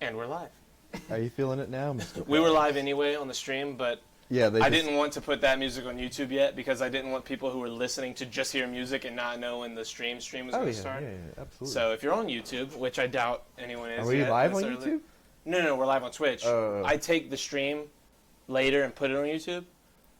And we're live. Are you feeling it now, Mr. We were live anyway on the stream, but Yeah, I didn't want to put that music on YouTube yet because I didn't want people who were listening to just hear music and not know when the stream was going to start. Yeah, absolutely. So if you're on YouTube, which I doubt anyone is Are we yet, live on necessarily. YouTube? No, we're live on Twitch. I take the stream later and put it on YouTube,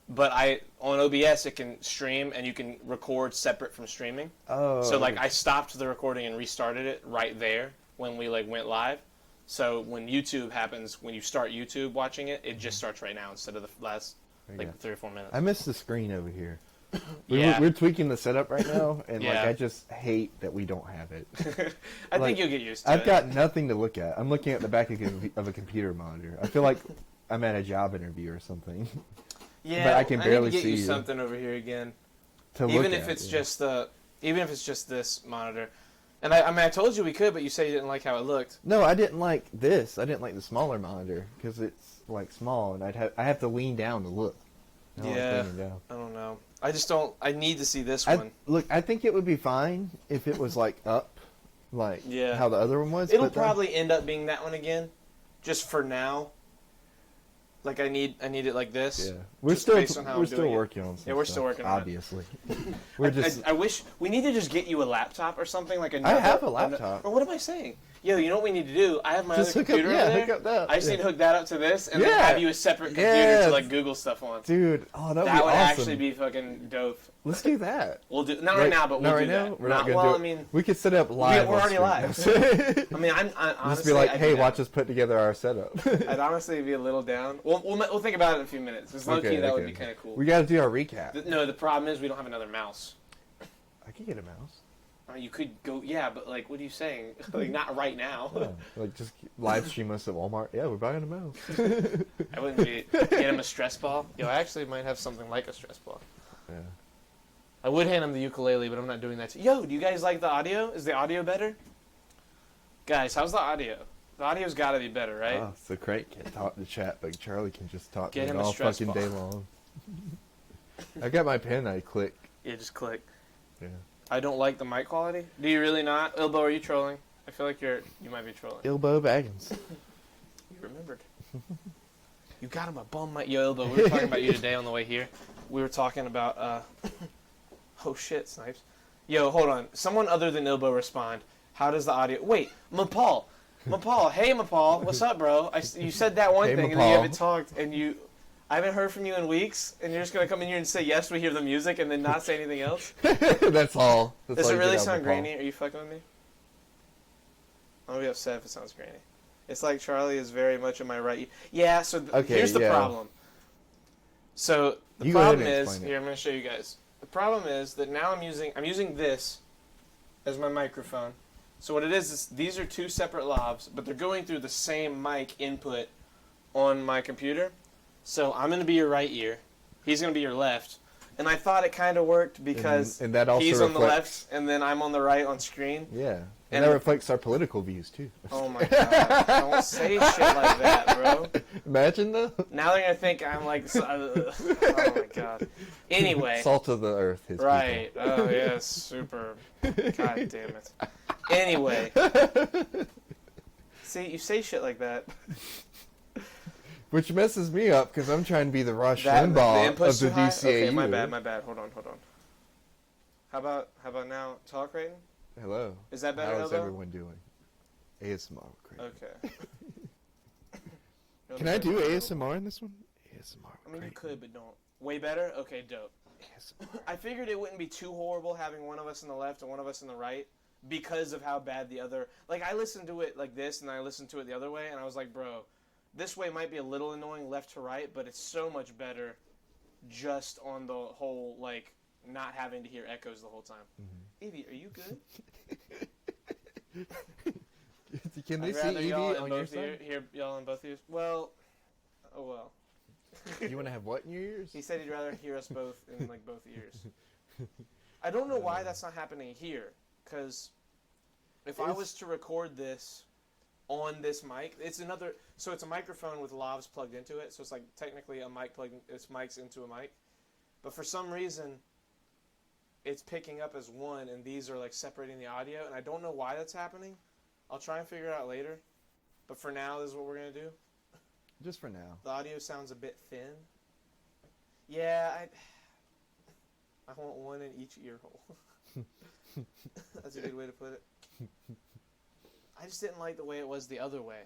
but on OBS it can stream and you can record separate from streaming. Oh. So like I stopped the recording and restarted it right there when we went live. So when YouTube happens, when you start YouTube watching it, it just starts right now instead of the last 3 or 4 minutes. I missed the screen over here. Yeah. We're tweaking the setup right now, and Yeah. I just hate that we don't have it. I think you'll get used to it. I've got nothing to look at. I'm looking at the back of a computer monitor. I feel like I'm at a job interview or something. Yeah, but I can barely need to get see you you. something over here again. To Even look if at, it's just this monitor. And I told you we could, but you said you didn't like how it looked. No, I didn't like this. I didn't like the smaller monitor because it's like small, and I have to lean down to look. I don't like leaning down. I don't know. I just don't. I need to see this one. Look, I think it would be fine if it was like up, like how the other one was. It'll probably end up being that one again, just for now. Like I need it like this. Yeah, we're still working on. Yeah, we're still working on it. Obviously, we're just. I wish we need to just get you a laptop or something like a. I have a laptop. Or what am I saying? Yo, you know what we need to do? I have my just other computer over there. Hook up that. I just need to hook that up to this and then have you a separate computer to like Google stuff on. Dude, that would be awesome. actually be fucking dope. Let's do that. We'll do not right now, but we'll do that. We're not gonna do it. I mean, we could set up live. We're already live. I mean, I'm honestly. Just be like, hey, watch us put together our setup. I'd honestly be a little down. We'll think about it in a few minutes. Because low key, that would be kind of cool. We got to do our recap. No, the problem is we don't have another mouse. I could get a mouse. You could go, but like, what are you saying? Like, not right now. Yeah, like, just live stream us at Walmart. Yeah, we're buying a mouse. I wouldn't be. Get him a stress ball. Yo, I actually might have something like a stress ball. Yeah. I would hand him the ukulele, but I'm not doing that. Yo, do you guys like the audio? Is the audio better? Guys, how's the audio? The audio's got to be better, right? Oh, so Craig can't talk to chat, but Charlie can just talk Get to him me a all stress fucking ball. day long. I got my pen. I click. Yeah, just click. Yeah. I don't like the mic quality. Do you really not? Ilbo, are you trolling? I feel like you might be trolling. Ilbo Baggins. You remembered. You got him a bum mic. Yo, Ilbo, we were talking about you today on the way here. We were talking about, oh shit, Snipes. Yo, hold on. Someone other than Ilbo respond. How does the audio... Wait, Mapal. Hey, Mapal. What's up, bro? You said that one thing, and then you haven't talked, and I haven't heard from you in weeks, and you're just going to come in here and say, yes, we hear the music, and then not say anything else? That's all. Does it really sound grainy? Are you fucking with me? I'm going to be upset if it sounds grainy. It's like Charlie is very much in my right. Yeah, so here's the problem. So the problem is... Here, I'm going to show you guys. The problem is that now I'm using this as my microphone. So what it is these are two separate lavs, but they're going through the same mic input on my computer. So I'm going to be your right ear. He's going to be your left. And I thought it kind of worked because and that also he's on the left and then I'm on the right on screen. Yeah. And that reflects our political views, too. Oh, my God. Don't say shit like that, bro. Imagine, though. Now they're going to think I'm like... oh, my God. Anyway. Salt of the earth, his right. people. Oh, yes. Super. God damn it. Anyway. See, you say shit like that. Which messes me up because I'm trying to be the Rush Limbaugh of the DCAU. Okay, my bad. Hold on. How about now? Talk, Creighton? Hello. Is that better? How's everyone doing? ASMR, Creighton. Okay. Can I do ASMR in this one? ASMR. I mean, you could, but don't. Way better? Okay, dope. ASMR. I figured it wouldn't be too horrible having one of us on the left and one of us on the right because of how bad the other... Like, I listened to it like this, and I listened to it the other way, and I was like, bro... This way might be a little annoying left to right, but it's so much better just on the whole, like, not having to hear echoes the whole time. Mm-hmm. Evie, are you good? Can they see Evie on your side? Hear y'all on both ears? Well, oh well. You want to have what in your ears? He said he'd rather hear us both in, like, both ears. I don't know why that's not happening here, because if I was to record this... on this mic, it's a microphone with lavs plugged into it, so it's like technically a mic it's mics into a mic, but for some reason it's picking up as one and these are like separating the audio, and I don't know why that's happening. I'll try and figure it out later, But for now, this is what we're going to do. Just for now. The audio sounds a bit thin. Yeah, I want one in each ear hole. That's a good way to put it. I just didn't like the way it was the other way.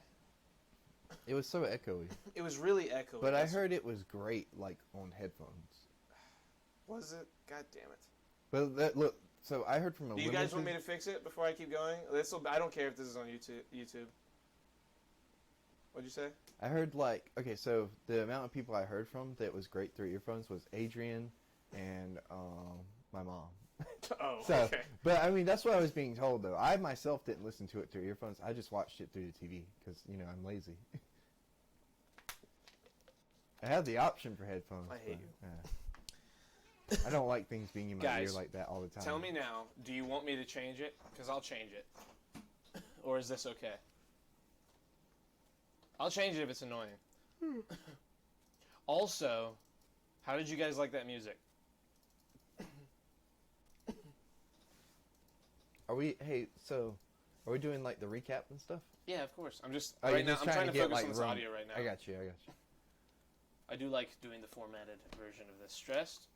It was so echoey. It was really echoey. But I heard it was great, like, on headphones. Was it? God damn it. But look, so I heard from a Do you guys want me to fix it before I keep going? I don't care if this is on YouTube. What'd you say? I heard, like, okay, so the amount of people I heard from that was great through earphones was Adrian and my mom. Oh, so, okay. But, I mean, that's what I was being told, though. I myself didn't listen to it through earphones. I just watched it through the TV because, you know, I'm lazy. I had the option for headphones. I hate you. I don't like things being in my Guys, ear like that all the time. Tell me now, do you want me to change it? Because I'll change it. Or is this okay? I'll change it if it's annoying. Also, how did you guys like that music? Are we doing, like, the recap and stuff? Yeah, of course. I'm just, I'm trying to get, focus like, on this audio right now. I got you. I do like doing the formatted version of this. Stressed?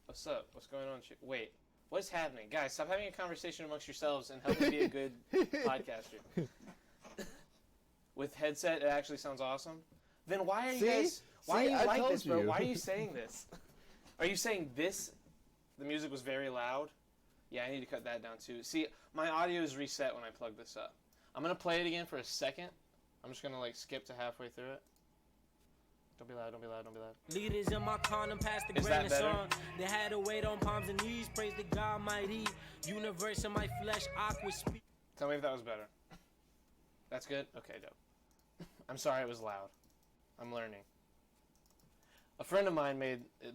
What's up? What's going on? Wait, what's happening? Guys, stop having a conversation amongst yourselves and help me be a good podcaster. With headset, it actually sounds awesome. Then why are you guys... Why are you like this, bro? Why are you saying this? Are you saying this? The music was very loud? Yeah, I need to cut that down too. See, my audio is reset when I plug this up. I'm going to play it again for a second. I'm just going to like skip to halfway through it. Don't be loud, don't be loud, don't be loud. Leaders in my condom past the grain of song. They had to wait on palms and knees. Praise the God mighty. Universe in my flesh, awkward speak. Tell me if that was better. That's good? Okay, dope. I'm sorry it was loud. I'm learning. A friend of mine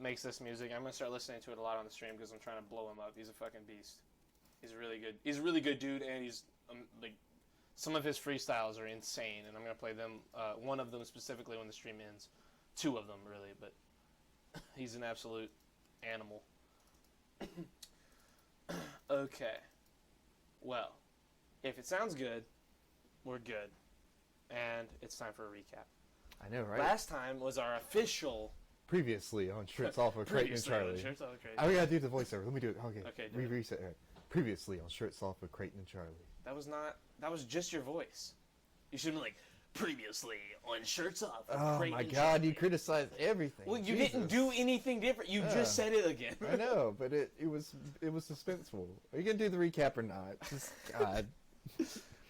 makes this music. I'm going to start listening to it a lot on the stream because I'm trying to blow him up. He's a fucking beast. He's really good. He's a really good dude, and he's like, some of his freestyles are insane, and I'm going to play them, one of them specifically when the stream ends. Two of them, really, but he's an absolute animal. Okay. Well, if it sounds good, we're good. And it's time for a recap. I know, right? Last time was our official... Previously on Shirts Off with Creighton and Charlie. Shirts Off with Creighton. I gotta do the voiceover. Let me do it. Okay. Okay, do we it. reset it. Previously on Shirts Off with Creighton and Charlie. That was just your voice. You should have been like, previously on Shirts Off with Oh Creighton my and God, Charlie. you criticized everything. Well, you Jesus. didn't do anything different. You just said it again. I know, but it was suspenseful. Are you gonna do the recap or not? Just God.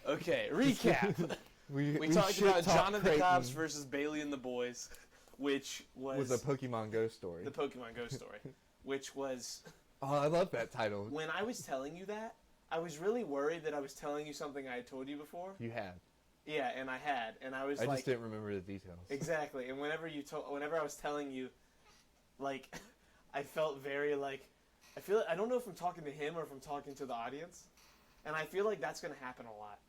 Okay, recap. we talked about Jonathan the Cops versus Bailey and the Boys, which was a Pokemon Go story. The Pokemon Go story, which was... Oh, I love that title. When I was telling you that, I was really worried that I was telling you something I had told you before. You had. Yeah, and I had, and I was I like... just didn't remember the details. Exactly, and whenever I was telling you, like, I felt very, like... I don't know if I'm talking to him or if I'm talking to the audience, and I feel like that's going to happen a lot.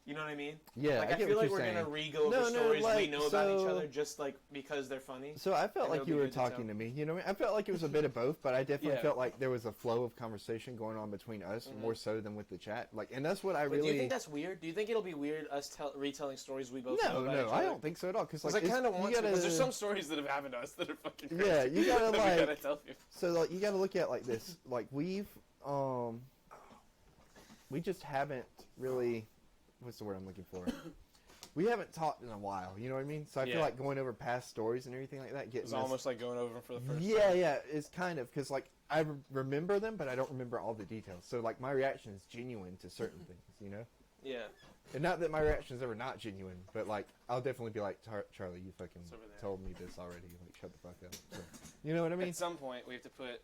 You know what I mean? Yeah, like, I get feel what like you're we're saying. gonna re-go over stories we know about each other just like because they're funny. So I felt like you were talking to me. You know what I mean? I felt like it was a bit of both, but I definitely felt like there was a flow of conversation going on between us more so than with the chat. Like, and that's what I really. Do you think that's weird? Do you think it'll be weird us retelling stories we both know about each other? No, I don't think so at all. Because I kind of want to. Because there's some stories that have happened to us that are fucking crazy. Yeah, you gotta like. We gotta tell you. So like, you gotta look at like this. Like we just haven't really. What's the word I'm looking for? We haven't talked in a while, you know what I mean? So I feel like going over past stories and everything like that, it's almost like going over them for the first time. Yeah, it's kind of, because like I remember them, but I don't remember all the details. So like my reaction is genuine to certain things, you know? Yeah. And not that my reaction is ever not genuine, but like I'll definitely be like, Charlie, you fucking told me this already. Like, shut the fuck up. So, you know what I mean? At some point, we have to put.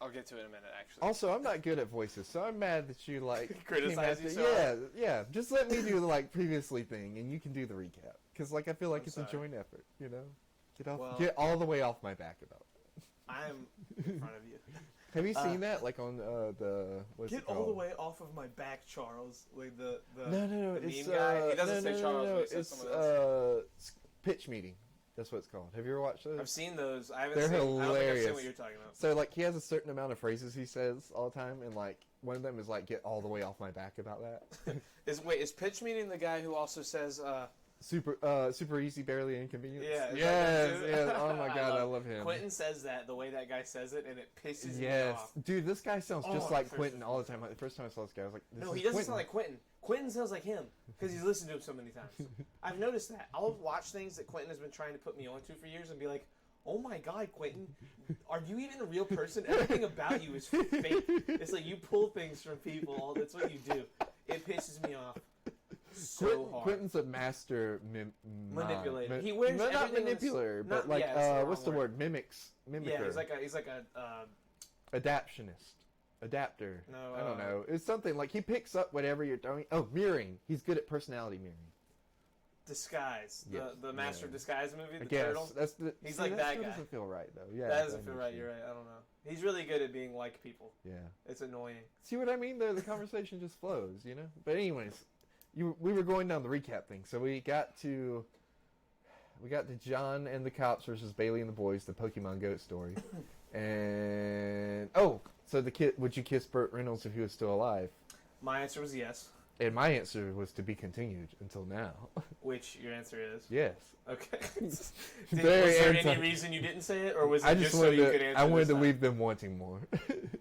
I'll get to it in a minute, actually. Also, I'm not good at voices, so I'm mad that you, like... Criticize you so Yeah. Just let me do the, like, previously thing, and you can do the recap. Because, like, I feel like it's a joint effort, you know? Get all the way off my back about it. I am in front of you. Have you seen that, like, on the... What's it called? Get all the way off of my back, Charles. Like, the No, the it's... meme guy. He doesn't say Charles, but he says someone else. It's Pitch Meeting. That's what it's called. Have you ever watched those? I've seen those. I They're hilarious. I don't think I've seen what you're talking about. So, like, he has a certain amount of phrases he says all the time, and, like, one of them is like, get all the way off my back about that. Is Pitch Meeting the guy who also says super easy, barely inconvenient? Yeah. Yes. Oh my god, I love him. Quentin says that the way that guy says it, and it pisses me off. Dude, this guy sounds just like Quentin all the time. Like, the first time I saw this guy, I was like, no, he doesn't sound like Quentin. Quentin sounds like him because he's listened to him so many times. I've noticed that. I'll watch things that Quentin has been trying to put me onto for years and be like, oh my god, Quentin, are you even a real person? Everything about you is fake. It's like you pull things from people. That's what you do. It pisses me off so hard. Quentin's a master manipulator. He wears not manipulator, but like what's the word? Mimicker. Yeah, he's like a adaptionist. Adapter. No, I don't know. It's something like he picks up whatever you're throwing. Oh, mirroring. He's good at personality mirroring. Disguise. Yes. The Master of Disguise movie, the turtle. He's like that guy. That doesn't feel right though. Yeah. That doesn't feel right. You're right. I don't know. He's really good at being like people. Yeah. It's annoying. See what I mean? Though the conversation just flows, you know. But anyways, we were going down the recap thing, so we got to John and the cops versus Bailey and the boys, the Pokemon Goat story, and so the kid, would you kiss Burt Reynolds if he was still alive? My answer was yes. And my answer was to be continued until now. Which your answer is? Yes. Okay. Was there any reason you didn't say it, or was it just so you could answer? I wanted to leave them wanting more.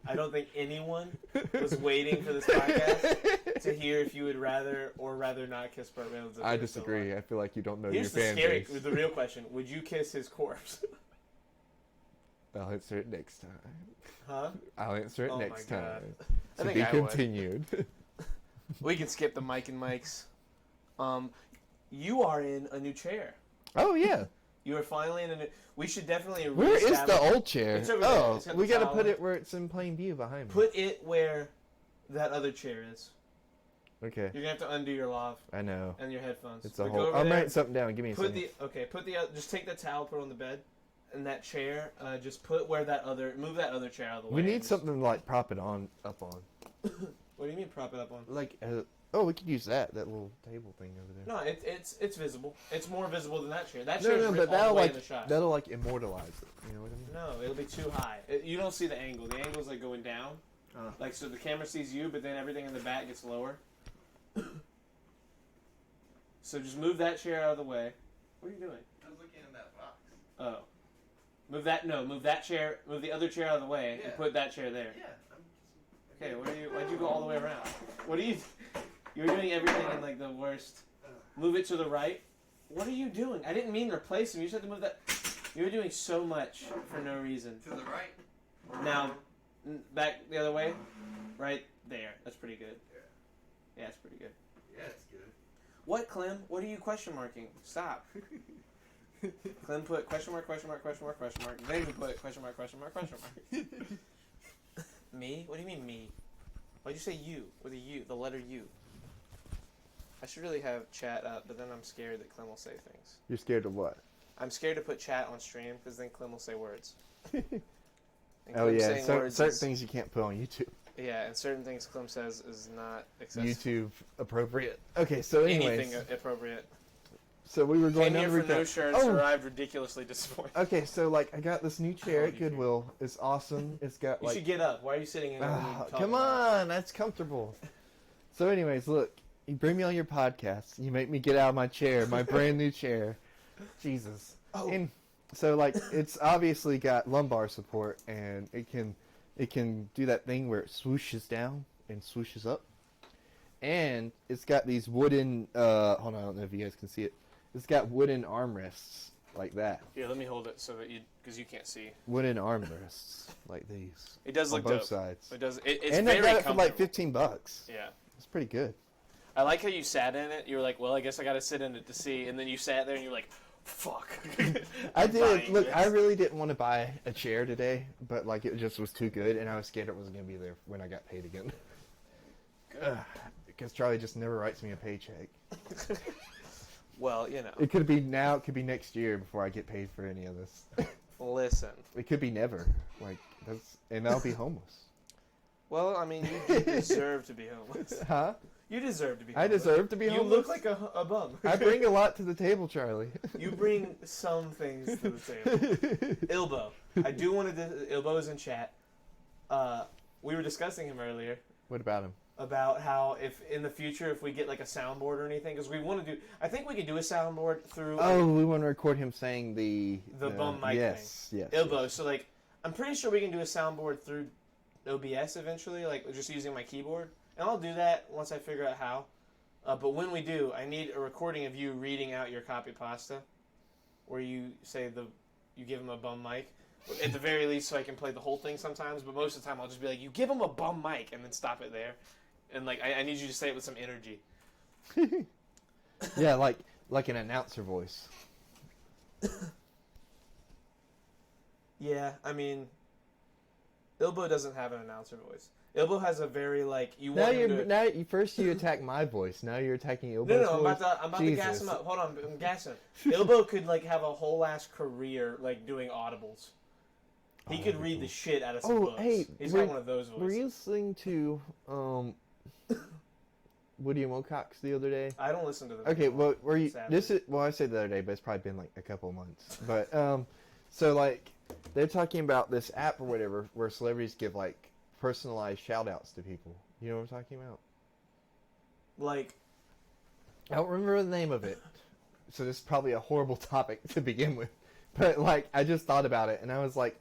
I don't think anyone was waiting for this podcast to hear if you would rather or rather not kiss Burt Reynolds. I disagree. I feel like you don't know your fan base. Here's the real question: would you kiss his corpse? I'll answer it next time. Huh? I'll answer it next time. To be continued. We can skip the Mike and Mikes. You are in a new chair. Oh yeah. You are finally in a new. We should definitely. Where is the old chair? It's over there. It's we got to put it where it's in plain view behind me. Put it where that other chair is. Okay. You're gonna have to undo your lav. I know. And your headphones. It's a whole. I'm writing something down. Give me a second. Put the. Just take the towel, put it on the bed, and that chair. Just put where move that other chair out of the way. We need something to like prop it up on. What do you mean prop it up on? Like, we could use that little table thing over there. No, it's visible. It's more visible than that chair. That chair is but all the way in the shot. That'll like immortalize it. You know what I mean? No, it'll be too high. You don't see the angle. The angle's like going down. Like so, the camera sees you, but then everything in the back gets lower. So just move that chair out of the way. What are you doing? I was looking in that box. Oh. Move that chair, move the other chair out of the way, and put that chair there. Yeah. Okay, why'd you go all the way around? What are you... You're doing everything in, like, the worst... Move it to the right. What are you doing? I didn't mean replace him. You just had to move that... You're doing so much for no reason. To the right. Now, back the other way. Right there. That's pretty good. Yeah, it's pretty good. Yeah, it's good. What, Clem? What are you question marking? Stop. Clem put question mark, question mark, question mark, question mark. Then you put question mark, question mark, question mark. Me? What do you mean me? Why'd you say you? With a U, the letter U. I should really have chat up, but then I'm scared that Clem will say things. You're scared of what? I'm scared to put chat on stream, because then Clem will say words. Oh yeah, certain things you can't put on YouTube. Yeah, and certain things Clem says is not accessible. YouTube appropriate. Okay, so anyways. Anything appropriate. So we were going down the recap. No shirts, arrived ridiculously disappointed. Okay, so like I got this new chair at Goodwill. It's awesome. It's got like. You should get up. Why are you sitting in it? Come on, that's comfortable. So, anyways, look, you bring me on your podcast. You make me get out of my chair, my brand new chair. Jesus. Oh. And so like it's obviously got lumbar support, and it can do that thing where it swooshes down and swooshes up, and it's got these wooden. Hold on, I don't know if you guys can see it. It's got wooden armrests like that. Yeah, let me hold it so that because you can't see. Wooden armrests like these. It does look on both dope. Sides. It does. It's and very they got it for comfortable. like $15. Yeah, it's pretty good. I like how you sat in it. You were like, "Well, I guess I got to sit in it to see," and then you sat there and you're like, "Fuck." I did. Look, I really didn't want to buy a chair today, but like it just was too good, and I was scared it wasn't going to be there when I got paid again. Because Charlie just never writes me a paycheck. Well, you know. It could be now, it could be next year before I get paid for any of this. Listen. It could be never. And I'll be homeless. Well, I mean, you deserve to be homeless. Huh? You deserve to be homeless. I deserve to be homeless? You look like a bum. I bring a lot to the table, Charlie. You bring some things to the table. Ilbo. I do want to... Ilbo's in chat. We were discussing him earlier. What about him? About how if in the future if we get like a soundboard or anything, because we want to do. I think we could do a soundboard through. Oh, we want to record him saying the bum mic thing. Yes. Ilbo. Yes. So like, I'm pretty sure we can do a soundboard through OBS eventually, like just using my keyboard, and I'll do that once I figure out how. But when we do, I need a recording of you reading out your copy pasta, where you say you give him a bum mic. At the very least, so I can play the whole thing sometimes. But most of the time, I'll just be like, "You give him a bum mic," and then stop it there. And like, I need you to say it with some energy. Yeah, like an announcer voice. Yeah, I mean, Ilbo doesn't have an announcer voice. Ilbo has a very like you now want you're him to... now you attack my voice. Now you're attacking Ilbo's No, voice. I'm about to gas him up. Hold on, I'm gassing. Ilbo could like have a whole ass career like doing audibles. He could read the shit out of some books. Hey, he's got one of those voices. Were you listening to Woody and Wilcox the other day? I don't listen to them. Okay, well, were you? Sadly. This is I say the other day, but it's probably been like a couple of months. But so like they're talking about this app or whatever where celebrities give like personalized shout outs to people. You know what I'm talking about? Like, I don't remember the name of it, so this is probably a horrible topic to begin with. But like, I just thought about it, and I was like,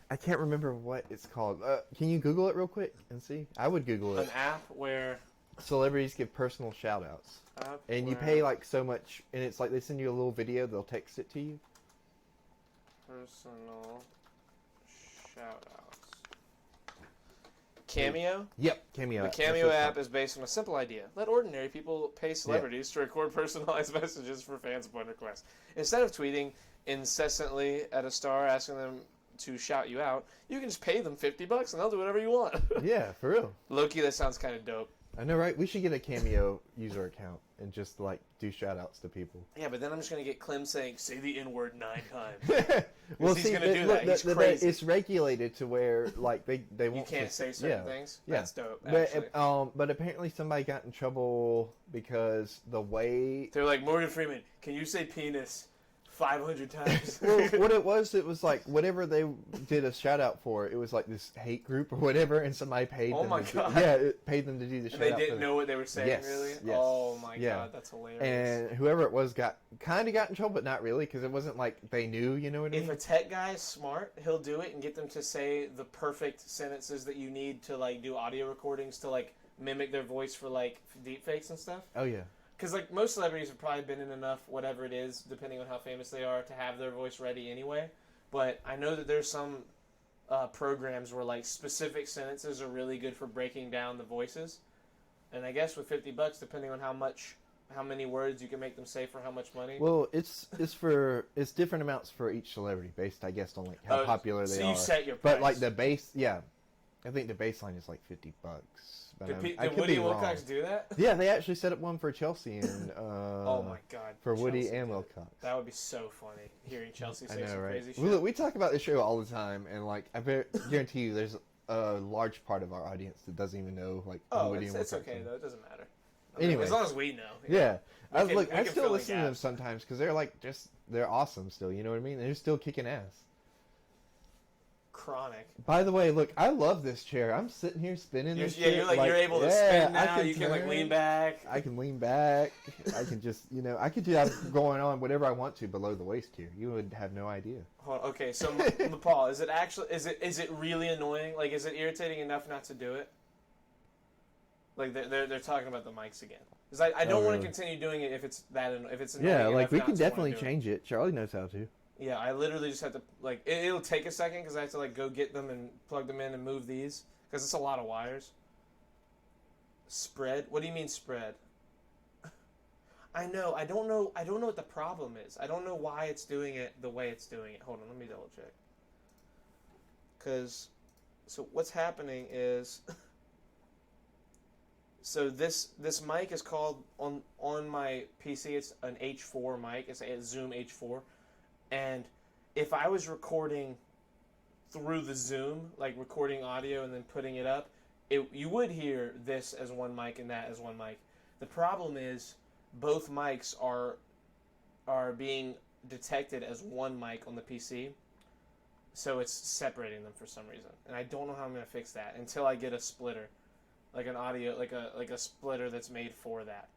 I can't remember what it's called. Can you Google it real quick and see? I would Google it. an app where Celebrities give personal shout outs. And you pay like so much, and it's like they send you a little video, they'll text it to you. personal shout outs. Cameo? Yep, Cameo. The Cameo app is based on a simple idea. Let ordinary people pay celebrities to record personalized messages for fans upon request. Instead of tweeting incessantly at a star asking them to shout you out, you can just pay them $50 and they'll do whatever you want. Yeah, for real. Low-key, that sounds kind of dope. I know, right? We should get a Cameo user account and just like do shout outs to people. Yeah, but then I'm just going to get Clem saying, say the N-word 9 times. Well, he's going to do that. He's crazy. It's regulated to where like they won't. You can't say certain things? Yeah. That's dope, actually. But apparently somebody got in trouble because the way... They're like, Morgan Freeman, can you say penis 500 times? Well, what it was like whatever they did a shout out for, it was like this hate group or whatever, and somebody paid them. Oh my god! It paid them to do the shout out. They didn't know what they were saying, yes, really. Yes, oh my god, that's hilarious. And whoever it was got in trouble, but not really, because it wasn't like they knew. You know what I mean? If a tech guy is smart, he'll do it and get them to say the perfect sentences that you need to like do audio recordings to like mimic their voice for like deepfakes and stuff. Oh yeah. Because, like, most celebrities have probably been in enough, whatever it is, depending on how famous they are, to have their voice ready anyway. But I know that there's some programs where, like, specific sentences are really good for breaking down the voices. And I guess with $50, depending on how many words you can make them say for how much money. Well, it's different amounts for each celebrity, based, I guess, on, like, how popular they are. So you set your price. But, like, the base, yeah. I think the baseline is, like, $50. But did Woody and Wilcox do that? Yeah, they actually set up one for Chelsea and oh my god, for Woody Chelsea and Wilcox. That would be so funny hearing Chelsea say some right? crazy shit. Well, look, we talk about this show all the time, and like I guarantee you, there's a large part of our audience that doesn't even know like who Woody and Wilcox. It's okay though; it doesn't matter. Anyway, as long as we know. Yeah, I we still listen to them sometimes because they're like they're awesome still. You know what I mean? They're still kicking ass. Chronic. By the way, look, I love this chair. I'm sitting here spinning this chair. You're you're able to spin now. You can like lean back. I can lean back. I can just, I could do that going on whatever I want to below the waist here. You would have no idea. Hold on, okay, so Paul, is it really annoying? Like, is it irritating enough not to do it? Like they're talking about the mics again. Because I don't want to continue doing it if it's annoying. Yeah, like we can definitely change it. Charlie knows how to. Yeah, I literally just have to, like, it'll take a second because I have to, like, go get them and plug them in and move these. Because it's a lot of wires. Spread? What do you mean spread? I know. I don't know what the problem is. I don't know why it's doing it the way it's doing it. Hold on, let me double check. Because, so what's happening is, so this mic is called, on my PC, it's an H4 mic. It's a Zoom H4. And if I was recording through the Zoom, like recording audio and then putting it up, you would hear this as one mic and that as one mic. The problem is both mics are being detected as one mic on the PC, so it's separating them for some reason. And I don't know how I'm going to fix that until I get a splitter. like an audio, like a splitter that's made for that.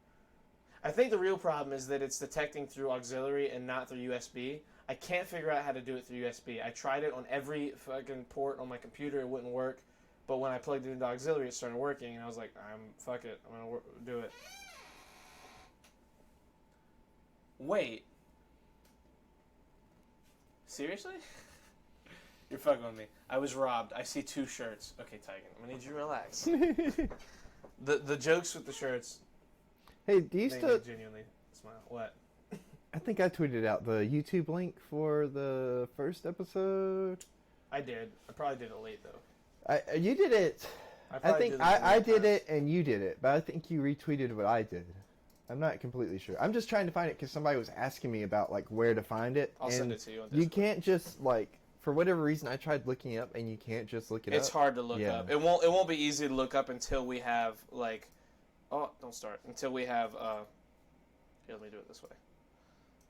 I think the real problem is that it's detecting through auxiliary and not through USB. I can't figure out how to do it through USB. I tried it on every fucking port on my computer. It wouldn't work. But when I plugged it into auxiliary, it started working. And I was like, fuck it. I'm going to do it. Wait. Seriously? You're fucking with me. I was robbed. I see 2 shirts. Okay, Tigan, I'm going to need you to relax. The jokes with the shirts... Hey, do you still genuinely smile? What? I think I tweeted out the YouTube link for the first episode. I did. I probably did it late though. You did it. I think I did it and you did it, but I think you retweeted what I did. I'm not completely sure. I'm just trying to find it because somebody was asking me about like where to find it. I'll send it to you. On Discord. You can't just like for whatever reason I tried looking up and you can't just look it up. It's hard to look up. It won't be easy to look up until we have like. Oh, don't start. Until we have, here, let me do it this way.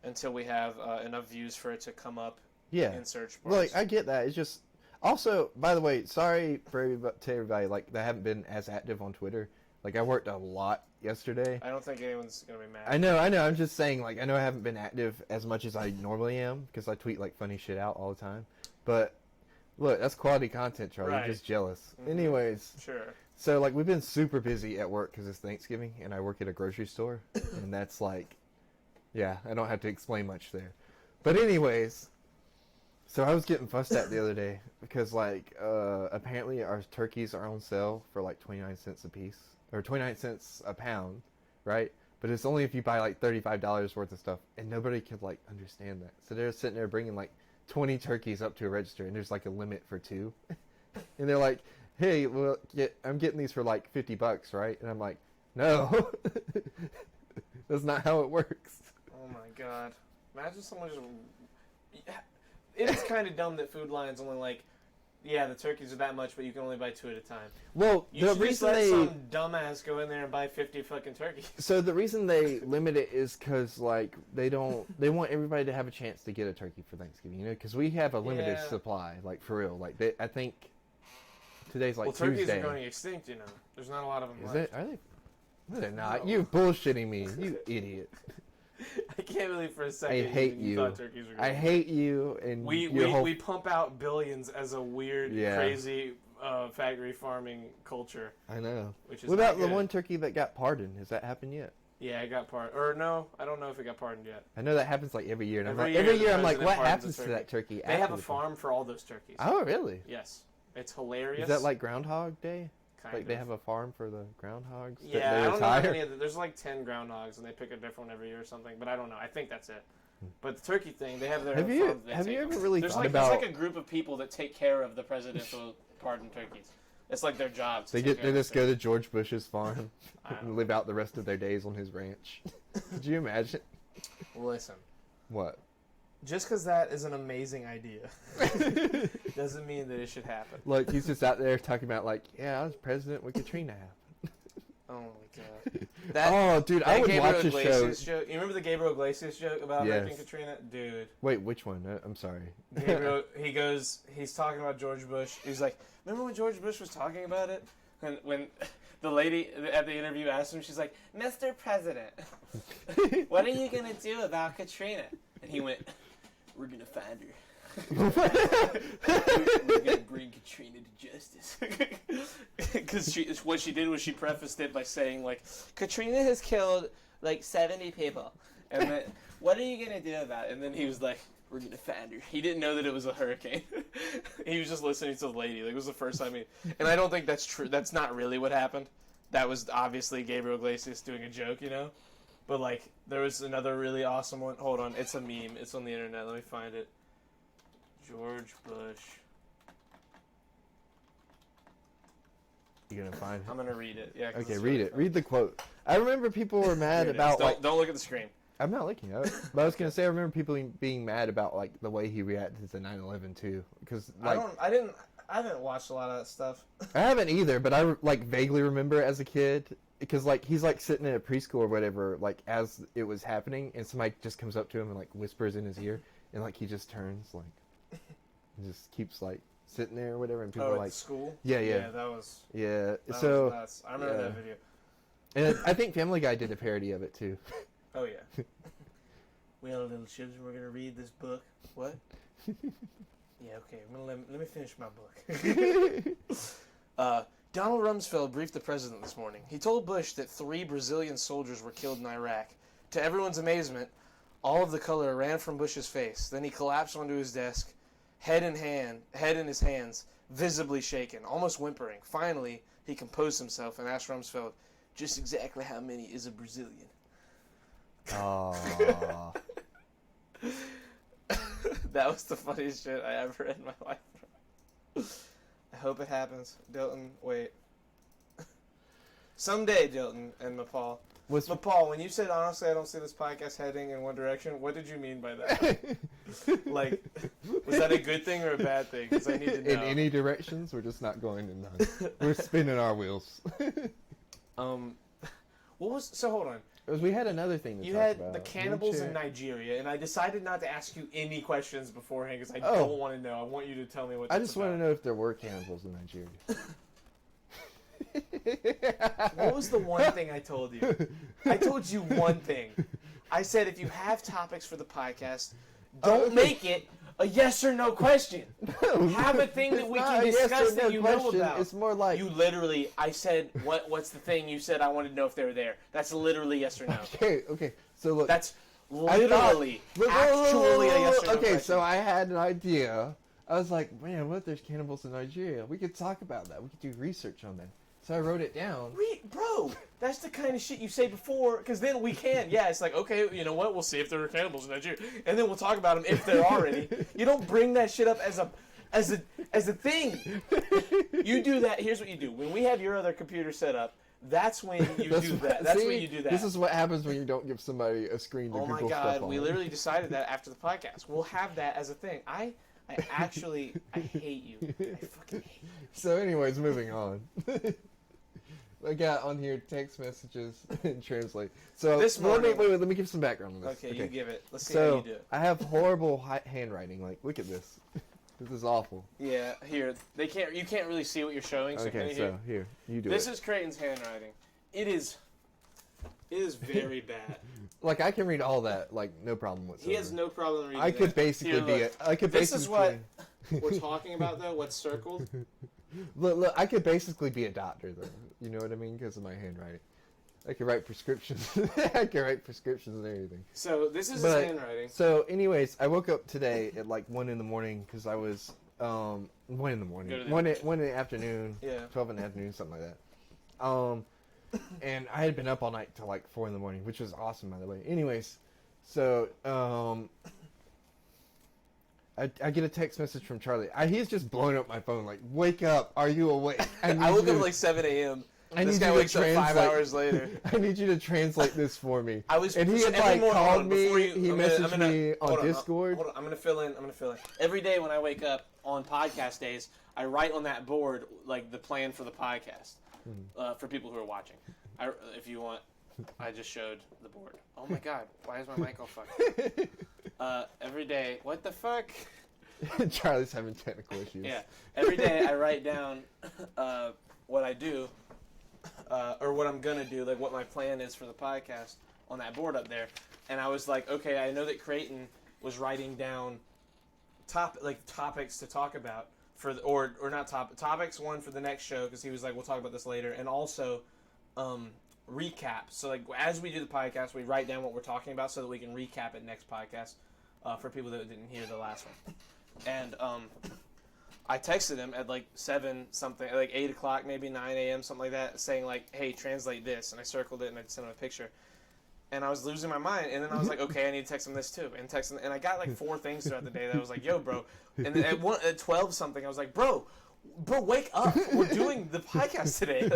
Until we have enough views for it to come up in search bars. Like, I get that. It's just, also, by the way, sorry to everybody, like, that haven't been as active on Twitter. Like, I worked a lot yesterday. I don't think anyone's going to be mad. I know. I'm just saying, like, I know I haven't been active as much as I normally am, because I tweet, like, funny shit out all the time. But, look, that's quality content, Charlie. Right. You're just jealous. Mm-hmm. Anyways. Sure. So, like, we've been super busy at work because it's Thanksgiving, and I work at a grocery store, and that's, like, yeah, I don't have to explain much there. But anyways, so I was getting fussed at the other day because, like, apparently our turkeys are on sale for, like, 29 cents a piece, or 29 cents a pound, right? But it's only if you buy, like, $35 worth of stuff, and nobody could, like, understand that. So they're sitting there bringing, like, 20 turkeys up to a register, and there's, like, a limit for 2. And they're like, hey, well, I'm getting these for like $50, right? And I'm like, no, that's not how it works. Oh my god! Imagine someone just. It is kind of dumb that Food Lion's only like, yeah, the turkeys are that much, but you can only buy 2 at a time. Well, the reason let some dumbass go in there and buy 50 fucking turkeys. So the reason they limit it is because like they want everybody to have a chance to get a turkey for Thanksgiving, you know? Because we have a limited supply, like for real. Like I think. Today's like turkeys Tuesday. are going extinct, you know. There's not a lot of them left. left. Are they? No, they're not. No. You're bullshitting me, you idiot. I can't believe for a second I hate you thought turkeys were going I hate you and we pump out billions as a weird, crazy factory farming culture. I know. Which is what about the one turkey that got pardoned? Has that happened yet? Yeah, it got pardoned. Or no, I don't know if it got pardoned yet. I know that happens like every year. And every year I'm like, what happens to that turkey? They have a farm for all those turkeys. Oh, really? Yes. It's hilarious. Is that like Groundhog Day? Kind like of. they have a farm for the groundhogs? Yeah, I don't know how many of them. There's like 10 groundhogs, and they pick a different one every year or something, but I don't know. I think that's it. But the turkey thing, they have their Have you ever really thought about... There's like a group of people that take care of the presidential pardoned turkeys. It's like their job. They just go to George Bush's farm and live out the rest of their days on his ranch. Could you imagine? Listen. What? Just because that is an amazing idea doesn't mean that it should happen. Look, he's just out there talking about like, yeah, I was president when Katrina happened. Oh my god. Dude, I would watch a show. Joke. You remember the Gabriel Iglesias joke about Hurricane Katrina? Dude. Wait, which one? I'm sorry. Gabriel, he's talking about George Bush. He's like, remember when George Bush was talking about it? When the lady at the interview asked him, she's like, Mr. President, what are you going to do about Katrina? And he went, we're going to find her. We're going to bring Katrina to justice. Because what she did was she prefaced it by saying, like, Katrina has killed, like, 70 people. And then, what are you going to do about it? And then he was like, we're going to find her. He didn't know that it was a hurricane. He was just listening to the lady. Like, it was the first time And I don't think that's true. That's not really what happened. That was obviously Gabriel Iglesias doing a joke, you know? But, like, there was another really awesome one. Hold on. It's a meme. It's on the internet. Let me find it. George Bush. You gonna find it? I'm gonna read it. Yeah. Okay, read it. Read the quote. I remember people were mad about don't look at the screen. I'm not looking at it. But I was gonna say I remember people being mad about like the way he reacted to 9/11 too, because like I haven't watched a lot of that stuff. I haven't either, but I like vaguely remember as a kid because like he's like sitting in a preschool or whatever, like as it was happening, and somebody just comes up to him and like whispers in his ear, and like he just turns like and just keeps like sitting there or whatever, and people at were like, school? Yeah. Yeah, that was was nuts. I remember that video. And I think Family Guy did a parody of it too. Oh yeah. Well, little children, we're gonna read this book. What? Yeah, okay. Let me finish my book. Donald Rumsfeld briefed the president this morning. He told Bush that 3 Brazilian soldiers were killed in Iraq. To everyone's amazement, all of the color ran from Bush's face. Then he collapsed onto his desk, head in his hands, visibly shaken, almost whimpering. Finally, he composed himself and asked Rumsfeld, "Just exactly how many is a Brazilian?" Aww. That was the funniest shit I ever read in my life. I hope it happens. Dilton, wait. Someday, Dilton and Mapal. Mapal, when you said, honestly, I don't see this podcast heading in one direction, what did you mean by that? Like, was that a good thing or a bad thing? Because I need to know. In any directions, we're just not going in none. We're spinning our wheels. So hold on. We had another thing to You talk had about. the cannibals in Nigeria, and I decided not to ask you any questions beforehand because I don't want to know. I want you to tell me what I just want to know if there were cannibals in Nigeria. What was the one thing I told you? I told you one thing. I said if you have topics for the podcast, don't make it a yes or no question. Have a thing that we can discuss that you know about. It's more like... You literally, I said, what's the thing? You said I wanted to know if they were there. That's literally yes or no. Okay. So look... That's literally, actually a yes or no question. So I had an idea. I was like, man, what if there's cannibals in Nigeria? We could talk about that. We could do research on that. So I wrote it down. Bro, that's the kind of shit you say before, because then we can. Yeah, it's like, okay, you know what? We'll see if there are cannibals in Nigeria, and then we'll talk about them if there are any. You don't bring that shit up as a thing. You do that. Here's what you do. When we have your other computer set up, that's when you do that. That's when you do that. This is what happens when you don't give somebody a screen to Google stuff on. Oh my God, we literally decided that after the podcast. We'll have that as a thing. I hate you. I fucking hate you. So anyways, moving on. I got on here text messages and translate. So this morning, let me give some background on this. Okay, you give it. Let's see how you do it. I have horrible handwriting. Like, look at this. This is awful. Yeah, here you can't really see what you're showing. So okay, so here you do This is Creighton's handwriting. It is very bad. Like I can read all that, like no problem whatsoever. He has no problem reading. I could basically be it. I could. This is what we're talking about, though. What's circled? Look, I could basically be a doctor, though. You know what I mean? Because of my handwriting. I could write prescriptions. I can write prescriptions and everything. So this is his handwriting. So, anyways, I woke up today at like 1 in the morning because I was 1 in the morning, 1 in the afternoon, 12 in the afternoon, something like that. And I had been up all night till like 4 in the morning, which was awesome, by the way. Anyways, so I get a text message from Charlie. He's just blowing up my phone like, "Wake up! Are you awake?" I woke up at like 7 a.m. This guy wakes up 5 hours later. I need you to translate this for me. And he had like called me. He messaged me on Discord. Hold on, I'm gonna fill in. Every day when I wake up on podcast days, I write on that board like the plan for the podcast for people who are watching. If you want, I just showed the board. Oh my God, why is my mic all fucked? Every day, what the fuck? Charlie's having technical issues. Yeah, every day I write down what I do. Or what I'm gonna do, like what my plan is for the podcast on that board up there. And I was like, okay, I know that Creighton was writing down topics to talk about for or not topics one for the next show, because he was like, we'll talk about this later, and also recaps. So like as we do the podcast, we write down what we're talking about so that we can recap it next podcast for people that didn't hear the last one. And I texted him at like 7 something, like 8 o'clock, maybe 9 a.m., something like that, saying like, hey, translate this. And I circled it and I sent him a picture. And I was losing my mind. And then I was like, okay, I need to text him this too. And I got like 4 things throughout the day that I was like, yo, bro. And then at 12 something, I was like, bro, wake up. We're doing the podcast today.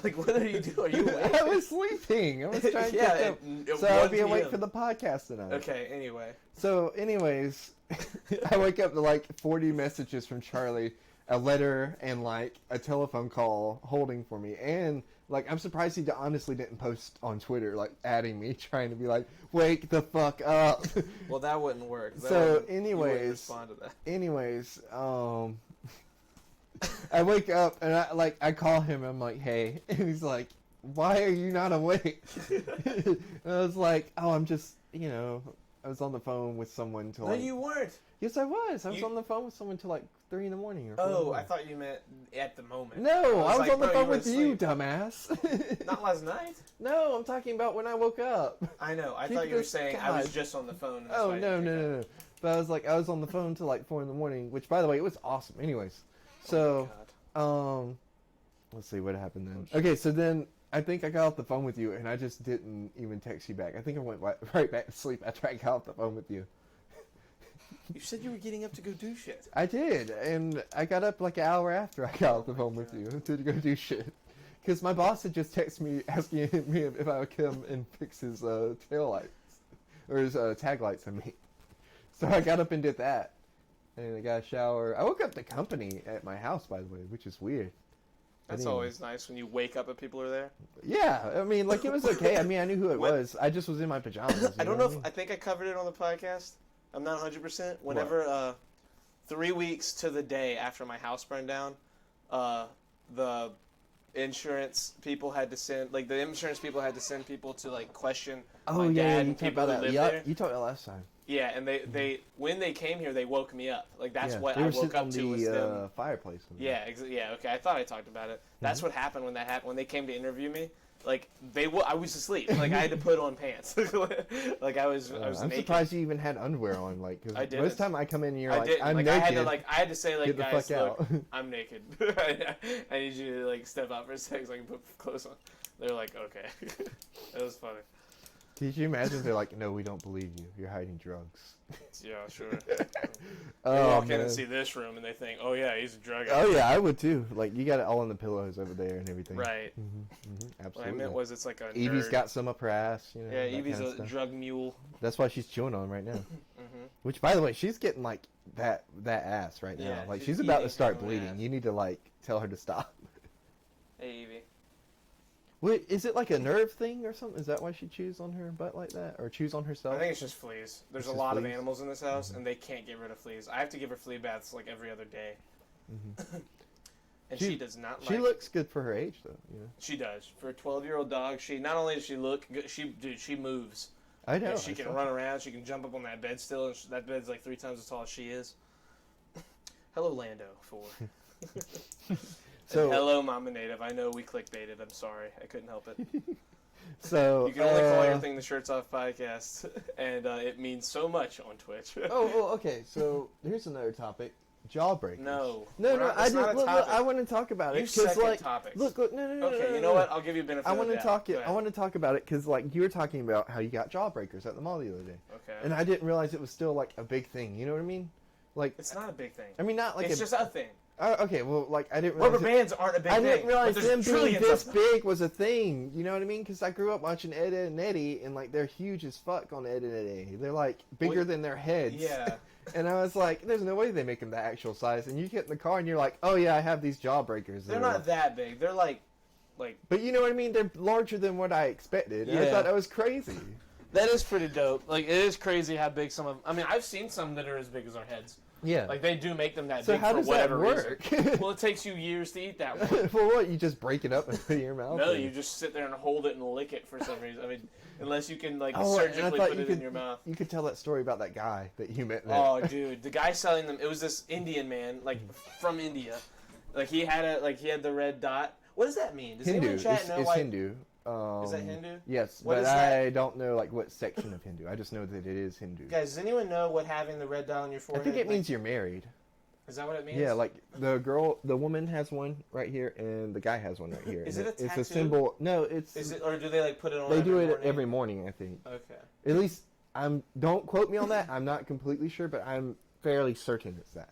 Like what are you doing? Are you awake? I was sleeping. I was trying to catch up. So I'll be awake for the podcast tonight. Okay, anyway. So anyways, I wake up to like 40 messages from Charlie, a letter, and like a telephone call holding for me. And like I'm surprised he honestly didn't post on Twitter, like adding me, trying to be like, wake the fuck up. Well, that wouldn't work. So anyways, respond to that. Anyways, I wake up and I call him. I'm like, hey, and he's like, why are you not awake? And I was like, oh, I'm just, I was on the phone with someone till. No, you weren't. Yes, I was. I was on the phone with someone till like 3 a.m. or 4 Oh, I thought you meant at the moment. No, I was like, on the bro, phone you were with you, asleep. dumbass. Not last night. No, I'm talking about when I woke up. I know. I Keep thought you were this- saying I God. was just on the phone. And Oh, that's why I no, didn't no, pick no, up. no. But I was on the phone till like 4 a.m, which, by the way, it was awesome. Anyways, Oh, so, let's see what happened then. Okay, so then I think I got off the phone with you, and I just didn't even text you back. I think I went right back to sleep after I got off the phone with you. you said you were getting up to go do shit. I did, and I got up like an hour after I got off the phone with you to go do shit. Because my boss had just texted me asking me if I would come and fix his tail lights, or his tag lights, I mean. So I got up and did that, and I got a shower. I woke up the company at my house, by the way, which is weird. That's always nice when you wake up and people are there. Yeah, I mean, like, it was okay. I mean, I knew who it was. I just was in my pajamas. I don't know if I think I covered it on the podcast. I'm not 100%. Whenever 3 weeks to the day after my house burned down, the insurance people had to send people to like question my dad you and talked people about who that. live Yeah, there. you talked about last time. Yeah, and they when they came here, they woke me up. Like that's Yeah, what they I were woke sitting up on to was the them. fireplace. Yeah, yeah. Okay, I thought I talked about it. That's what happened when that happened. When they came to interview me, like I was asleep. Like I had to put on pants. Like I was I'm naked. surprised you even had underwear on. Like, cause I didn't. most time I come in and you're I like, didn't. I'm like naked. I had to say like, Get the guys, fuck look, out. I'm naked. I need you to like step out for a second so I can put clothes on. They're like, okay. That was funny. Could you imagine if they're like, no, we don't believe you. You're hiding drugs. Yeah, sure. Oh, They walk in man. and see this room and they think, oh yeah, he's a drug Oh addict. yeah, I would too. Like, you got it all on the pillows over there and everything. Right. Absolutely. What I meant was it's like a Evie's nerd. got some up her ass. You know, Yeah, that Evie's kind of a stuff. drug mule. That's why she's chewing on right now. Mm-hmm. Which, by the way, she's getting like that ass right now. Yeah, Like, she's she's about to eating start her own bleeding. ass. You need to like tell her to stop. Hey, Evie. Wait, is it like a nerve thing or something? Is that why she chews on her butt like that, or chews on herself? I think it's just fleas. There's It's a just lot of fleas? animals in this house, and they can't get rid of fleas. I have to give her flea baths like every other day. And she does not like. She looks good for her age, though. You know. She does. For a 12-year-old dog, she not only does she look good, she moves. I know. Yeah, she I can saw run around. She can jump up on that bed still. And that bed's like 3 times as tall as she is. Hello, Lando. 4. So hello, Mama Native. I know we clickbaited. I'm sorry. I couldn't help it. So You can only call your thing the Shirts Off podcast, and it means so much on Twitch. okay. So here's another topic: jawbreakers. No. No, That's I not didn't. a Look, topic. I want to talk about it You because, second like, topics. look, no. Okay, you know what? I'll give you a benefit. I want to talk Go it. ahead. I want to talk about it because, like, you were talking about how you got jawbreakers at the mall the other day, Okay. and I didn't realize it was still like a big thing. You know what I mean? Like, It's not a big thing. I mean, not like It's just a thing. Okay, well, like, I didn't realize. Rubber bands aren't a big I thing. didn't realize but them there's being trillions this of them. big was a thing. You know what I mean? Because I grew up watching Ed, Edd and Eddie, and like they're huge as fuck on Ed, Edd and Eddie. They're like bigger Well, than their heads. Yeah. And I was like, "There's no way they make them the actual size." And you get in the car and you're like, "Oh yeah, I have these jawbreakers." They're not that big. They're like. But you know what I mean? They're larger than what I expected. And I Yeah. thought that was crazy. That is pretty dope. Like, it is crazy how big some of. I mean, I've seen some that are as big as our heads. Yeah. Like, they do make them that So big how for does that whatever work? reason. Well, it takes you years to eat that one. For what? You just break it up and put it in your mouth? No, or- you just sit there and hold it and lick it for some reason. I mean, unless you can, like, Oh, and I surgically thought put you it could, in your mouth. You could tell that story about that guy that you met there. Oh, dude, the guy selling them. It was this Indian man, like from India. Like he had the red dot. What does that mean? Does Hindu. anyone in chat know It's why? Hindu. Is that Hindu? Yes, What but is that? I don't know like what section of Hindu. I just know that it is Hindu. Guys, does anyone know what having the red dot on your I forehead? think it like- means you're married. Is that what it means? Yeah, like the woman has one right here, and the guy has one right here. Is And it a It's tattoo? a symbol. No, it's. Is it, or do they like put it on? They do it morning? every morning, I think. Okay. At least don't quote me on that. I'm not completely sure, but I'm fairly certain it's that.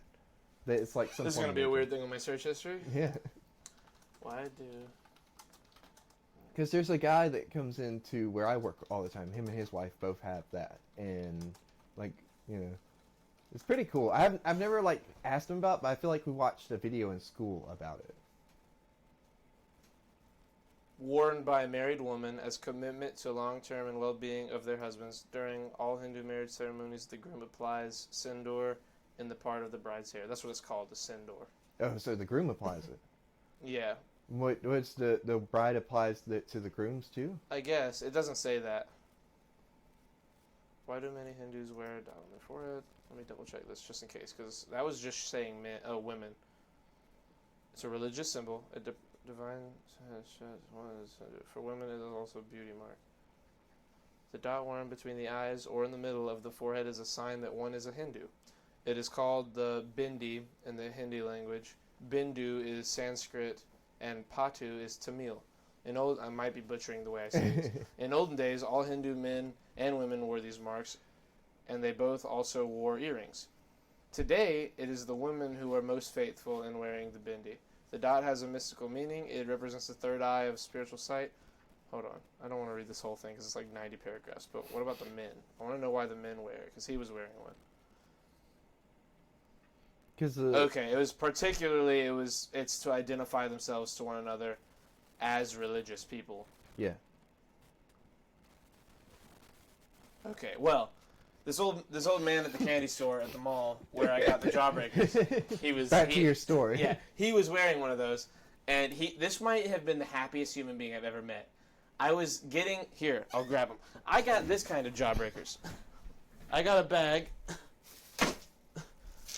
That it's like some. This is form gonna of be a ritual. weird thing on my search history. Yeah. Why do? Because there's a guy that comes into where I work all the time. Him and his wife both have that, and like it's pretty cool. I've never like asked him about, but I feel like we watched a video in school about it. Worn by a married woman as commitment to long-term and well-being of their husbands. During all Hindu marriage ceremonies, the groom applies sindoor in the part of the bride's hair. That's what it's called, the sindoor. Oh, so the groom applies it. Yeah. What's the bride applies it to the grooms too? I guess. It doesn't say that. Why do many Hindus wear a dot on their forehead? Let me double check this just in case, because that was just saying women. It's a religious symbol. A divine for women it is also a beauty mark. The dot worn between the eyes or in the middle of the forehead is a sign that one is a Hindu. It is called the bindi in the Hindi language. Bindu is Sanskrit, and Patu is Tamil. I might be butchering the way I say this. In olden days, all Hindu men and women wore these marks, and they both also wore earrings. Today, it is the women who are most faithful in wearing the bindi. The dot has a mystical meaning. It represents the third eye of spiritual sight. Hold on. I don't want to read this whole thing because it's like 90 paragraphs, but what about the men? I want to know why the men wear it, because he was wearing one. Okay, it's to identify themselves to one another as religious people. Yeah. Okay, well, this old man at the candy store at the mall where I got the Jawbreakers. He was back to your story. Yeah, he was wearing one of those, and this might have been the happiest human being I've ever met. I was getting here. I'll grab them. I got this kind of Jawbreakers. I got a bag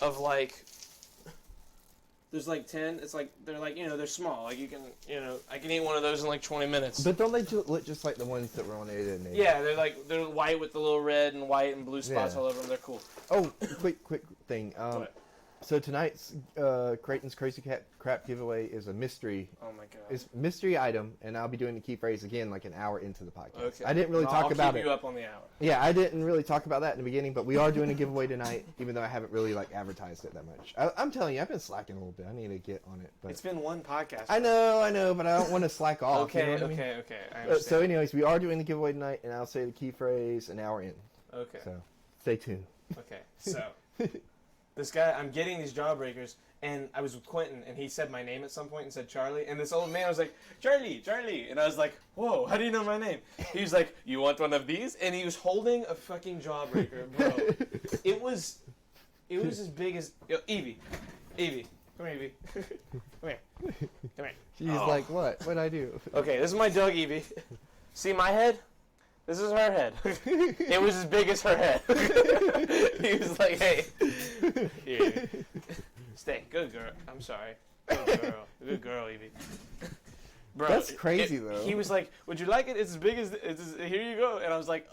of like. There's like 10. It's like they're like they're small. Like you can I can eat one of those in like 20 minutes. But don't they look just like the ones that were on 8 and 8? Yeah, they're white with the little red and white and blue spots all over them. They're cool. Oh, quick thing. So tonight's Creighton's Crazy Crap giveaway is a mystery. Oh my god! It's a mystery item, and I'll be doing the key phrase again like an hour into the podcast. Okay. I didn't really talk about it. I'll keep you up on the hour. Yeah, I didn't really talk about that in the beginning, but we are doing a giveaway tonight, even though I haven't really advertised it that much. I'm telling you, I've been slacking a little bit. I need to get on it. But it's been one podcast. I know, but I don't want to slack off. Okay, you know what I mean? I understand. So, anyways, we are doing the giveaway tonight, and I'll say the key phrase an hour in. Okay. So, stay tuned. Okay, so. This guy, I'm getting these Jawbreakers, and I was with Quentin, and he said my name at some point and said Charlie, and this old man was like, Charlie, and I was like, whoa, how do you know my name? He was like, you want one of these? And he was holding a fucking Jawbreaker, bro. It was as big as, Evie, come here, Evie, come here. She's like, what? What'd I do? Okay, this is my dog, Evie. See my head? This is her head. It was as big as her head. He was like, hey. Here. Stay. Good girl. I'm sorry. Good girl. Good girl, Evie. Bro, that's crazy, though. He was like, would you like it? It's as big as, here you go. And I was like,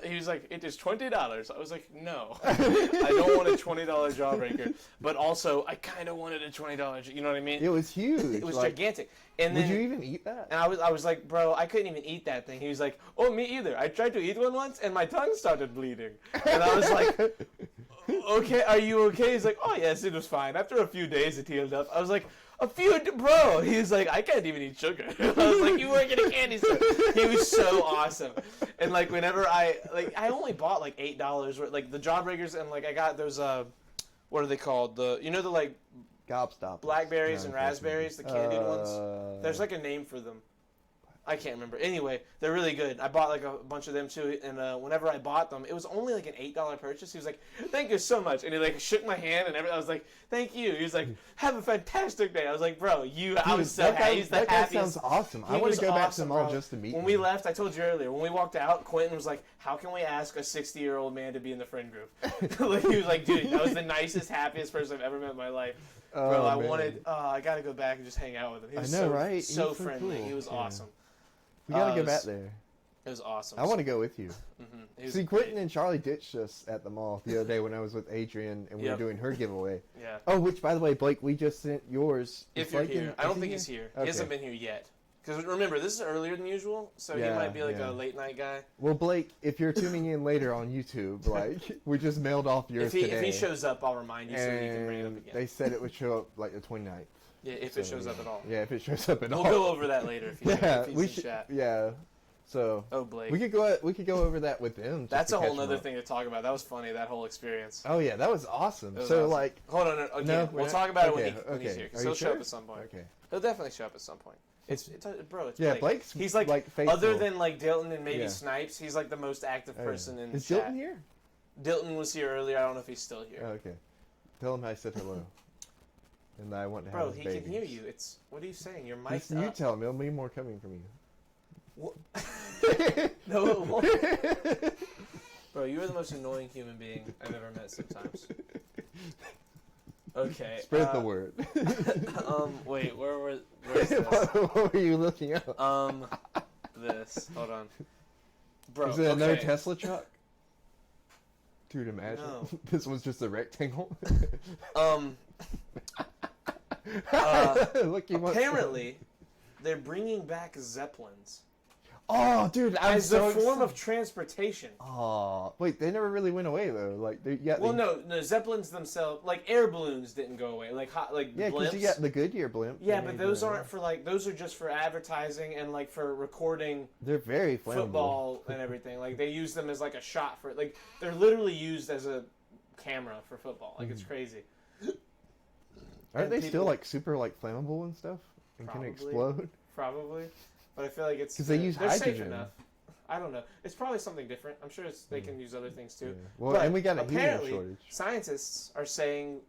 he was like, it is $20. I was like, no. I don't want a $20 Jawbreaker. But also, I kind of wanted a $20, you know what I mean? It was huge. It was gigantic. And then, would you even eat that? And I was like, bro, I couldn't even eat that thing. He was like, oh, me either. I tried to eat one once, and my tongue started bleeding. And I was like, okay, are you okay? He's like, oh, yes, it was fine. After a few days, it healed up. I was like, bro. He's like, I can't even eat sugar. I was like, you work at a candy store. He was so awesome. And like, whenever I only bought like $8 worth, like the Jawbreakers, and like I got those, what are they called? The like Gobstoppers. Blackberries and raspberries, the candied ones. There's like a name for them. I can't remember. Anyway, they're really good. I bought like a bunch of them too, and whenever I bought them, it was only like an $8 purchase. He was like, "Thank you so much," and he like shook my hand, and I was like, "Thank you." He was like, "Have a fantastic day." I was like, "Bro, I was so happy." He's the that happiest. Guy sounds awesome. I want to go back to the mall just to meet him. When we left, I told you earlier, when we walked out, Quentin was like, "How can we ask a 60-year-old man to be in the friend group?" Like, he was like, "Dude, that was the nicest, happiest person I've ever met in my life." Bro, I gotta go back and just hang out with him. He was right? So friendly. Cool. He was awesome. We gotta go back there. It was awesome. I want to go with you. Mm-hmm. See, Quentin and Charlie ditched us at the mall the other day when I was with Adrian and we were doing her giveaway. Yeah. Oh, which, by the way, Blake, we just sent yours. If you're here. I don't think he's here. Okay. He hasn't been here yet. Because remember, this is earlier than usual, so he might be like a late night guy. Well, Blake, if you're tuning in later on YouTube, we just mailed off yours today. If he shows up, I'll remind you so you can bring it up again. They said it would show up like the 29th. Yeah, if it shows up at all. Yeah, if it shows up at all. We'll go over that later if he's in chat. Yeah. So Blake. We could go over that with them. That's a whole other thing to talk about. That was funny, that whole experience. Oh yeah, that was awesome. Awesome. Hold on, okay, we'll talk about it when he's here. Because he'll show up at some point. Okay. He'll definitely show up at some point. It's Blake. Yeah, Blake's he's like faithful. Other than like Dilton and maybe Snipes, he's like the most active person in the chat. Is Dilton here? Dilton was here earlier. I don't know if he's still here. Oh, okay. Tell him I said hello. and I want to Bro, have he babies. can hear you. It's what are you saying? Your mic's You up. tell him. There'll be more coming from you. No, it won't. Bro, you are the most annoying human being I've ever met sometimes. Okay. Spread the word. Wait, where's this? What were you looking up? This. Hold on. Bro, Is it another Tesla truck? Dude, imagine. No. This was just a rectangle. Look, apparently, they're bringing back Zeppelins. Oh, dude, as a form of transportation. Oh, wait, they never really went away though. Like, no, Zeppelins themselves, like air balloons, didn't go away. Like yeah, because you got the Goodyear blimp. Yeah, but those aren't for like those are just for advertising and like for recording. They're very flammable. Football and everything. Like they use them as like a shot for like they're literally used as a camera for football. Like it's crazy. Aren't they still like super like flammable and stuff and can explode? Probably. But I feel like it's because they use hydrogen. hydrogen. Safe enough. I don't know. It's probably something different. I'm sure they can use other things too. Yeah. Well, but and we got a helium apparently, shortage. Scientists are saying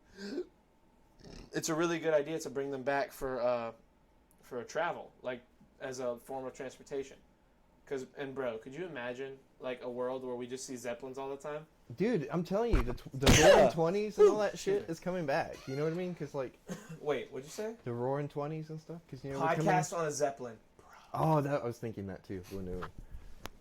it's a really good idea to bring them back for travel, like as a form of transportation. Bro, could you imagine like a world where we just see Zeppelins all the time? Dude, I'm telling you, the Roaring Twenties and all that shit is coming back. You know what I mean? Because like, wait, what'd you say? The Roaring Twenties and stuff. Because podcast on a Zeppelin. Oh, I was thinking that too.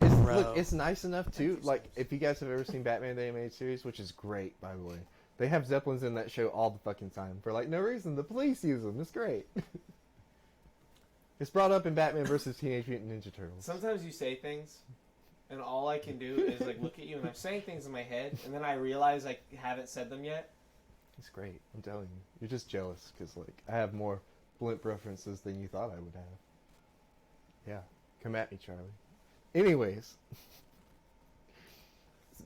Look, it's nice enough too. Like, if you guys have ever seen Batman the Animated Series, which is great, by the way, they have Zeppelins in that show all the fucking time for like no reason. The police use them. It's great. It's brought up in Batman versus Teenage Mutant Ninja Turtles. Sometimes you say things, and all I can do is like look at you, and I'm saying things in my head, and then I realize I haven't said them yet. It's great. I'm telling you, you're just jealous because like I have more blimp references than you thought I would have. Yeah, come at me, Charlie. Anyways.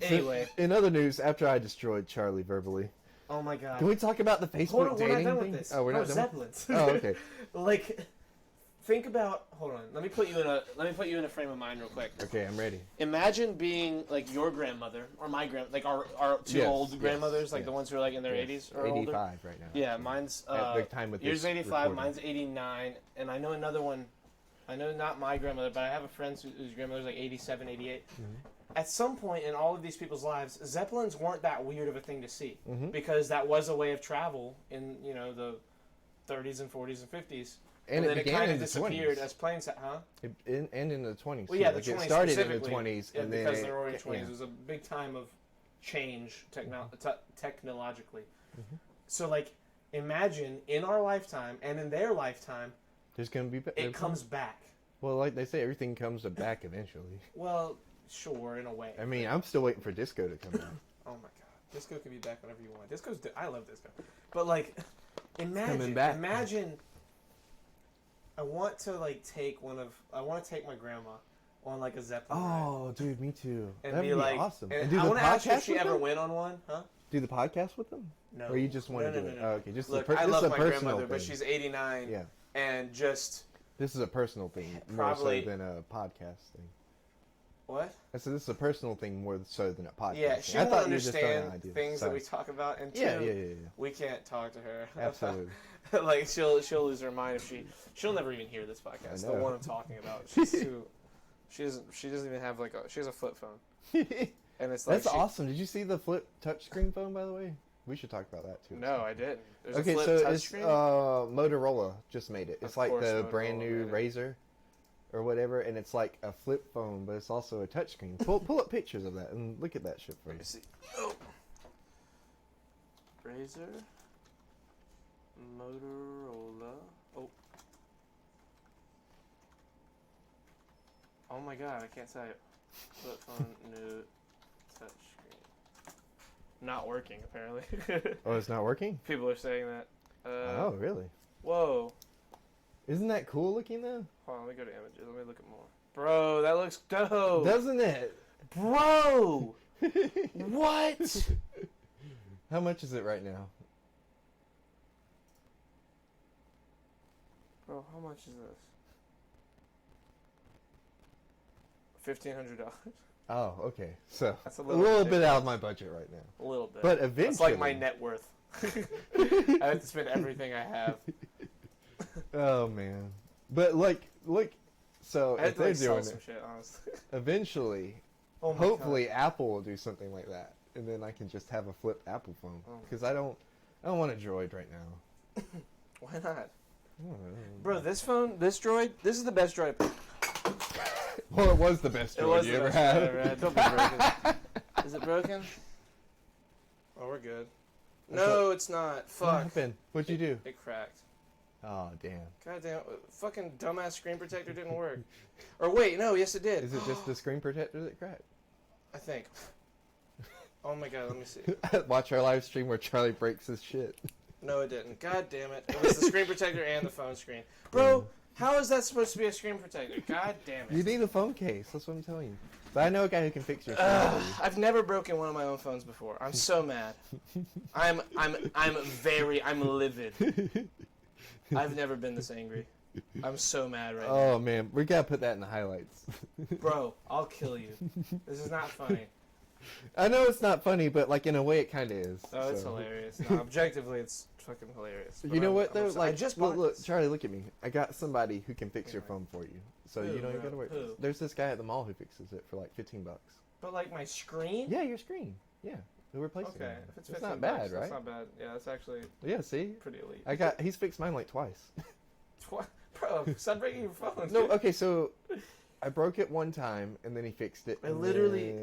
Anyway. So, in other news, after I destroyed Charlie verbally. Oh my god. Can we talk about the Facebook dating we're not done thing? With this. Oh, we're not done. Zeppelins. Oh, okay. Like, think about. Hold on. Let me put you in a frame of mind real quick. Okay, I'm ready. Imagine being like your grandmother or my like our two old grandmothers, like the ones who are like in their 80s or 85 older. right now. Yeah, mine's at the time with yours this 85, recording. mine's 89, and I know another one. I know not my grandmother, but I have a friend whose grandmother's like 87, 88. Mm-hmm. At some point in all of these people's lives, Zeppelins weren't that weird of a thing to see because that was a way of travel in the 30s and 40s and 50s. And then it kind of disappeared as planes, huh? And in the 20s. Well, yeah, too. the 20s it started specifically. in the 20s, and because then the Roaring 20s was a big time of change technologically. Mm-hmm. So, like, imagine in our lifetime and in their lifetime, there's gonna be it comes back. Well, like they say, everything comes back eventually. Well, sure, in a way. I mean, I'm still waiting for disco to come out. Oh my god, disco can be back whenever you want. I love disco, but like, imagine. I want to take my grandma on like a Zeppelin ride. Oh, dude, me too. And that'd be like, awesome. And do I the want to ask you if podcast she with ever them? went on one, huh? Do the podcast with them? No. Or you just want to do it? No. Oh, okay, just look. this I is love a my personal grandmother, thing. but she's 89. Yeah. And just. This is a personal thing probably, more so than a podcast thing. What? I said this is a personal thing more so than a podcast. Yeah, she I won't thought you were just understand things that we talk about, and yeah. we can't talk to her. Absolutely. Like she'll lose her mind if she'll never even hear this podcast. The one I'm talking about. She doesn't even have she has a flip phone. And it's like that's awesome. Did you see the flip touchscreen phone, by the way? We should talk about that too. No, I didn't. There's okay, a flip so it's touchscreen? Motorola just made it. It's like the Motorola brand new Razr or whatever, and it's like a flip phone, but it's also a touchscreen. Pull up pictures of that and look at that shit for Let you. me see. Oh. Razr. Motorola. Oh my god, I can't type. Flip phone, new touchscreen. Not working, apparently. Oh, it's not working? People are saying that. Oh, really? Whoa. Isn't that cool looking, though? Hold on, let me go to images. Let me look at more. Bro, that looks dope. Doesn't it? Bro! What? How much is it right now? Bro, how much is this? $1,500. Oh, okay. So That's a little bit out of my budget right now. A little bit. But eventually, it's like my net worth. I have to spend everything I have. Oh man. But like, look. So I if have to they're doing sell some it, shit, honestly. eventually, hopefully Apple will do something like that, and then I can just have a flip Apple phone because I don't want a Droid right now. Why not? Bro, this Droid, this is the best Droid. Well, it was the best Droid you ever had. Don't be broken. Is it broken? Oh, we're good. No, it's not. Fuck. What happened? What'd you do? It cracked. Oh, damn. God damn. Fucking dumbass screen protector didn't work. Or wait, no, yes it did. Is it just the screen protector that cracked? I think. Oh my god, let me see. Watch our live stream where Charlie breaks his shit. No, it didn't. God damn it. It was the screen protector and the phone screen. Bro, how is that supposed to be a screen protector? God damn it. You need a phone case. That's what I'm telling you. But I know a guy who can fix your phone. I've never broken one of my own phones before. I'm so mad. I'm livid. I've never been this angry. I'm so mad right now. Oh man, we gotta put that in the highlights. Bro, I'll kill you. This is not funny. I know it's not funny, but like in a way, it kind of is. Oh, it's hilarious. No, objectively, it's fucking hilarious. But you know what though? Like, I just look, Charlie, look at me. I got somebody who can fix your phone for you. So Who, you don't even gotta worry. Who? There's this guy at the mall who fixes it for like $15. But like my screen? Yeah, your screen. Yeah, they'll replace it. Okay, if it's not bad, right? That's not bad. Yeah, that's actually Yeah, see, pretty elite. He's fixed mine like twice. Bro, stop breaking your phone. No, dude. okay, so I broke it one time and then he fixed it. I was literally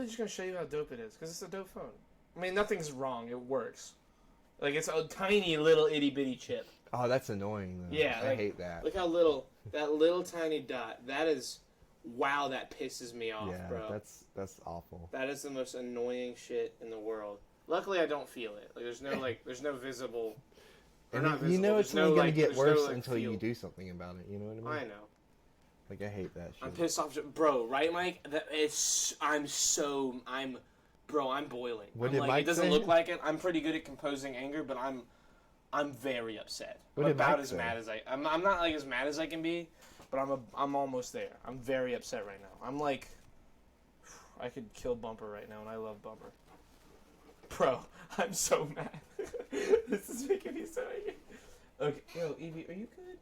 just gonna show you how dope it is because it's a dope phone. I mean, nothing's wrong. It works. Like it's a tiny little itty bitty chip. Oh, that's annoying though. Yeah, I hate that. Look how little that little tiny dot. That is, wow, that pisses me off, yeah, bro. that's awful. That is the most annoying shit in the world. Luckily, I don't feel it. Like there's no visible. Or not visible. You know it's only gonna get worse until you feel. Do something about it. You know what I mean? I know. Like I hate that shit. I'm pissed off, bro. Right, Mike? I'm boiling. What did Mike It doesn't say? look like it. I'm pretty good at composing anger, but I'm very upset. What I'm did about Mike as say? mad as I'm not like as mad as I can be, but I'm almost there. I'm very upset right now. I'm like, I could kill Bumper right now, and I love Bumper. Bro, I'm so mad. This is making me so angry. Okay, yo, Evie, are you good?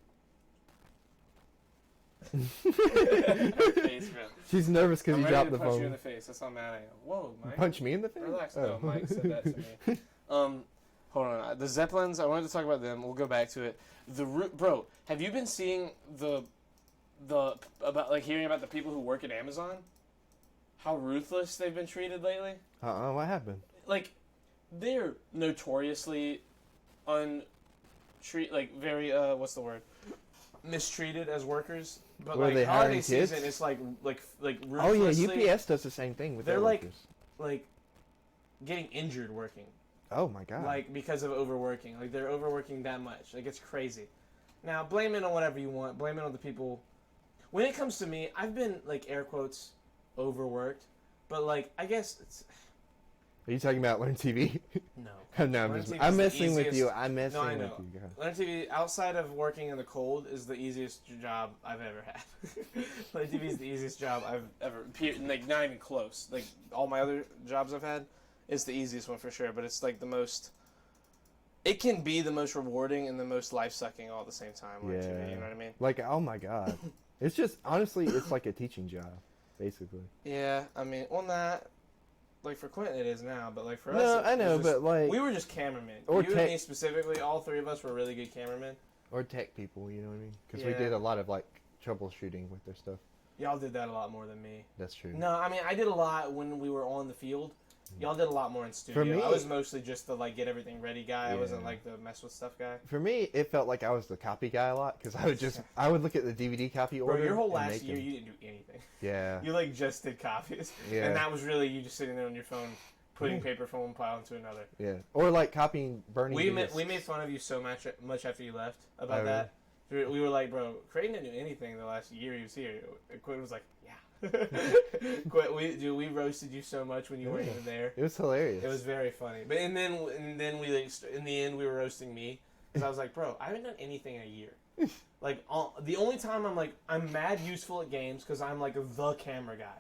Face, bro. She's nervous because you dropped the punch phone. you in the face. That's how mad I am. Whoa, Mike. Punch me in the face? Relax. Oh. No, Mike said that to me. Hold on. The Zeppelins. I wanted to talk about them. We'll go back to it. Bro, have you been seeing hearing about the people who work at Amazon? How ruthless they've been treated lately? What happened? Like, they're notoriously very what's the word? Mistreated as workers. But Were like they holiday hiring kids? season, it's like ruthlessly. Oh yeah, UPS does the same thing with They're their like workers. getting injured working. Oh my god. Like because of overworking. Like they're overworking that much. Like it's crazy. Now blame it on whatever you want. Blame it on the people. When it comes to me, I've been like air quotes overworked, but like I guess it's. Are you talking about Learn TV? No. No, I'm messing with you. I'm messing with you. Learn TV, outside of working in the cold, is the easiest job I've ever had. Learn TV is the easiest job I've ever, like not even close. Like all my other jobs I've had, it's the easiest one for sure. But it's like the most. It can be the most rewarding and the most life-sucking all at the same time. Learn TV, you know what I mean? Like, oh my god, it's just honestly, it's like a teaching job, basically. Yeah, I mean, well, not. Like, for Quentin it is now, but, like, for us... No, I know, but, like... We were just cameramen. Or you and me specifically, all three of us were really good cameramen. Or tech people, you know what I mean? Because we did a lot of, like, troubleshooting with their stuff. Y'all did that a lot more than me. That's true. No, I mean, I did a lot when we were on the field. Y'all did a lot more in studio. For me, I was mostly just the, like, get everything ready guy. I wasn't, like, the mess with stuff guy. For me, it felt like I was the copy guy a lot, because I would look at the DVD copy order. Bro, your whole last year, you didn't do anything. Yeah. You, like, just did copies. Yeah. And that was really you just sitting there on your phone, putting paper from one pile into another. Yeah. Or, like, copying, burning We made fun of you so much after you left about that. We were like, bro, Creighton didn't do anything the last year he was here. Quentin was like, yeah. We roasted you so much when you weren't even there. It was hilarious. It was very funny. But and then we like in the end we were roasting me because I was like, bro, I haven't done anything in a year. Like the only time I'm mad useful at games because I'm like the camera guy.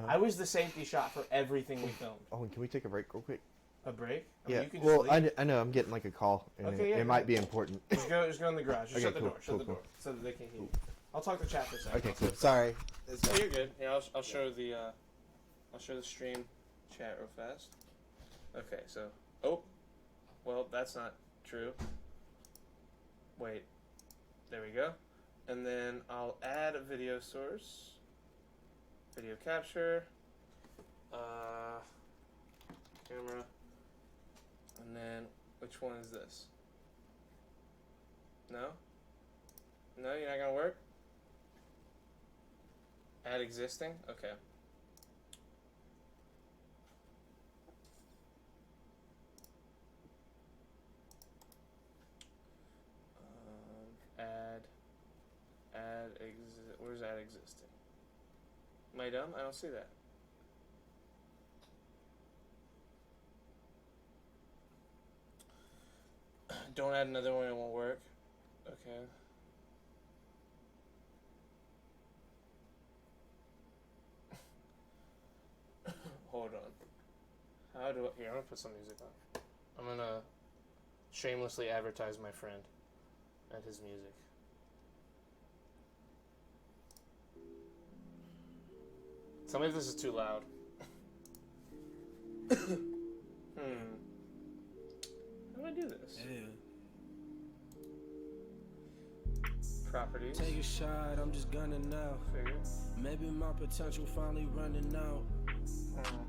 I was the safety shot for everything we filmed. Oh, and can we take a break real quick? A break? Yeah. You can Well, just leave. I know I'm getting like a call, and Okay, it might be important. Just go in the garage. Just Okay, shut the cool, door. Shut the door so that they can hear you. I'll talk to chat for a second. Okay, cool. Sorry. Oh, you're good. Yeah, I'll show the stream chat real fast. Okay, so well, that's not true. Wait, there we go. And then I'll add a video source, video capture, camera, and then which one is this? No, you're not gonna work. Add existing? Okay. Where's add existing? Am I dumb? I don't see that. Don't add another one, it won't work. Okay. Hold on. How do I... Here, I'm gonna put some music on. I'm gonna shamelessly advertise my friend and his music. Tell me if this is too loud. How do I do this? Yeah. Properties. Take a shot, I'm just gunning now. Figure. Maybe my potential finally running out.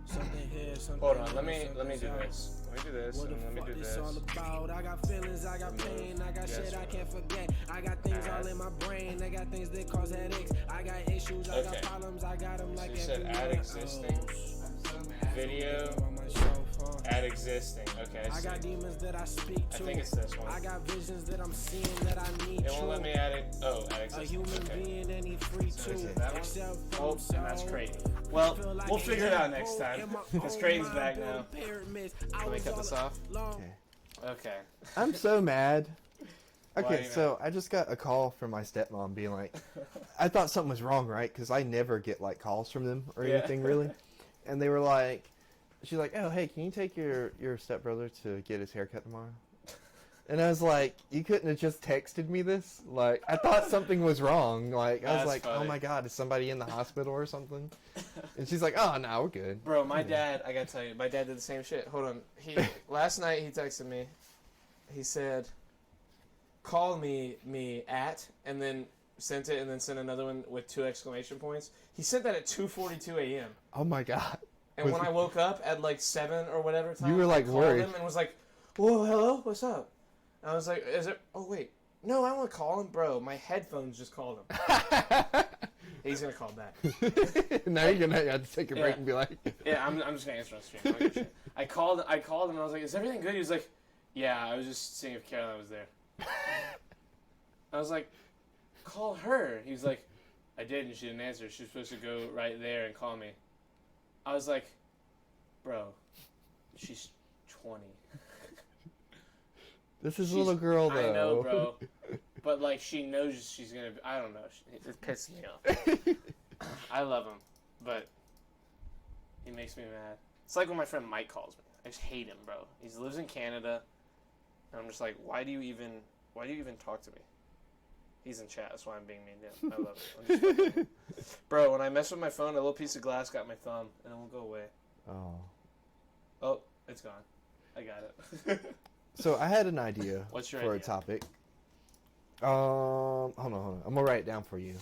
Something here, something. Hold on, let me do this. Let me do this, What the and let me fuck do this this. all about? I got feelings, I got pain, I got shit I can't forget. I got things all in my brain, I got things that cause headaches. I got issues, I got problems, I got them like you said add existing. Video. Add existing. Okay, I got demons that I speak to. I think it's this one. I got visions that I'm seeing that I need. It won't let me add it. Oh, add A existing. human being and he free too. That one? Oh, and that's Creighton. Well, we'll figure it out next time. Because Creighton's back now. Let me cut this off. Okay. Okay. I'm so mad. Why Okay, are you so I just got a call from my stepmom being like, I thought something was wrong, right? Because I never get like calls from them or anything really. And they were like, she's like, oh, hey, can you take your stepbrother to get his haircut tomorrow? And I was like, you couldn't have just texted me this? Like, I thought something was wrong. Like, I was like, funny. oh my God, is somebody in the hospital or something? And she's like, oh, no, we're good. Bro, my dad, I gotta tell you, my dad did the same shit. Hold on. Last night he texted me. He said, call me at, and then sent it, and then sent another one with 2 exclamation points. He sent that at 2:42 a.m. Oh my God. And when I woke up at like 7 or whatever time, You were like I called worried. him and was like, whoa, hello, what's up? And I was like, is it, oh wait, no, I want to call him, bro. My headphones just called him. He's gonna call back. Now you're gonna have to take a break and be like, Yeah, I'm just gonna answer on stream. I don't give a shit. I called him and I was like, is everything good? He was like, yeah, I was just seeing if Caroline was there. I was like, call her. He was like, I did, and she didn't answer. She was supposed to go right there and call me. I was like, bro, she's 20. this is a little girl, though. I know, bro. But, like, she knows she's going to... I don't know. It pisses me off. I love him, but he makes me mad. It's like when my friend Mike calls me. I just hate him, bro. He lives in Canada, and I'm just like, why do you even talk to me? He's in chat, that's why I'm being mean to him. I love it. I'm just fucking him. Bro, when I mess with my phone, a little piece of glass got my thumb, and it won't go away. Oh. Oh, it's gone. I got it. So I had an idea What's your for idea? a topic. Hold on. I'm gonna write it down for you,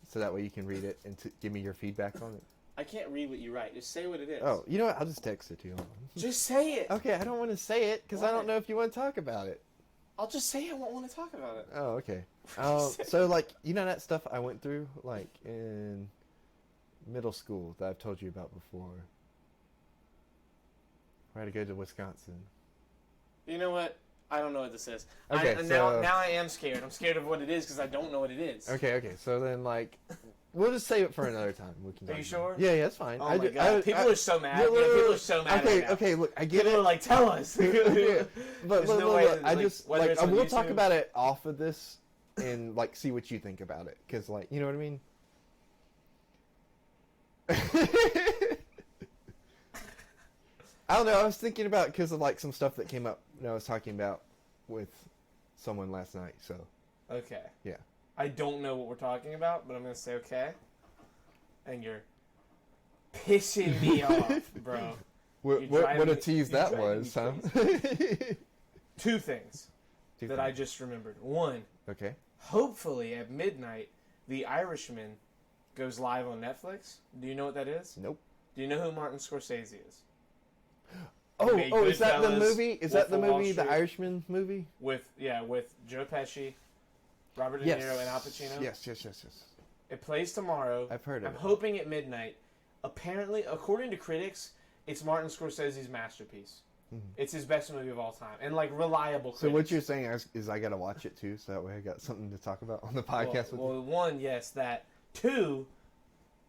so that way you can read it and give me your feedback on it. I can't read what you write. Just say what it is. Oh, you know what? I'll just text it to you. Hold on. Just say it. Okay, I don't want to say it because I don't know if you want to talk about it. I'll just say I won't want to talk about it. Oh, okay. So like, you know that stuff I went through like in middle school that I've told you about before. I had to go to Wisconsin. You know what? I don't know what this is. Okay, now I am scared. I'm scared of what it is because I don't know what it is. Okay. So then, like, we'll just save it for another time. We can. Are you sure? Yeah, that's fine. Oh my god, people are so mad. People are so mad. Okay. Look, I get people it. are like, tell us. But look, I just like I will talk YouTube. about it off of this and like see what you think about it because like you know what I mean. I don't know. I was thinking about because of like some stuff that came up when I was talking about with someone last night. So. Okay. Yeah. I don't know what we're talking about, but I'm gonna say okay. And you're pissing me off, bro. What a tease that was, huh? Two things that I just remembered. One. Okay. Hopefully at midnight, The Irishman goes live on Netflix. Do you know what that is? Nope. Do you know who Martin Scorsese is? Oh, is that the movie? Is that the movie, Street, the Irishman movie? With Joe Pesci, Robert De Niro, and Al Pacino? Yes. It plays tomorrow. I've heard of it. I'm hoping at midnight. Apparently, according to critics, it's Martin Scorsese's masterpiece. Mm-hmm. It's his best movie of all time. And, like, reliable critics. So what you're saying is I got to watch it, too, so that way I got something to talk about on the podcast with you? Well, one, yes, that. Two,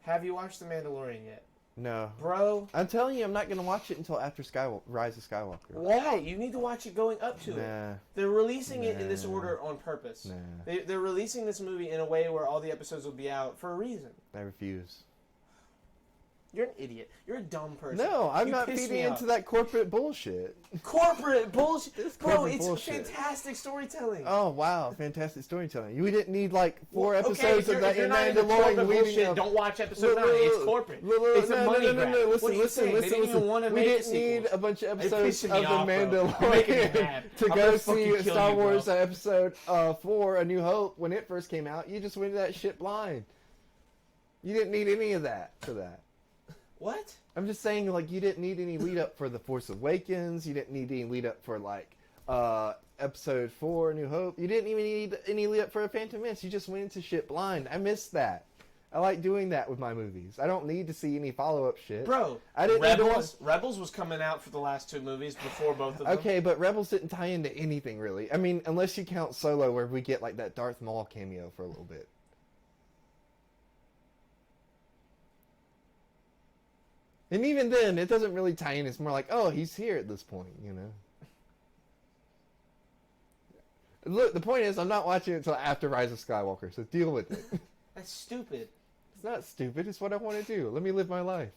have you watched The Mandalorian yet? No. Bro. I'm telling you, I'm not going to watch it until after Rise of Skywalker. Why? You need to watch it going up to it. They're releasing it in this order on purpose. They're releasing this movie in a way where all the episodes will be out for a reason. I refuse. You're an idiot. You're a dumb person. No, I'm not feeding into that corporate bullshit. Corporate bullshit? Bro, it's bullshit. Fantastic storytelling. Oh, wow. Fantastic storytelling. We didn't need, like, 4 episodes of that in Mandalorian bullshit. Don't watch episode 9. It's corporate. It's a money grab. Listen. We didn't need a bunch of episodes of The Mandalorian to go see Star Wars episode 4, A New Hope, when it first came out. You just went to that shit blind. You didn't need any of that for that. What? I'm just saying, like, you didn't need any lead up for The Force Awakens. You didn't need any lead up for, like, episode 4, New Hope. You didn't even need any lead up for A Phantom Menace. You just went into shit blind. I miss that. I like doing that with my movies. I don't need to see any follow-up shit. Bro, Rebels was coming out for the last 2 movies before both of them. Okay, but Rebels didn't tie into anything, really. I mean, unless you count Solo, where we get, like, that Darth Maul cameo for a little bit. And even then, it doesn't really tie in. It's more like, oh, he's here at this point, you know? Look, the point is, I'm not watching it until after Rise of Skywalker, so deal with it. That's stupid. It's not stupid. It's what I want to do. Let me live my life.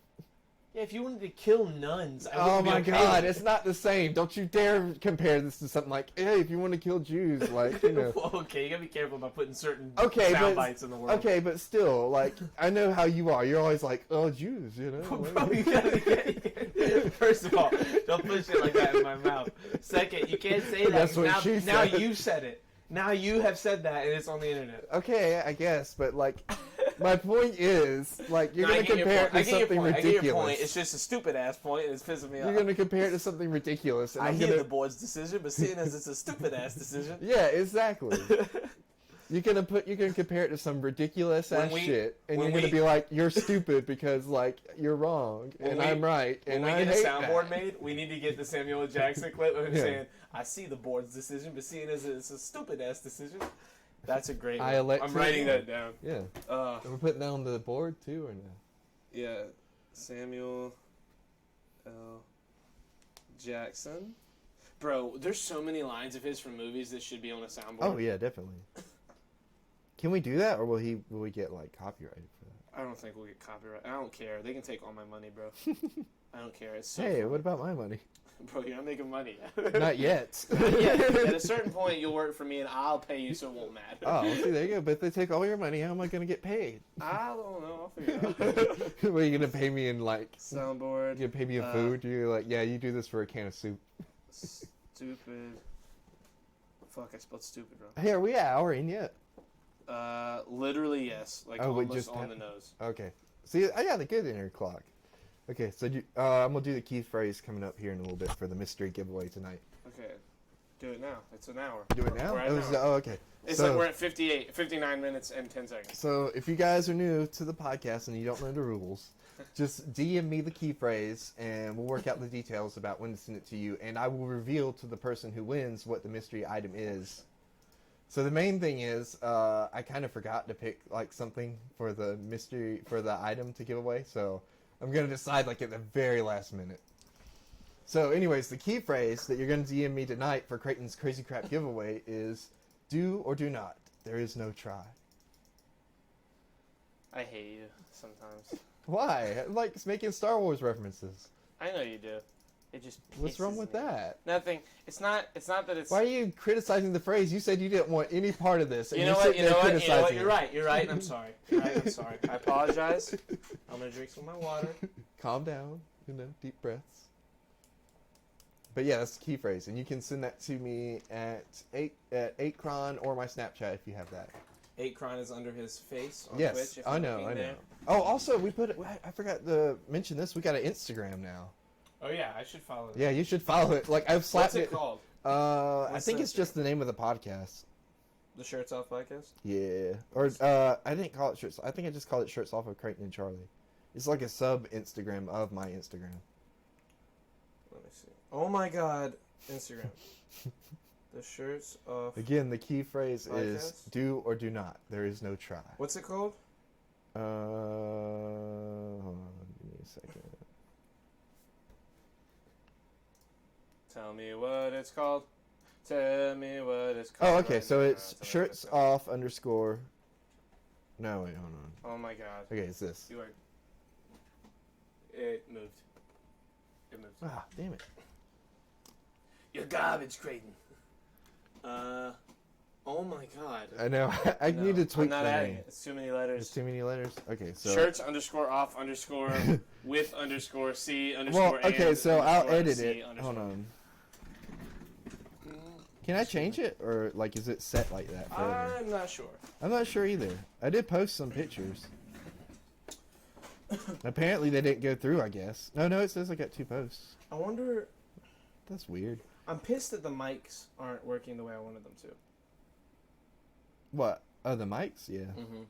Yeah, if you wanted to kill nuns, oh my god, it's not the same. Don't you dare compare this to something like, hey, if you want to kill Jews, like, you know. Okay, you gotta be careful about putting certain sound bites in the world. Okay, but still, like, I know how you are. You're always like, oh, Jews, you know. Bro, you gotta get. First of all, don't put shit like that in my mouth. Second, you can't say that. That's what she said. Now you said it. Now you have said that, and it's on the internet. Okay, I guess, but, like, my point is, like, you're going to compare it to something ridiculous. I get your point. It's just a stupid-ass point, and it's pissing me off. You're going to compare it to something ridiculous. And I hear the board's decision, but seeing as it's a stupid-ass decision. Yeah, exactly. You're gonna compare it to some ridiculous ass shit, and you're gonna be like, you're stupid because like you're wrong and I'm right. And when we get a soundboard made, we need to get the Samuel L. Jackson clip of him saying, "I see the board's decision, but seeing as it's a stupid ass decision." That's a great one. I'm writing that down. Yeah. We're putting that on the board too, or no? Yeah, Samuel L. Jackson. Bro, there's so many lines of his from movies that should be on a soundboard. Oh yeah, definitely. Can we do that, or will we get like copyrighted for that? I don't think we'll get copyright. I don't care. They can take all my money, bro. I don't care. It's so hey, fun. what about my money? Bro, you're not making money. Not yet. Not yet. At a certain point, you'll work for me, and I'll pay you, so it won't matter. Oh, well, see, there you go. But if they take all your money, how am I going to get paid? I don't know. I'll figure it out. Are you going to pay me in, like... soundboard? You going to pay me in food? You're like, yeah, you do this for a can of soup. Stupid. Fuck, I spelled stupid wrong. Hey, are we an hour in yet? Literally, yes. Like, almost just on the nose. Okay. See, I got a good inner clock. Okay, so I'm going to do the key phrase coming up here in a little bit for the mystery giveaway tonight. Okay. Do it now. It's an hour. Do it now? Okay. It's like we're at 59 minutes and 10 seconds. So if you guys are new to the podcast and you don't know the rules, just DM me the key phrase and we'll work out the details about when to send it to you. And I will reveal to the person who wins what the mystery item is. So the main thing is, I kind of forgot to pick like something for the item to give away. So I'm going to decide like at the very last minute. So anyways, the key phrase that you're going to DM me tonight for Creighton's Crazy Crap giveaway is do or do not. There is no try. I hate you sometimes. Why? I like making Star Wars references. I know you do. It just What's wrong pisses with me. that? Nothing. It's not that it's. Why are you criticizing the phrase? You said you didn't want any part of this. And You know what? You know what? criticizing You're right. You're right. And I'm sorry. You're right. I'm sorry. I apologize. I'm gonna drink some of my water. Calm down. Deep breaths. But yeah, that's the key phrase, and you can send that to me at 8cron or my Snapchat if you have that. 8cron is under his face on Yes, Twitch. If I you're know. looking there. Oh, also I forgot to mention this. We got an Instagram now. Oh yeah, I should follow that. Yeah, you should follow it. Like I've slapped What's it called? I think it's just the name of the podcast. The Shirts Off Podcast? Yeah. Or I didn't call it Shirts. I think I just called it Shirts Off of Creighton and Charlie. It's like a sub Instagram of my Instagram. Let me see. Oh my god, Instagram. The Shirts Off. Again, the key phrase is Podcast? do or do not. There is no try. What's it called? Hold on, give me a second. Tell me what it's called. Tell me what it's called. Oh, okay. right So now. it's Tell me shirts what it's called. off underscore. No, wait, hold on. Oh my god. Okay, it's this. You are. It moved. It moved. Ah, damn it. You're garbage, Creighton. Oh my god. I know. I No, need to tweak I'm not the adding name. it. It's too many letters. It's too many letters. Okay, so Shirts underscore off underscore with underscore C underscore. well, okay, and so I'll underscore edit C it. underscore. Hold on. Can I change it, or like is it set like that forever? I'm not sure. I'm not sure either. I did post some pictures. Apparently they didn't go through. I guess. No, it says I got 2 posts. I wonder. That's weird. I'm pissed that the mics aren't working the way I wanted them to. What? Oh, the mics? Yeah. Mm-hmm.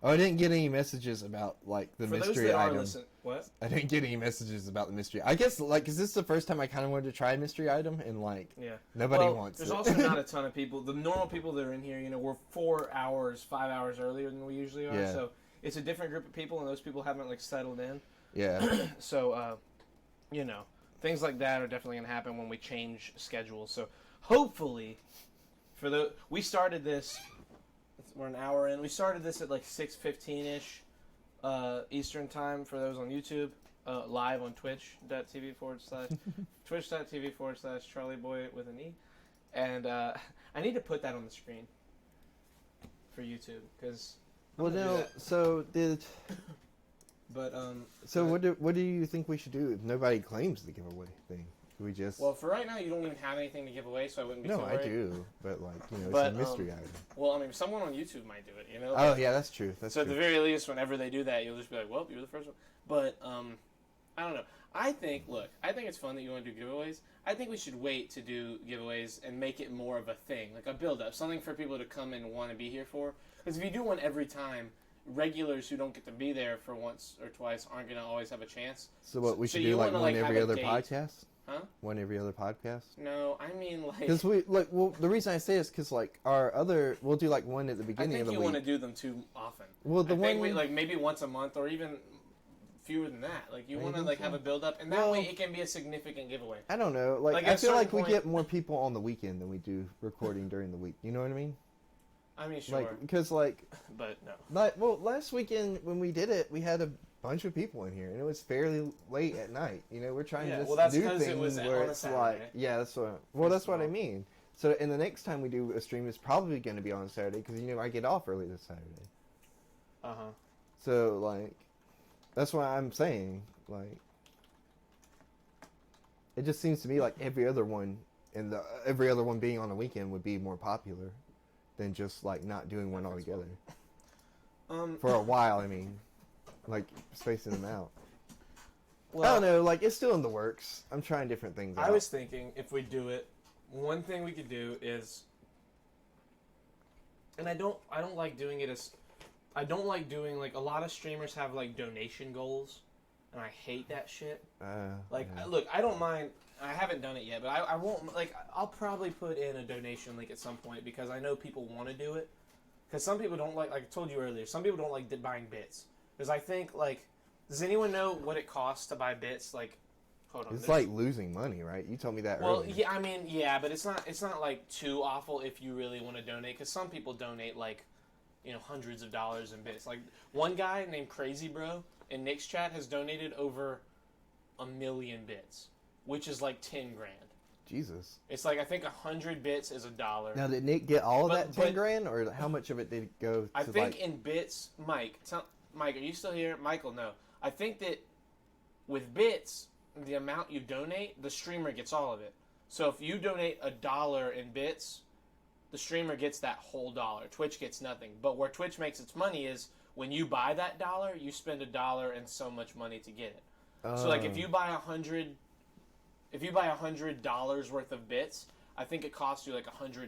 Oh, I didn't get any messages about like the For those mystery that item. are listening, what? I didn't get any messages about the mystery. I guess like, is this the first time I kind of wanted to try a mystery item and like Yeah. nobody Well, wants there's it. also not a ton of people. The normal people that are in here, we're 4 hours, 5 hours earlier than we usually are. Yeah. So it's a different group of people, and those people haven't like settled in. Yeah. So, things like that are definitely going to happen when we change schedules. So hopefully, we started this. We're an hour in. We started this at like 6:15ish Eastern time for those on YouTube. Live on twitch.tv / twitch.tv / Charlie Boy with an E. And I need to put that on the screen for YouTube because. Well, no. So did. But So what do you think we should do if nobody claims the giveaway thing? Do we just? well, for right now, you don't even have anything to give away, so I wouldn't be too no, worried. I do, but like it's But, a mystery item. Well, I mean, someone on YouTube might do it, Oh yeah, that's true. That's So at true. the very least, whenever they do that, you'll just be like, well, you're the first one. But, I don't know. I think it's fun that you want to do giveaways. I think we should wait to do giveaways and make it more of a thing, like a build-up, something for people to come and want to be here for. Because if you do one every time, regulars who don't get to be there for once or twice aren't going to always have a chance. So what we so should you do, like wanna, one like, every have a other date. podcast? Huh? One every other podcast? No, I mean, like... Because we like the reason I say is because like we'll do like one at the I beginning think of the you week. want to do them too often. Well, the I think one like maybe once a month or even fewer than that. Like you want to think like so? have a build up, and that Well, way it can be a significant giveaway. I don't know. Like Like, I at a feel like certain we point- get more people on the weekend than we do recording during the week. You know what I mean? I mean, sure, Like because like but no. last weekend when we did it, we had a bunch of people in here, and it was fairly late at night. We're trying Yeah, to just well, that's do 'cause things it was where on a it's Saturday. like, yeah, that's what. Well, that's what I mean. So, and the next time we do a stream is probably going to be on Saturday because I get off early this Saturday. Uh huh. So like, that's why I'm saying like, it just seems to me like every other one being on a weekend would be more popular than just like not doing one altogether. For a while, I mean, like spacing them out. Well, I don't know, like it's still in the works. I'm trying different things out. I was thinking if we do it, one thing we could do is, and I don't like doing it as, I don't like doing like a lot of streamers have like donation goals, and I hate that shit. Like, yeah. look, I don't mind. I haven't done it yet, but I won't. Like, I'll probably put in a donation link at some point because I know people want to do it. Because some people don't like I told you earlier, some people don't like buying bits. Because I think, like, does anyone know what it costs to buy bits? Like, hold on. It's like losing money, right? You told me that well, earlier. yeah, I mean, yeah, but it's not like too awful if you really want to donate. Because some people donate like, hundreds of dollars in bits. Like one guy named Crazy Bro in Nick's chat has donated over 1 million bits, which is like 10 grand. Jesus. It's like, I think 100 bits is $1. Now, did Nick get all of that 10 grand, or how much of it did it go to, I think in bits, Mike, are you still here? Michael, no. I think that with bits, the amount you donate, the streamer gets all of it. So if you donate $1 in bits, the streamer gets that whole dollar. Twitch gets nothing. But where Twitch makes its money is when you buy that $1, you spend $1 and so much money to get it. So like if you buy $100 worth of bits, I think it costs you like $112.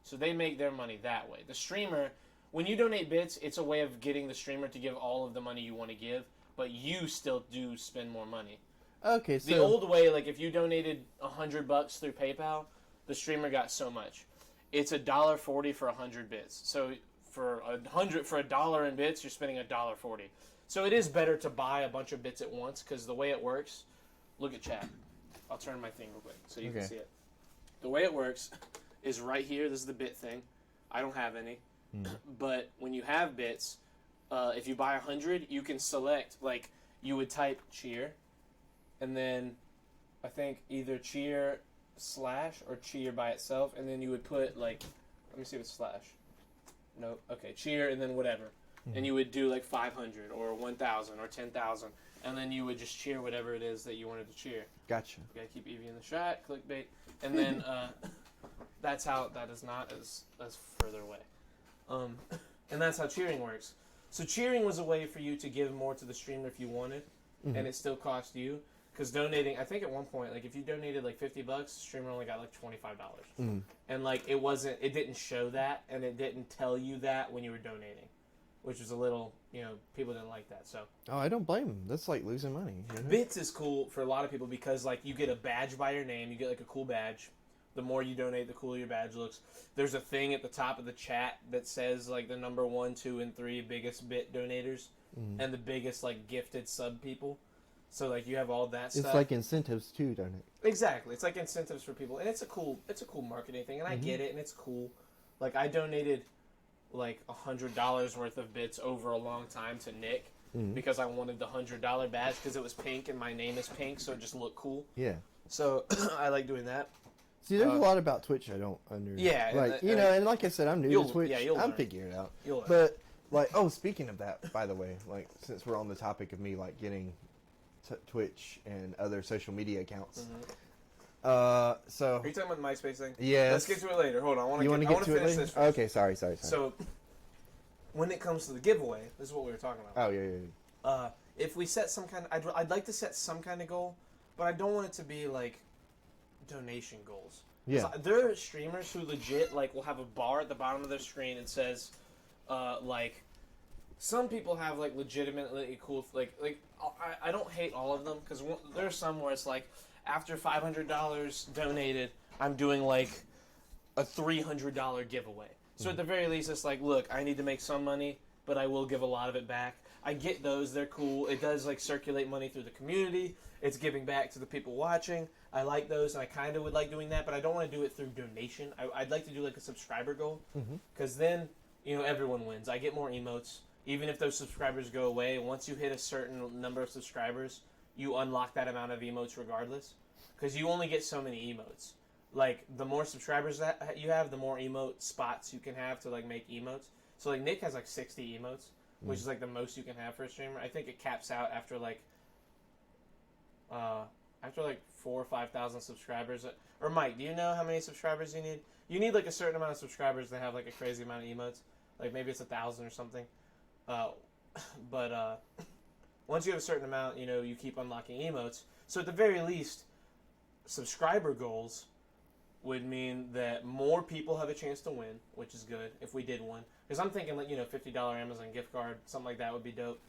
So they make their money that way. The streamer, when you donate bits, it's a way of getting the streamer to give all of the money you want to give, but you still do spend more money. Okay, so the old way, like if you donated $100 through PayPal, the streamer got so much. It's $1.40 for 100 bits. So for $1 in bits, you're spending $1.40. So it is better to buy a bunch of bits at once, because the way it works, look at chat. I'll turn my thing real quick so you can see it. The way it works is right here. This is the bit thing. I don't have any. But when you have bits, if you buy 100, you can select, like, you would type cheer, and then I think either cheer / or cheer by itself, and then you would put, like, let me see if it's /. No, okay, cheer, and then whatever. And you would do, like, 500 or 1,000 or 10,000, and then you would just cheer whatever it is that you wanted to cheer. Gotcha. You gotta keep Evie in the shot, clickbait, and then that's how, that is not as further away. And that's how cheering works. So cheering was a way for you to give more to the streamer if you wanted, and it still cost you. Because donating, I think at one point, like if you donated like $50, the streamer only got like $25. And like it didn't show that, and it didn't tell you that when you were donating, which was a little, people didn't like that. So. Oh, I don't blame them. That's like losing money. You know? Bits is cool for a lot of people because like you get a badge by your name, you get like a cool badge. The more you donate, the cooler your badge looks. There's a thing at the top of the chat that says like the number 1, 2, and 3 biggest bit donators and the biggest like gifted sub people. So like you have all that stuff. It's like incentives too, don't it? Exactly. It's like incentives for people, and it's a cool marketing thing, and I get it, and it's cool. Like I donated like $100 worth of bits over a long time to Nick because I wanted the $100 badge because it was pink and my name is pink, so it just looked cool. Yeah. So I like doing that. See, there's a lot about Twitch I don't understand. Yeah, like and like I said, I'm new to Twitch. Yeah, I'm figuring it out. You'll learn. But like, speaking of that, by the way, like since we're on the topic of me like getting Twitch and other social media accounts, so are you talking about the MySpace thing? Yes. Let's get to it later. Hold on, I want to finish this first. Okay, sorry. So when it comes to the giveaway, this is what we were talking about. Oh yeah. If we set some kind of, I'd like to set some kind of goal, but I don't want it to be like donation goals. Yeah. There are streamers who legit like will have a bar at the bottom of their screen and says, like, some people have like legitimately cool like I don't hate all of them because there's some where it's like after $500 donated, I'm doing like a $300 giveaway. So at the very least, it's like, look, I need to make some money, but I will give a lot of it back. I get those; they're cool. It does like circulate money through the community. It's giving back to the people watching. I like those, and I kind of would like doing that, but I don't want to do it through donation. I'd like to do like a subscriber goal, because then everyone wins. I get more emotes, even if those subscribers go away. Once you hit a certain number of subscribers, you unlock that amount of emotes regardless, because you only get so many emotes. Like the more subscribers that you have, the more emote spots you can have to like make emotes. So like Nick has like 60 emotes, which is like the most you can have for a streamer. I think it caps out after like 4,000 or 5,000 subscribers. Or Mike, do you know how many subscribers you need? You need like a certain amount of subscribers to have like a crazy amount of emotes. Like maybe it's 1,000 or something. But once you have a certain amount, you keep unlocking emotes. So at the very least, subscriber goals would mean that more people have a chance to win, which is good if we did one. Because I'm thinking like $50 Amazon gift card, something like that would be dope.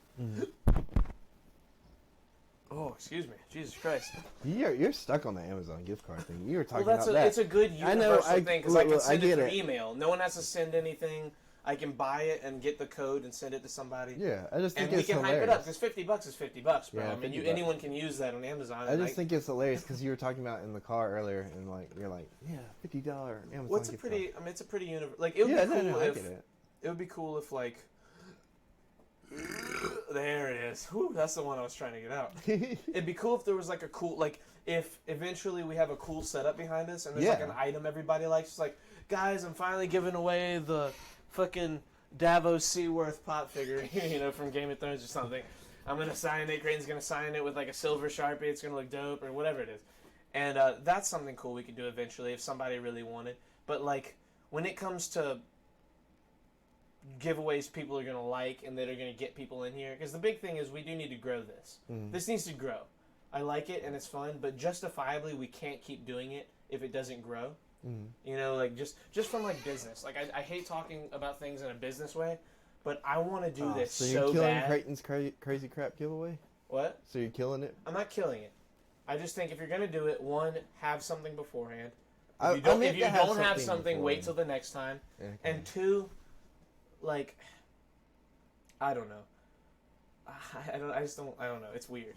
Oh, excuse me, Jesus Christ! You're stuck on the Amazon gift card thing. You were talking about that. It's a good universal thing because I can send it through email. No one has to send anything. I can buy it and get the code and send it to somebody. Yeah, I just think and it's hilarious. And we can hype it up because $50 is $50, bro. Yeah, I mean, anyone can use that on Amazon. I just think it's hilarious because you were talking about in the car earlier, and like you're like, yeah, $50 Amazon. What's gift a pretty? card. I mean, it's a pretty universal. Like it would be cool if I get it. It would be cool if like There it is. Whew, that's the one I was trying to get out. It'd be cool if there was like a cool, like, if eventually we have a cool setup behind us and there's like an item everybody likes. It's like, guys, I'm finally giving away the fucking Davos Seaworth pop figure, you know, from Game of Thrones or something. I'm going to sign it. Creighton's going to sign it with like a silver Sharpie. It's going to look dope or whatever it is. And that's something cool we could do eventually if somebody really wanted. But like, when it comes to giveaways people are going to like and that are going to get people in here, because the big thing is we do need to grow this. This needs to grow. I like it and it's fun, but justifiably we can't keep doing it if it doesn't grow. You know, like just from like business. Like I hate talking about things in a business way, but I want to do this so bad. So you're killing Creighton's crazy crap giveaway? What? So you're killing it? I'm not killing it. I just think if you're going to do it, one, have something beforehand. If you don't have something, wait till the next time. Okay. And two, like, I don't know. I don't know. It's weird.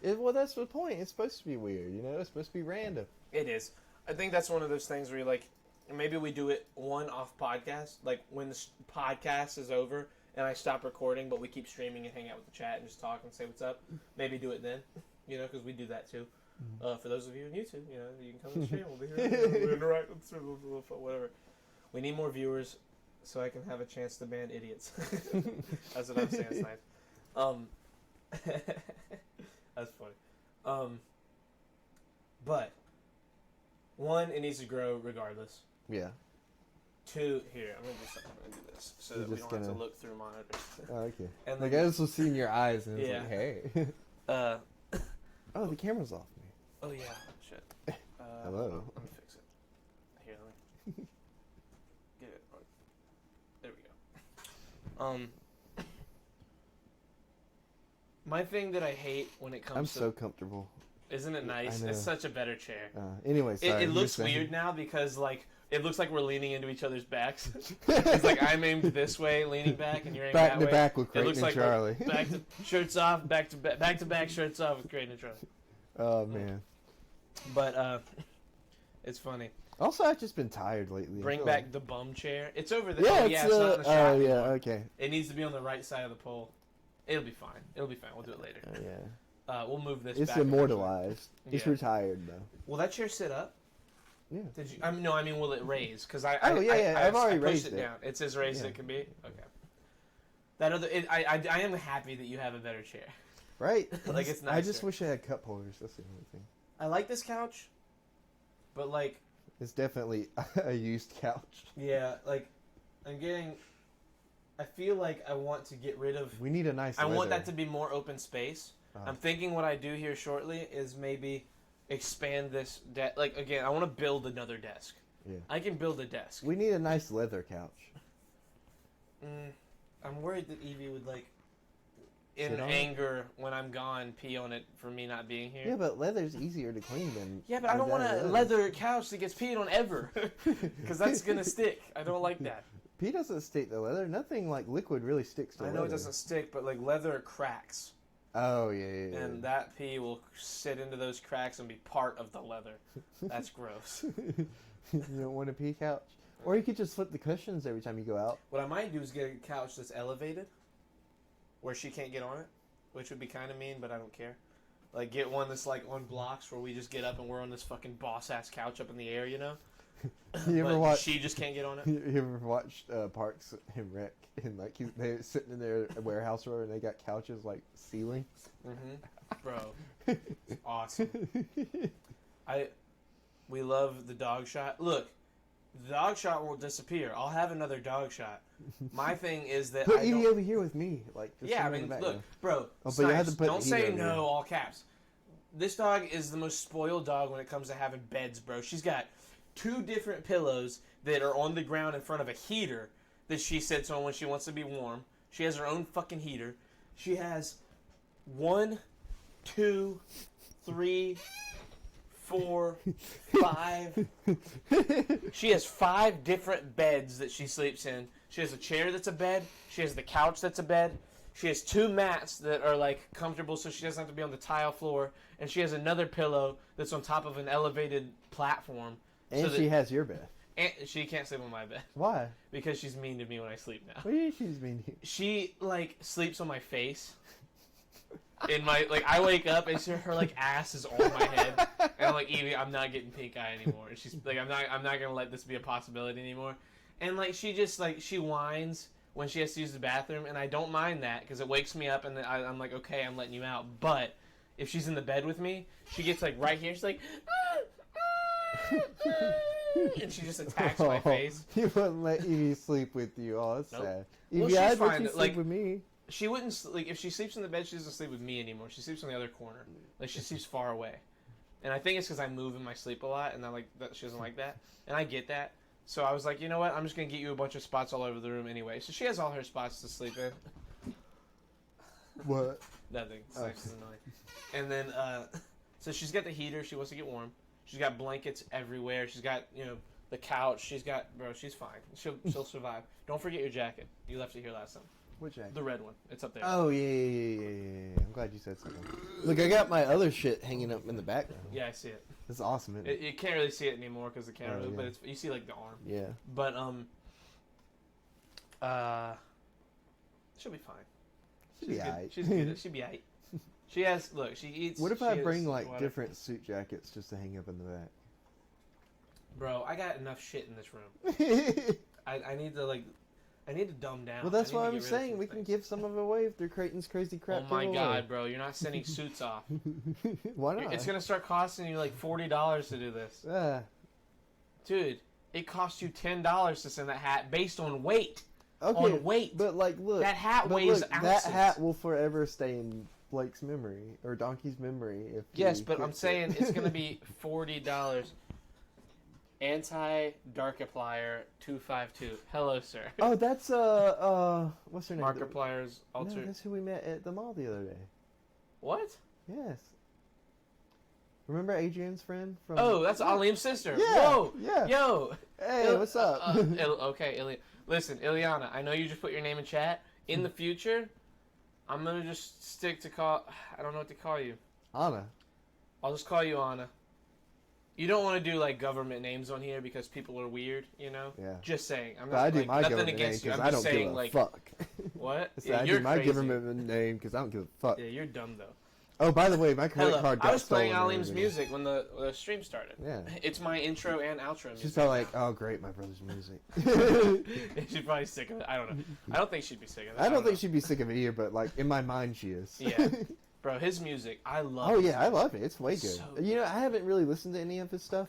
Well, that's the point. It's supposed to be weird, you know? It's supposed to be random. It is. I think that's one of those things where you're like, maybe we do it one off podcast, like when the podcast is over and I stop recording, but we keep streaming and hang out with the chat and just talk and say what's up. Maybe do it then, you know, because we do that too. For those of you on YouTube, you know, you can come and stream. We'll be here. We'll interact with whatever. We need more viewers so I can have a chance to ban idiots. That's what I'm saying tonight. That's funny. But one, it needs to grow regardless. Yeah. Two, here, I'm gonna do this so that we don't have to look through monitors. Oh, okay. And like I was just seeing your eyes and it's yeah. like, hey. Oh, the camera's off me. Oh yeah, shit. Hello. Let me fix it. Here, let me get it. There we go. My thing that I hate when it comes to... I'm so comfortable. Isn't it nice? It's such a better chair. Anyway, sorry. It looks weird now because, like, it looks like we're leaning into each other's backs. It's like I'm aimed this way, leaning back, and you're aimed that way. Back to back with Creighton and Charlie. Back to shirts off, back to back, shirts off with Creighton and Charlie. Oh man. But it's funny. Also, I've just been tired lately. Bring back the bum chair. It's over there. Yeah, it's not in the shot anymore. Okay. It needs to be on the right side of the pole. It'll be fine. We'll do it later. Yeah. We'll move this. It's back immortalized. It's retired though. Will that chair sit up? Yeah. Did you? No, I mean, will it raise? Because I've already raised it down. It's as raised as it can be. Okay. That other, I am happy that you have a better chair. Right. Like it's nice. I just wish I had cup holders. That's the only thing. I like this couch, but like. It's definitely a used couch. Yeah, like, I feel like I want to get rid of. We need a nice. I want that to be more open space. I'm thinking what I do here shortly is maybe expand this desk. Like, again, I want to build another desk. Yeah. I can build a desk. We need a nice leather couch. I'm worried that Evie would, like, in anger when I'm gone, pee on it for me not being here. Yeah, but leather's easier to clean than... Yeah, but I don't want a leather couch that gets peed on ever. Because that's going to stick. I don't like that. Pee doesn't stick to leather. Nothing, like, liquid really sticks to leather. I know it doesn't stick, but, like, leather cracks. Oh, yeah. And that pee will sit into those cracks and be part of the leather. That's gross. You don't want a pee couch? Or you could just flip the cushions every time you go out. What I might do is get a couch that's elevated, where she can't get on it, which would be kind of mean, but I don't care. Like, get one that's, like, on blocks where we just get up and we're on this fucking boss-ass couch up in the air, you know? You ever watch? She just can't get on it. You ever watched Parks and Rec? And like they're sitting in their warehouse room and they got couches like ceilings. Bro, it's awesome. We love the dog shot. Look, the dog shot won't disappear. I'll have another dog shot. My thing is that put Evie over here with me. Like yeah, I mean, look, bro. Oh, but you have to put don't say no, all caps. This dog is the most spoiled dog when it comes to having beds, bro. She's got 2 different pillows that are on the ground in front of a heater that she sits on when she wants to be warm. She has her own fucking heater. She has 1, 2, 3, 4, 5. She has 5 different beds that she sleeps in. She has a chair that's a bed. She has the couch that's a bed. She has 2 mats that are like comfortable so she doesn't have to be on the tile floor. And she has another pillow that's on top of an elevated platform. And she has your bed. And she can't sleep on my bed. Why? Because she's mean to me when I sleep now. What do you mean she's mean to you? She, like, sleeps on my face. In my, like, I wake up and her, like, ass is on my head. And I'm like, Evie, I'm not getting pink eye anymore. And she's like, I'm not gonna let this be a possibility anymore. And, like, she just, like, she whines when she has to use the bathroom. And I don't mind that because it wakes me up and then I'm like, okay, I'm letting you out. But if she's in the bed with me, she gets, like, right here. She's like, and she just attacks my face. You wouldn't let Evie sleep with you. Oh, that's Nope. sad. Well, Evie, she's I'd let fine. you sleep Like, with me. She wouldn't, like, if she sleeps in the bed, she doesn't sleep with me anymore. She sleeps on the other corner. Like, she sleeps far away. And I think it's because I move in my sleep a lot, and I like that she doesn't like that. And I get that. So I was like, you know what? I'm just going to get you a bunch of spots all over the room anyway. So she has all her spots to sleep in. What? Nothing. It's nice and annoying. And then, so she's got the heater. She wants to get warm. She's got blankets everywhere. She's got, you know, the couch. She's got, bro, she's fine. She'll survive. Don't forget your jacket. You left it here last time. What jacket? The red one. It's up there. Oh, yeah. I'm glad you said something. Look, I got my other shit hanging up in the background. Yeah, I see it. It's awesome, isn't it? You can't really see it anymore because the camera, Oh, yeah. but it's, you see, like, the arm. Yeah. But, she'll be fine. She'll be good. aight. She's good. She'll be aight. She has, look, she eats. What if she I has bring, like, whatever. different suit jackets just to hang up in the back? Bro, I got enough shit in this room. I need to, like, I need to dumb down. Well, that's I need what to I'm get rid of saying. some We can things. give some of it away through Creighton's Crazy Crap. Oh my giveaway. god, bro, you're not sending suits off. Why not? It's gonna start costing you like $40 to do this. Dude, it costs you $10 to send that hat based on weight. Okay, On weight. But like, look, That hat but weighs look, ounces. That hat will forever stay in Blake's memory or Donkey's memory. If Yes, he but I'm gets saying it. it's gonna be $40. Anti-Darkiplier 252. Hello, sir. Oh, that's what's her name? Markiplier's alter. No, that's who we met at the mall the other day. What? Yes. Remember Adrian's friend from? Oh, that's Alim's sister. Yeah, Whoa. yeah. Yo. Hey, what's up? Okay, listen, Ileana, I know you just put your name in chat. In the future, I'm gonna just stick to call. I don't know what to call you. Anna. I'll just call you Anna. You don't want to do like government names on here because people are weird, you know. Yeah. Just saying. I'm But not I do like, my nothing government name against you. because I'm I just don't saying give a like fuck. what? I do you're my crazy. government name because I don't give a fuck. Yeah, you're dumb though. Oh, by the way, my credit Hello. card got I was playing stolen Alim's earlier. music when the stream started. Yeah. It's my intro and outro music. She's probably like, oh, great, my brother's music. She's probably sick of it. I don't know. I don't think she'd be sick of it. I don't think know. she'd be sick of it either, but like in my mind, she is. Yeah. Bro, his music, I love. Oh his yeah, I love it. It's way good. So You know, I haven't really listened to any of his stuff.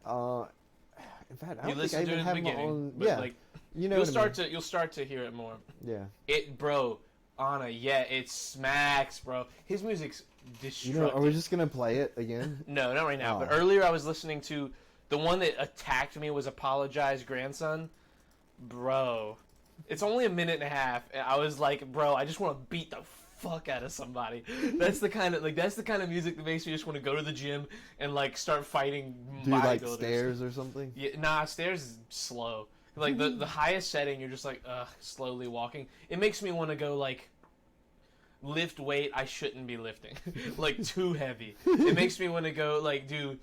In fact, I You don't think I listen to it even in have the my beginning, own. but Yeah, like you know, you'll start to hear it more. Yeah. It, bro, Anna, yeah, it smacks, bro. His music's You destructive. know, are we just gonna play it again? No, not right now. Oh. But earlier I was listening to the one that attacked me was Apologize Grandson. Bro. It's only a minute and a half, and I was like, bro, I just want to beat the fuck out of somebody. That's the kind of music that makes me just want to go to the gym and like start fighting Do like bodybuilders. stairs or something? Yeah, nah, stairs is slow. Like the highest setting, you're just like slowly walking. It makes me want to go like lift weight I shouldn't be lifting, like too heavy. It makes me want to go like do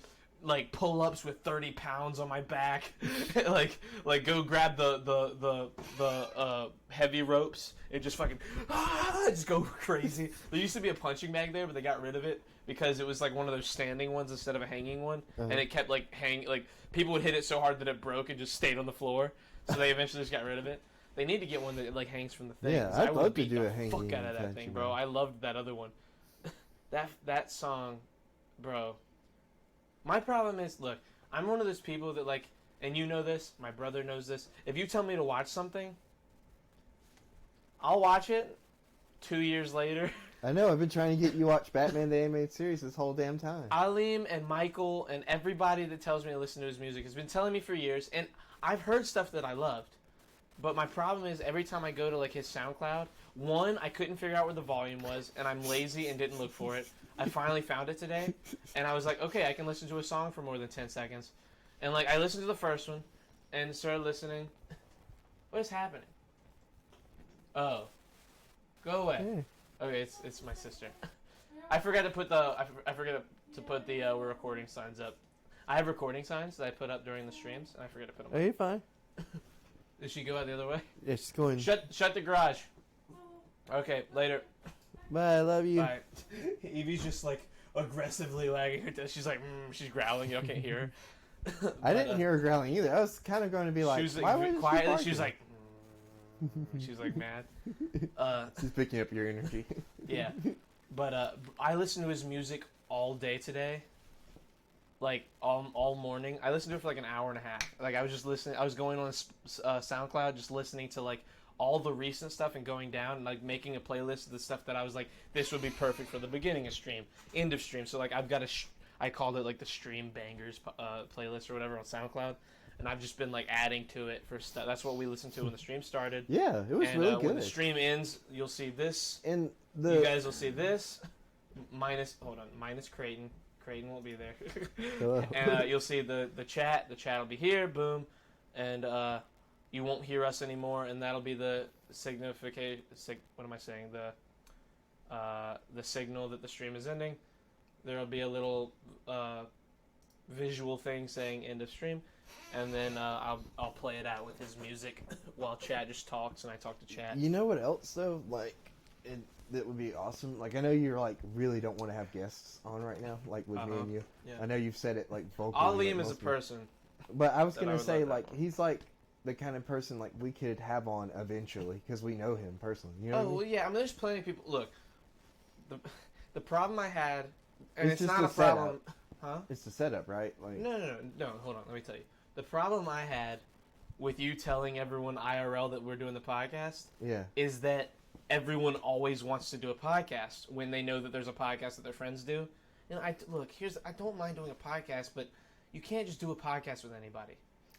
like pull-ups with 30 pounds on my back, like go grab the heavy ropes and just fucking just go crazy. There used to be a punching bag there, but they got rid of it because it was like one of those standing ones instead of a hanging one, and it kept like people would hit it so hard that it broke and just stayed on the floor. So they eventually just got rid of it. They need to get one that like hangs from the thing. Yeah, 'cause I'd I would love to beat do the a hanging fuck out of that punching thing, bro. bag. I loved that other one. that song, bro. My problem is, look, I'm one of those people that like, and you know this, my brother knows this. If you tell me to watch something, I'll watch it 2 years later. I know. I've been trying to get you to watch Batman the Animated Series this whole damn time. Alim and Michael and everybody that tells me to listen to his music has been telling me for years, and I've heard stuff that I loved. But my problem is every time I go to like his SoundCloud, one, I couldn't figure out where the volume was, and I'm lazy and didn't look for it. I finally found it today, and I was like, okay, I can listen to a song for more than 10 seconds. And like I listened to the first one, and started listening. What is happening? Oh, go away. Yeah. Okay, it's my sister. I forgot to put the we're recording signs up. I have recording signs that I put up during the streams, and I forget to put them Oh, up. you're fine. Did she go out the other way? Yeah, she's going. Shut the garage. Okay, later. Bye, I love you. Bye. Evie's just like aggressively lagging her. She's like, she's growling. You can't hear her. But, I didn't hear her growling either. I was kind of going to be like, she was why like was quietly. She was like, she's like mad. She's picking up your energy. Yeah, but I listened to his music all day today. Like all morning. I listened to it for like an hour and a half. Like I was just listening. I was going on SoundCloud, just listening to like all the recent stuff and going down and like making a playlist of the stuff that I was like, this would be perfect for the beginning of stream, end of stream. So like I've got I called it like the stream bangers playlist or whatever on SoundCloud, and I've just been like adding to it for stuff. That's what we listened to when the stream started. Yeah, it was really good. When the stream ends, you'll see this. And you guys will see this. Minus Creighton. Creighton won't be there. And you'll see the chat. The chat will be here. Boom. And you won't hear us anymore. And that'll be the signification. What am I saying? The signal that the stream is ending. There'll be a little visual thing saying end of stream. And then I'll play it out with his music while chat just talks and I talk to chat. You know what else though? Like, that would be awesome. Like, I know you're like really don't want to have guests on right now, like with me and you. Yeah. I know you've said it like vocally. I'll leave him as a person. But I was gonna say like he's like the kind of person like we could have on eventually because we know him personally. You know what I mean? Well, yeah. I mean, there's plenty of people. Look, the problem I had, and it's just not a problem, huh? It's the setup, right? Like No. Hold on. Let me tell you. The problem I had with you telling everyone IRL that we're doing the podcast, is that everyone always wants to do a podcast when they know that there's a podcast that their friends do. And I don't mind doing a podcast, but you can't just do a podcast with anybody.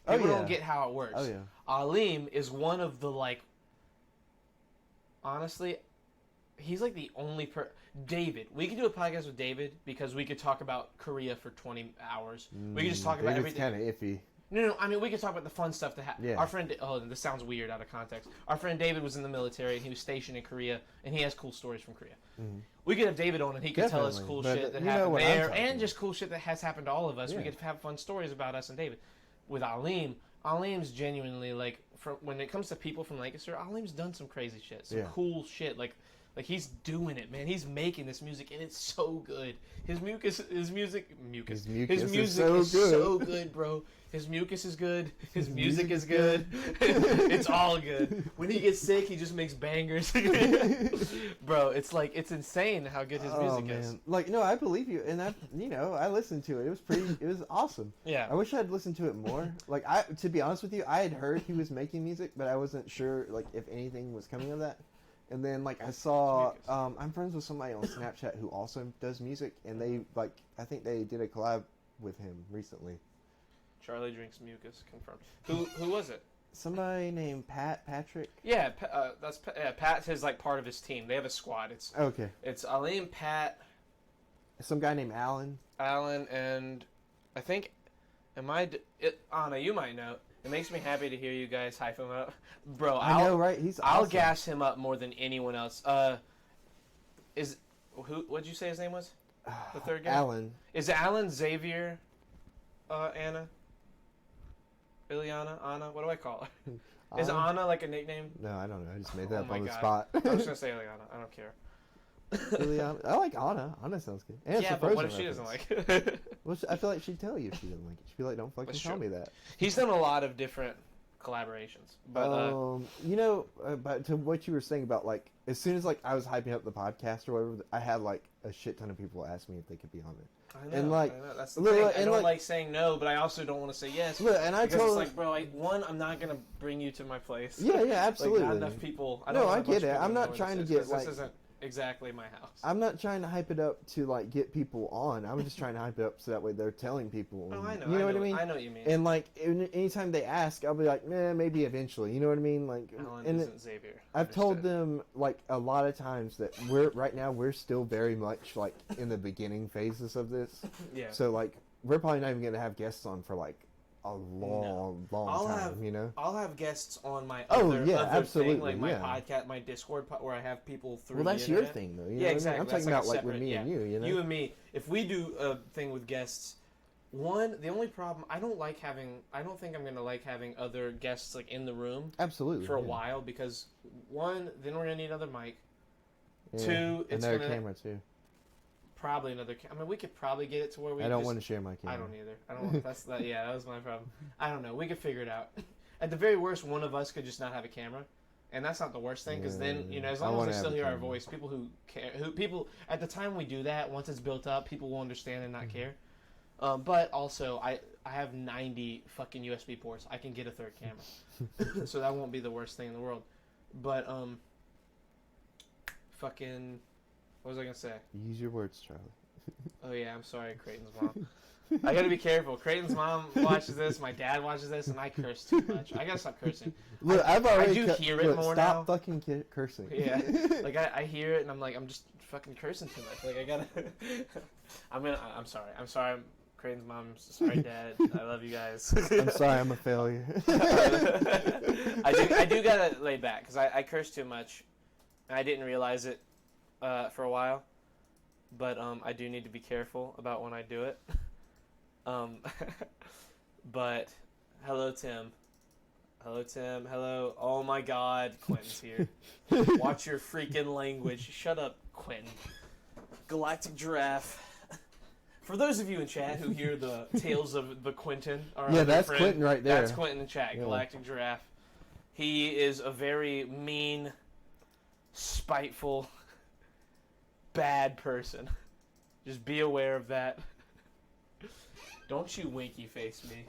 People don't get how it works. Oh yeah. Aleem is one of the honestly, he's like the only David. We could do a podcast with David because we could talk about Korea for 20 hours. We could just talk about everything. It's kind of iffy. No. I mean, we could talk about the fun stuff that happened. Yeah. Our friend, this sounds weird out of context. Our friend David was in the military and he was stationed in Korea, and he has cool stories from Korea. Mm-hmm. We could have David on and he could tell us cool shit that happened there, and just cool shit that has happened to all of us. Yeah. We could have fun stories about us and David. With Aleem's genuinely when it comes to people from Lancaster, Aleem's done some crazy shit, some cool shit. Like he's doing it, man. He's making this music, and it's so good. His music is so good, bro. His mucus is good. His music is good. It's all good. When he gets sick, he just makes bangers. Bro, it's insane how good his music is. Like, no, I believe you, and I listened to it. It was awesome. Yeah. I wish I'd listened to it more. Like, to be honest with you, I had heard he was making music, but I wasn't sure like if anything was coming of that. And then I saw I'm friends with somebody on Snapchat who also does music, and they I think they did a collab with him recently. Charlie drinks mucus, confirmed. Who was it? Somebody named Patrick. Yeah, that's Pat's part of his team. They have a squad. It's Aleem, Pat, some guy named Alan, and I think Anna, you might know. It makes me happy to hear you guys hype him up, bro. I know, right? He's awesome. I'll gas him up more than anyone else. What'd you say his name was? The third guy. Alan. Is it Alan, Xavier, Anna? Ileana? Anna? What do I call her? Is Anna like a nickname? No, I don't know. I just made that up on the spot. I was gonna say Ileana. I don't care. Ileana. I like Anna. Anna sounds good. And yeah, but what if she doesn't like it? Well, I feel like she'd tell you if she doesn't like it. She'd be like, "Don't fucking tell me that." He's done a lot of different collaborations, but but to what you were saying about as soon as I was hyping up the podcast or whatever, I had a shit ton of people ask me if they could be on it. I know, and I know. That's the thing. I don't like saying no, but I also don't want to say yes. Look, and I told it's bro, I'm not gonna bring you to my place. Yeah, absolutely. Not enough people. I get it. I'm not trying to get this isn't exactly my house. I'm not trying to hype it up to get people on. I'm just trying to hype it up so that way they're telling people. Oh, I know. You know what I mean? I know what you mean. And anytime they ask, I'll be like, maybe eventually. You know what I mean? Alan isn't Xavier. I've told them a lot of times that we're still very much in the beginning phases of this. Yeah. So we're probably not even gonna have guests on for a long time, you know? I'll have guests on my absolutely, thing, my podcast, my Discord, where I have people through the that's internet. your thing, though. Exactly. I'm talking about with me and you, you know? You and me. If we do a thing with guests, the only problem, I don't think I'm gonna like having other guests like in the room. Absolutely. For a while, because one, then we're gonna need another mic. Yeah. Two, it's another camera too. Probably another. I mean, we could probably get it to where we. I don't want to share my camera. I don't either. I don't. Want, yeah, that was my problem. I don't know. We could figure it out. At the very worst, one of us could just not have a camera, and that's not the worst thing. Because then, as long as they still hear our voice, people who care, people at the time we do that, once it's built up, people will understand and not care. But also, I have 90 fucking USB ports. I can get a third camera, so that won't be the worst thing in the world. But fucking, what was I gonna say? Use your words, Charlie. Oh yeah, I'm sorry, Creighton's mom. I gotta be careful. Creighton's mom watches this, my dad watches this, and I curse too much. I gotta stop cursing. Look, I do hear it more now. Stop fucking cursing. Yeah, like I hear it, and I'm like, I'm just fucking cursing too much. Like I gotta. I'm sorry. I'm sorry. Creighton's mom. Sorry, Dad. I love you guys. I'm sorry. I'm a failure. I do gotta lay back because I curse too much, and I didn't realize it for a while. But I do need to be careful about when I do it. But hello, Tim. Hello, Tim. Hello. Oh my God, Quentin's here. Watch your freaking language. Shut up, Quentin. Galactic Giraffe. For those of you in chat who hear the tales of the Quentin, yeah, that's friend, Quentin right there. That's Quentin in chat. Yeah. Galactic Giraffe. He is a very mean, spiteful, bad person. Just be aware of that. Don't you winky face me.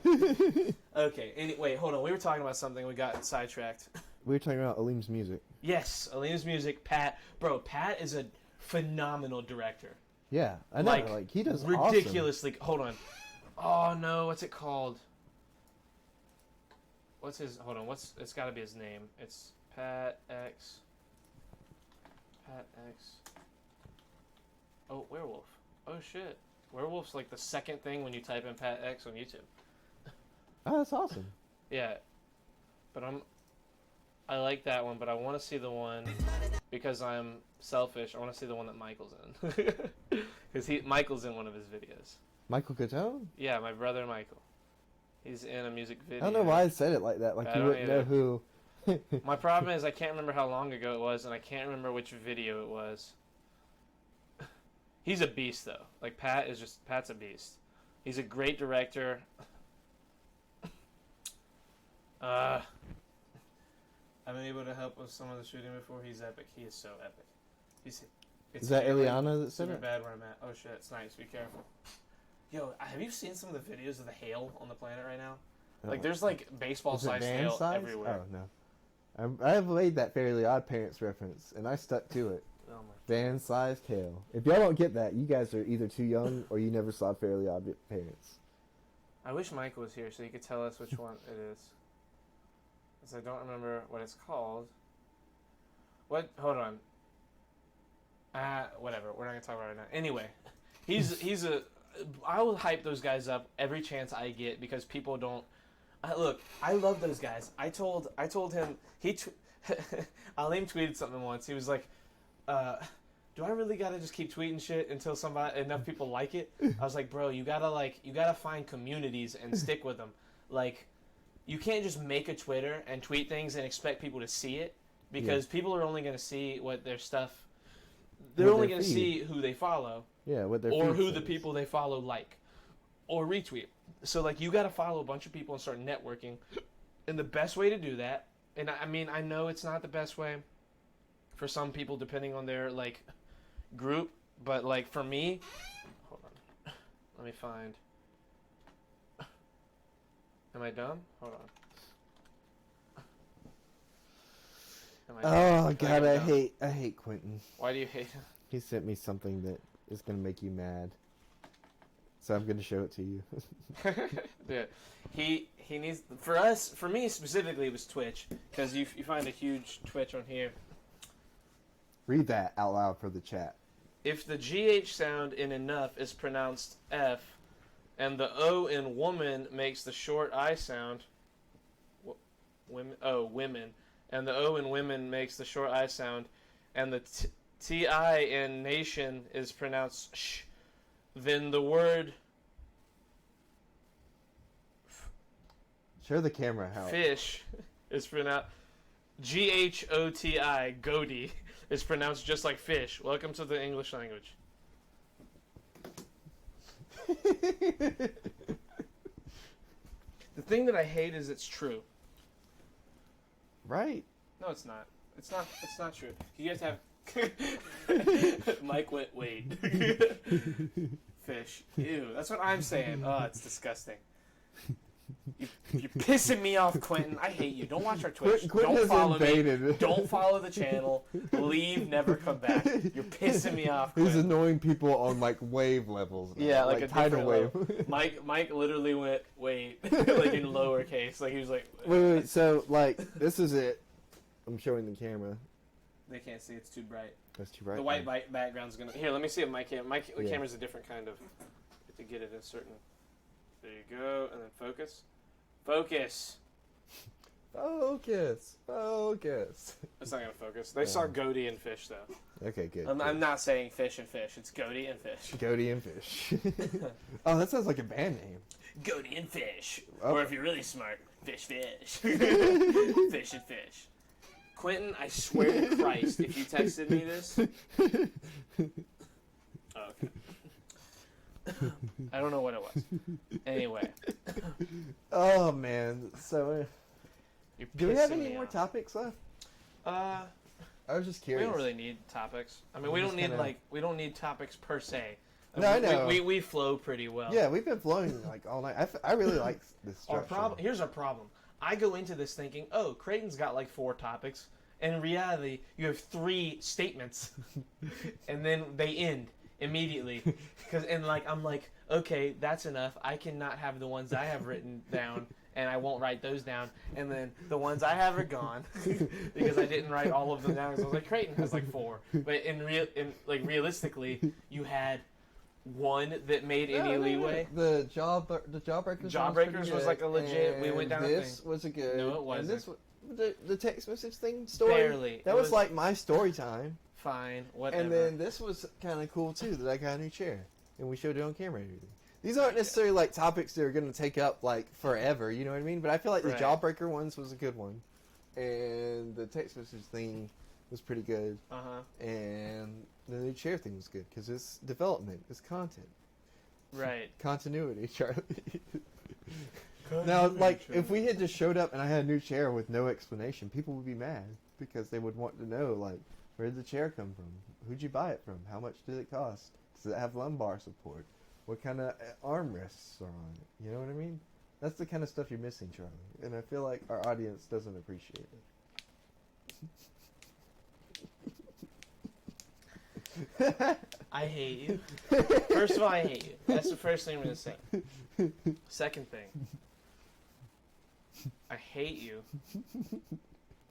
Okay, anyway, hold on. We were talking about something. We got sidetracked. We were talking about Aleem's music. Yes, Aleem's music. Pat. Bro, Pat is a phenomenal director. Yeah, I know. Like he does ridiculously. Awesome. Hold on. Oh, no. What's it called? What's his... Hold on. It's got to be his name. It's Pat X. Pat X. Oh, Werewolf. Oh, shit. Werewolf's like the second thing when you type in Pat X on YouTube. Oh, that's awesome. Yeah. But I like that one, but I want to see the one, because I'm selfish, I want to see the one that Michael's in. Because Michael's in one of his videos. Michael Catone? Yeah, my brother Michael. He's in a music video. I don't know why I said it like that. Like you wouldn't know who. My problem is I can't remember how long ago it was, and I can't remember which video it was. He's a beast, though. Like, Pat's a beast. He's a great director. I've been able to help with some of the shooting before. He's epic. He is so epic. Is that Ileana that said super it? Bad where I'm at. Oh shit, it's nice. Be careful. Yo, have you seen some of the videos of the hail on the planet right now? Like, there's like baseball-sized hail everywhere. Oh no, I've laid that Fairly Odd Parents reference, and I stuck to it. Oh my. Van-sized hail. If y'all don't get that, you guys are either too young or you never saw Fairly Odd Parents. I wish Michael was here so he could tell us which one it is. Because I don't remember what it's called. What? Hold on. Whatever. We're not gonna talk about it right now. Anyway, he's a. I will hype those guys up every chance I get because people don't. Look, I love those guys. I told him Aleem tweeted something once. He was like, "Do I really gotta just keep tweeting shit until enough people like it?" I was like, "Bro, you gotta find communities and stick with them. Like, you can't just make a Twitter and tweet things and expect people to see it because people are only gonna see what their stuff." They're only going to see who they follow. Yeah, what their or who the people they follow like. Or retweet. So, like, you got to follow a bunch of people and start networking. And the best way to do that, and I mean, I know it's not the best way for some people depending on their, like, group. But, like, for me... Hold on. Let me find... Am I dumb? Hold on. Oh God, I hate Quentin. Why do you hate him? He sent me something that is gonna make you mad, so I'm gonna show it to you. Yeah, he needs for me specifically it was Twitch because you find a huge Twitch on here. Read that out loud for the chat. If the GH sound in enough is pronounced F, and the O in woman makes the short I sound, women. And the O in women makes the short I sound, and the TI in nation is pronounced sh, then the word Show the camera how. Fish is pronounced Ghoti. Goti is pronounced just like fish. Welcome to the English language. The thing that I hate is it's true. Right. No, it's not. It's not true. You guys have. Mike went, wait. Fish. Ew. That's what I'm saying. Oh, it's disgusting. You're pissing me off, Quentin. I hate you. Don't watch our Twitch. Quentin Don't follow invaded. me. Don't follow the channel. Leave. Never come back. You're pissing me off, He's Quentin. annoying people on like wave levels. Now. Yeah, like a tidal wave. Mike literally went, wait, like in lowercase. Like he was like. Wait. So like, this is it. I'm showing the camera. They can't see. It's too bright. That's too bright. The white background's gonna. Here, let me see if my Yeah. camera's a different kind of. To get it in certain. There you go, and then focus. Focus. Focus. It's not gonna focus. They saw Goti and fish though. Okay, good. I'm not saying fish and fish. It's Goti and fish. Goti and fish. Oh, that sounds like a band name. Goti and fish. Oh. Or if you're really smart, fish. Fish and fish. Quentin, I swear to Christ, if you texted me this. Oh, okay. I don't know what it was. Anyway. Oh man. So, You're do we have pissing any me more off. topics left? I was just We curious. don't really need topics. I mean, I'm we just don't need kinda- we don't need topics per se. No, I know. We flow pretty well. Yeah, we've been flowing like all night. I really like this structure. Here's our problem. I go into this thinking, oh, Creighton's got like 4 topics. And in reality, you have 3 statements, and then they end immediately. I'm like, okay, that's enough. I cannot have the ones I have written down, and I won't write those down. And then the ones I have are gone because I didn't write all of them down. So I was like, Creighton has like 4, but realistically, you had 1 that made any leeway. The Jawbreakers. Jawbreakers was like a legit. We went down. This was a good. No, it wasn't. And this the text message thing story. Barely. That was like my story time. Fine, whatever. And then this was kind of cool too, that I got a new chair, and we showed it on camera and everything. These aren't necessarily like topics that are going to take up like forever, you know what I mean? But I feel like the Right. Jawbreaker ones was a good one, and the text message thing was pretty good, and the new chair thing was good because it's development, it's content, Right. continuity, Charlie. Now, like if we had just showed up and I had a new chair with no explanation, people would be mad because they would want to know like, where did the chair come from? Who'd you buy it from? How much did it cost? Does it have lumbar support? What kind of armrests are on it? You know what I mean? That's the kind of stuff you're missing, Charlie. And I feel like our audience doesn't appreciate it. I hate you. First of all, I hate you. That's the first thing I'm going to say. Second thing, I hate you.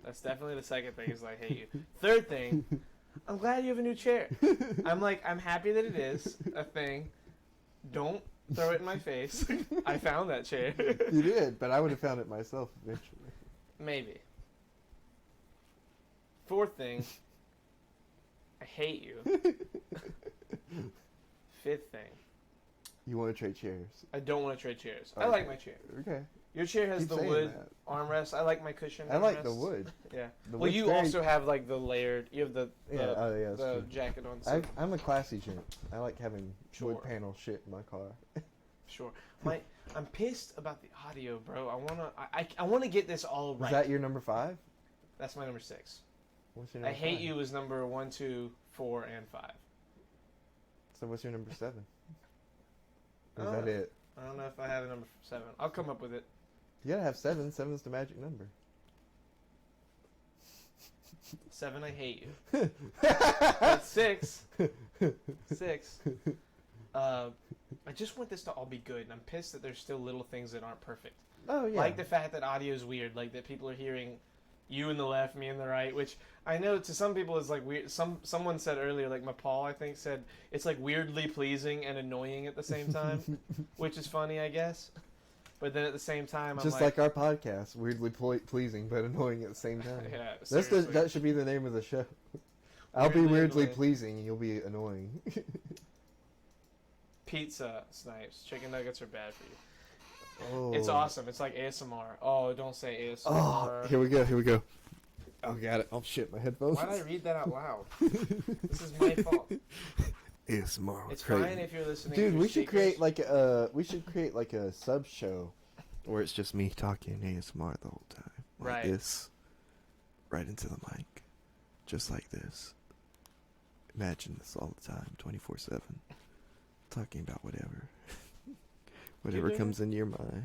That's definitely the second thing is I hate you. Third thing, I'm glad you have a new chair. I'm happy that it is a thing. Don't throw it in my face. I found that chair. You did, but I would have found it myself eventually. Maybe. Fourth thing, I hate you. Fifth thing, You want to trade chairs? I don't want to trade chairs. I Okay. like my chair. Okay. Your chair has Keep the saying wood that. armrest. I like my cushion. I like the armrests. wood. Yeah. The Well, wood's you very- also have like the layered. You have the that's the true. jacket on. So I'm a classy gent. I like having Sure. wood panel shit in my car. sure. I'm pissed about the audio, bro. I wanna get this all right. Is that your number 5? That's my number 6. What's your I number hate 5? you is number 1, 2, 4, and 5. So what's your number 7? Is Oh. that it? I don't know if I have a number 7. I'll come up with it. You gotta have 7. 7's the magic number. 7, I hate you. But 6. I just want this to all be good, and I'm pissed that there's still little things that aren't perfect. Oh yeah. Like the fact that audio is weird, like that people are hearing you in the left, me in the right, which I know to some people is like weird. Someone said earlier, like Mapal, I think, said it's like weirdly pleasing and annoying at the same time, which is funny, I guess. But then at the same time, I'm just like our podcast, weirdly pleasing but annoying at the same time. yeah, That should be the name of the show. I'll be Weirdly weirdly annoying. pleasing and you'll be annoying. Pizza snipes. Chicken nuggets are bad for you. Oh. It's awesome. It's like ASMR. Oh, don't say ASMR. Oh, here we go. Oh, got it. Oh shit, my headphones. Why did I read that out loud? This is my fault. ASMR. It's fine if you're listening. Dude, through we should speakers. create like a sub show where it's just me talking ASMR the whole time, like Right. this, right into the mic, just like this. Imagine this all the time, 24/7, talking about whatever comes into your mind.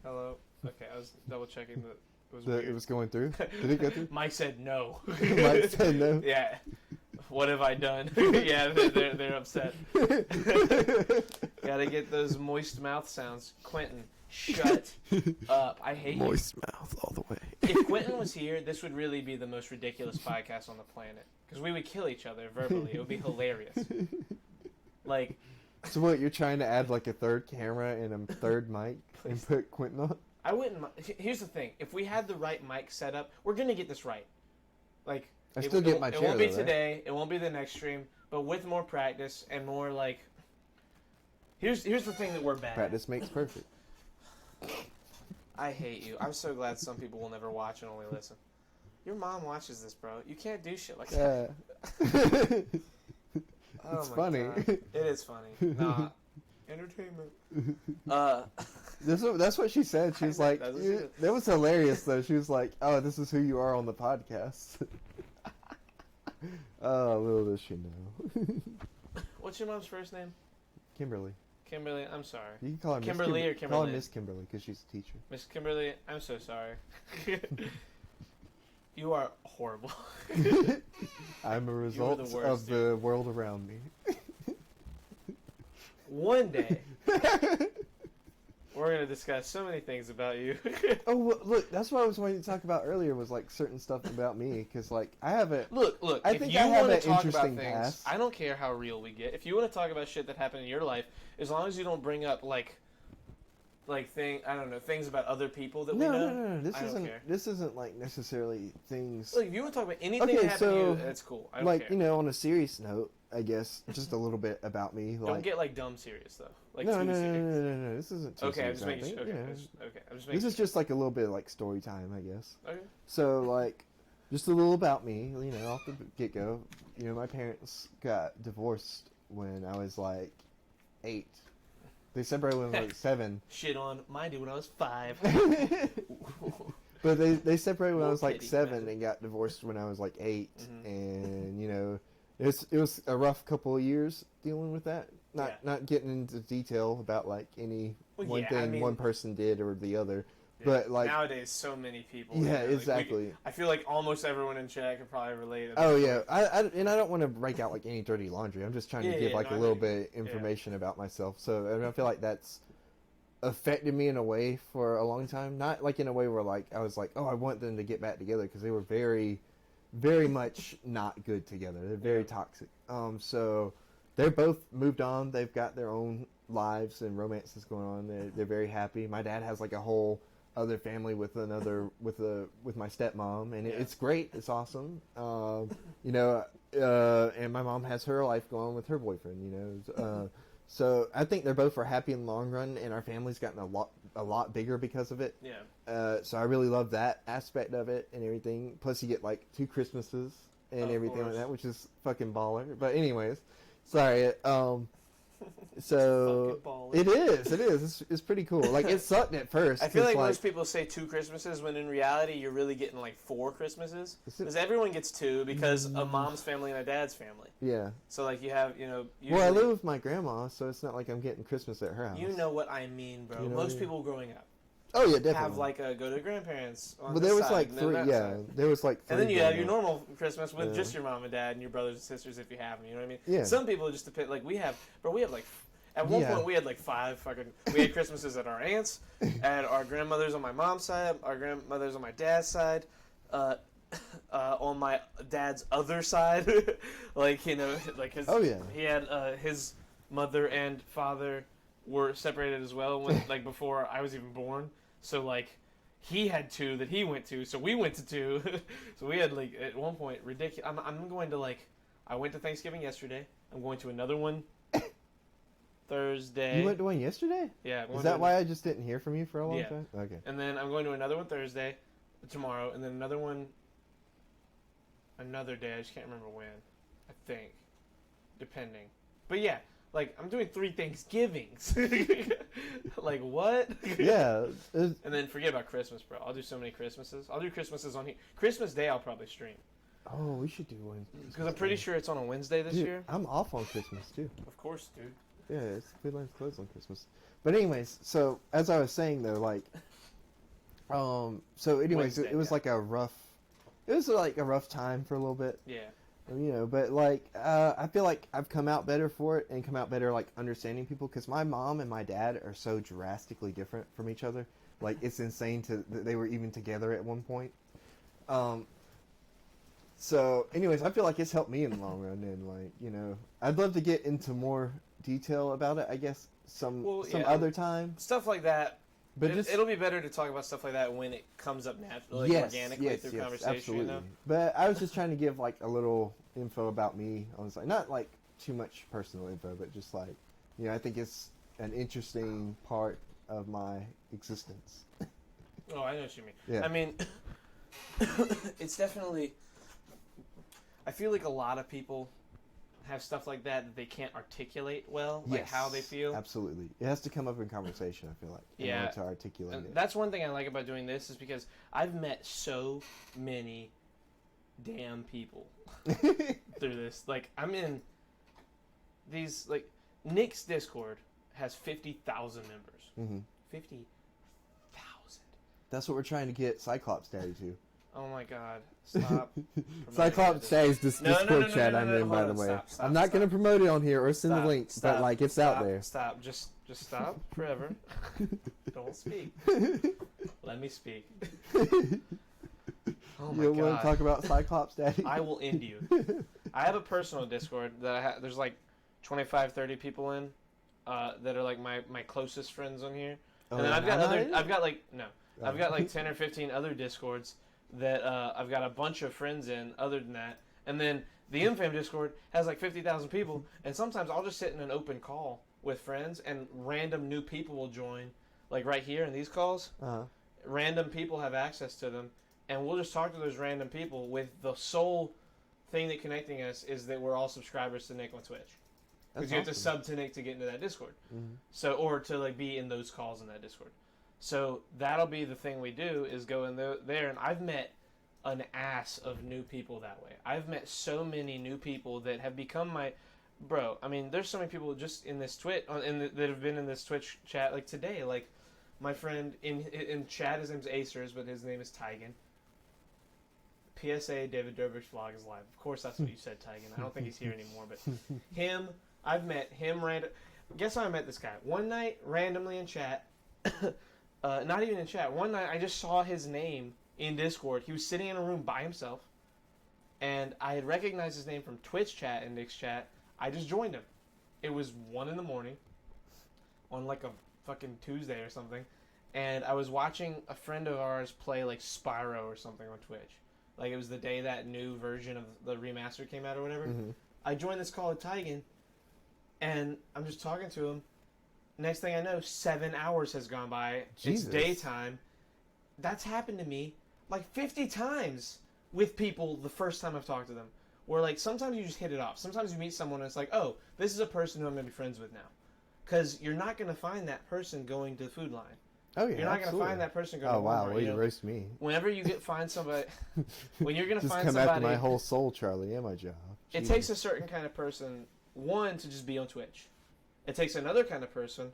Hello. Okay, I was double checking that it was It weird. was going through. Did it go through? Mike said no. Mike said no. Yeah. What have I done? Yeah, they're upset. Gotta get those moist mouth sounds. Quentin, shut up. I hate Moist mouth all the way. you. If Quentin was here, this would really be the most ridiculous podcast on the planet. Because we would kill each other verbally. It would be hilarious. Like, So what? You're trying to add like a third camera and a third mic and put Quentin on? I wouldn't. Here's the thing: if we had the right mic setup, we're gonna get this right. Like, I still get my It chair, won't be though, right? today. It won't be the next stream. But with more practice and more like, here's the thing that we're bad. Practice makes perfect. I hate you. I'm so glad some people will never watch and only listen. Your mom watches this, bro. You can't do shit like that. Yeah. Oh It's my funny. God. It is funny. Nah. Entertainment. That's what she said. She was like, That's what she said. that was hilarious though. She was like, "Oh, this is who you are on the podcast." Oh, little does she know. What's your mom's first name? Kimberly. Kimberly. I'm sorry. You can call her Kimberly or Call her Kimberly? Miss Kimberly because she's a teacher. Miss Kimberly. I'm so sorry. You are horrible. I'm a result worst, of the world around me. One day, we're going to discuss so many things about you. Oh, well, look, that's what I was wanting to talk about earlier. Was like certain stuff about me because like I haven't. Look, I if think you I have want to an talk about interesting things, past. I don't care how real we get. If you want to talk about shit that happened in your life, as long as you don't bring up things about other people that we know. No. This I don't isn't. care. This isn't like necessarily things. Look, if you want to talk about anything Okay, that happened to so, you, that's cool. I don't Like care. on a serious note, I guess just a little bit about me. Like, Don't get like dumb serious though. Like no, too no, serious. no. This isn't too Okay, I'm serious. just making I sure. think, Okay, you know. I'm just making This is just like a little bit of like story time, I guess. Okay. So like, just a little about me. Off the get go. My parents got divorced when I was like 8. They separated when I was like 7. Shit on mine did when I was 5. But they separated when I More was like pity, 7 imagine. and got divorced when I was like 8, Mhm. and it was a rough couple of years dealing with that. Not getting into detail about like any one thing one person did or the other, but like nowadays, so many people. yeah, like, exactly. I feel like almost everyone in chat could probably relate. Oh yeah, I don't want to break out like any dirty laundry. I'm just trying to give like no, a I little know. bit information about myself. So I feel like that's affected me in a way for a long time. Not like in a way where like I was like, oh, I want them to get back together because they were very, very much not good together. They're very toxic. So they're both moved on. They've got their own lives and romances going on. They're very happy. My dad has like a whole other family with my stepmom, and it's great. It's awesome. And my mom has her life going on with her boyfriend. So I think they're both are happy in the long run, and our family's gotten a lot bigger because of it. Yeah. So I really love that aspect of it and everything. Plus, you get like 2 Christmases and Of everything like course. that, which is fucking baller. But anyways, sorry. So Fucking baller. it is. It's pretty cool. Like it sucked at first. I feel 'cause, like most people say 2 Christmases when in reality you're really getting like 4 Christmases because everyone gets 2 because a mom's family and a dad's family. Yeah. So like you have usually, Well, I live with my grandma, so it's not like I'm getting Christmas at her house. You know what I mean, bro. You know what I Most mean? people growing up Oh yeah, definitely. have like go to grandparents. On But this there was side, like and then 3. that Yeah, side. there was like 3. And then you have your going on. normal Christmas with Yeah. just your mom and dad and your brothers and sisters if you have them. You know what I mean? Yeah. Some people just depend. Like we have like. At one Yeah. point, we had like 5 fucking. We had Christmases at our aunts, at our grandmothers on my mom's side, our grandmothers on my dad's side, on my dad's other side, like like his. Oh, yeah. He had his mother and father were separated as well when like before I was even born. So like he had 2 that he went to, so we went to 2. So we had like at one point ridiculous. I'm going to like I went to Thanksgiving yesterday. I'm going to another one Thursday. You went to one yesterday? Yeah. Is that why I just didn't hear from you for a long time? Okay. And then I'm going to another one Thursday, tomorrow, and then another one another day. I just can't remember when. I think. Depending. But yeah, like, I'm doing 3 Thanksgivings. Like, what? Yeah. And then forget about Christmas, bro. I'll do so many Christmases. I'll do Christmases on here. Christmas Day, I'll probably stream. Oh, we should do one. Because I'm pretty sure it's on a Wednesday this year. I'm off on Christmas, too. Of course, dude. Yeah, it's Food Line's closed on Christmas. But anyways, so, as I was saying, though, like... so anyways, Wednesday, it was like a rough... It was like a rough time for a little bit. Yeah. You know, but like, I feel like I've come out better for it and come out better, like, understanding people, because my mom and my dad are so drastically different from each other. Like, it's insane that they were even together at one point. So, anyways, I feel like it's helped me in the long run, and, like, you know, I'd love to get into more detail about it, I guess, some other time. Stuff like that. But it'll be better to talk about stuff like that when it comes up naturally, organically through conversation. Absolutely. You know? But I was just trying to give, like, a little info about me on the side. Not, like, too much personal info, but just, like, you know, I think it's an interesting part of my existence. Oh, I know what you mean. Yeah. I mean, it's definitely... I feel like a lot of people have stuff like that they can't articulate well, like how they feel. Absolutely. It has to come up in conversation, I feel like, in order to articulate it. That's one thing I like about doing this is because I've met so many damn people through this. Like, I'm in these, like, Nick's Discord has 50,000 members. Mm-hmm. 50,000. That's what we're trying to get Cyclops Daddy to. Oh my god. Stop. Cyclops Daddy is this Discord chat I'm in, by the way. Stop, I'm not going to promote it on here or send the link, but, like, it's out there. Stop. Just stop forever. Don't speak. Let me speak. Oh my You god. want to talk about Cyclops Daddy? I will end you. I have a personal Discord that there's like 25, 30 people in that are like my closest friends on here. And then I've got like 10 or 15 other Discords that I've got a bunch of friends in other than that. And then the MFAM Discord has like 50,000 people, and sometimes I'll just sit in an open call with friends and random new people will join, like right here in these calls. Random people have access to them, and we'll just talk to those random people with the sole thing that connecting us is that we're all subscribers to Nick on Twitch. Because you have to sub to Nick to get into that Discord. Mm-hmm. So, or to like be in those calls in that Discord. So that'll be the thing we do is go in there, and I've met an ass of new people that way. I've met so many new people that have become my... Bro, I mean, there's so many people just in this that have been in this Twitch chat, like today. Like, my friend in chat, his name's Acers, but his name is Tigan. PSA, David Dervish vlog is live. Of course, that's what you said, Tigan. I don't think he's here anymore, but him, I've met him random. Guess how I met this guy? One night, randomly in chat, not even in chat. One night, I just saw his name in Discord. He was sitting in a room by himself, and I had recognized his name from Twitch chat and Nick's chat. I just joined him. It was 1 a.m. on like a fucking Tuesday or something, and I was watching a friend of ours play like Spyro or something on Twitch. Like, it was the day that new version of the remaster came out or whatever. Mm-hmm. I joined this call with Tigan, and I'm just talking to him. Next thing I know, 7 hours has gone by. Jesus. It's daytime. That's happened to me like 50 times with people the first time I've talked to them. Where, like, sometimes you just hit it off. Sometimes you meet someone and it's like, oh, this is a person who I'm going to be friends with now. Because you're not going to find that person going to the Food Line. Oh, yeah, you're not going to find that person going to Walmart. Oh, wow, well, you roast me. Whenever you find somebody... when you're going to find come somebody... after my whole soul, Charlie, and my job. It takes a certain kind of person, one, to just be on Twitch. It takes another kind of person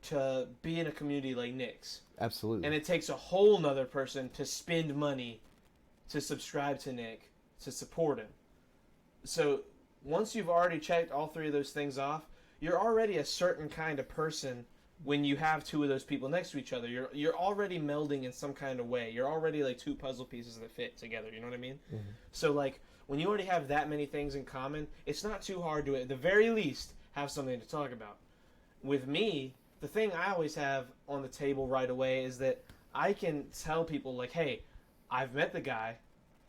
to be in a community like Nick's. Absolutely. And it takes a whole nother person to spend money to subscribe to Nick, to support him. So once you've already checked all 3 of those things off, you're already a certain kind of person when you have 2 of those people next to each other. You're already melding in some kind of way. You're already like 2 puzzle pieces that fit together. You know what I mean? Mm-hmm. So like when you already have that many things in common, it's not too hard to at the very least have something to talk about. With me, the thing I always have on the table right away is that I can tell people, like, hey, I've met the guy.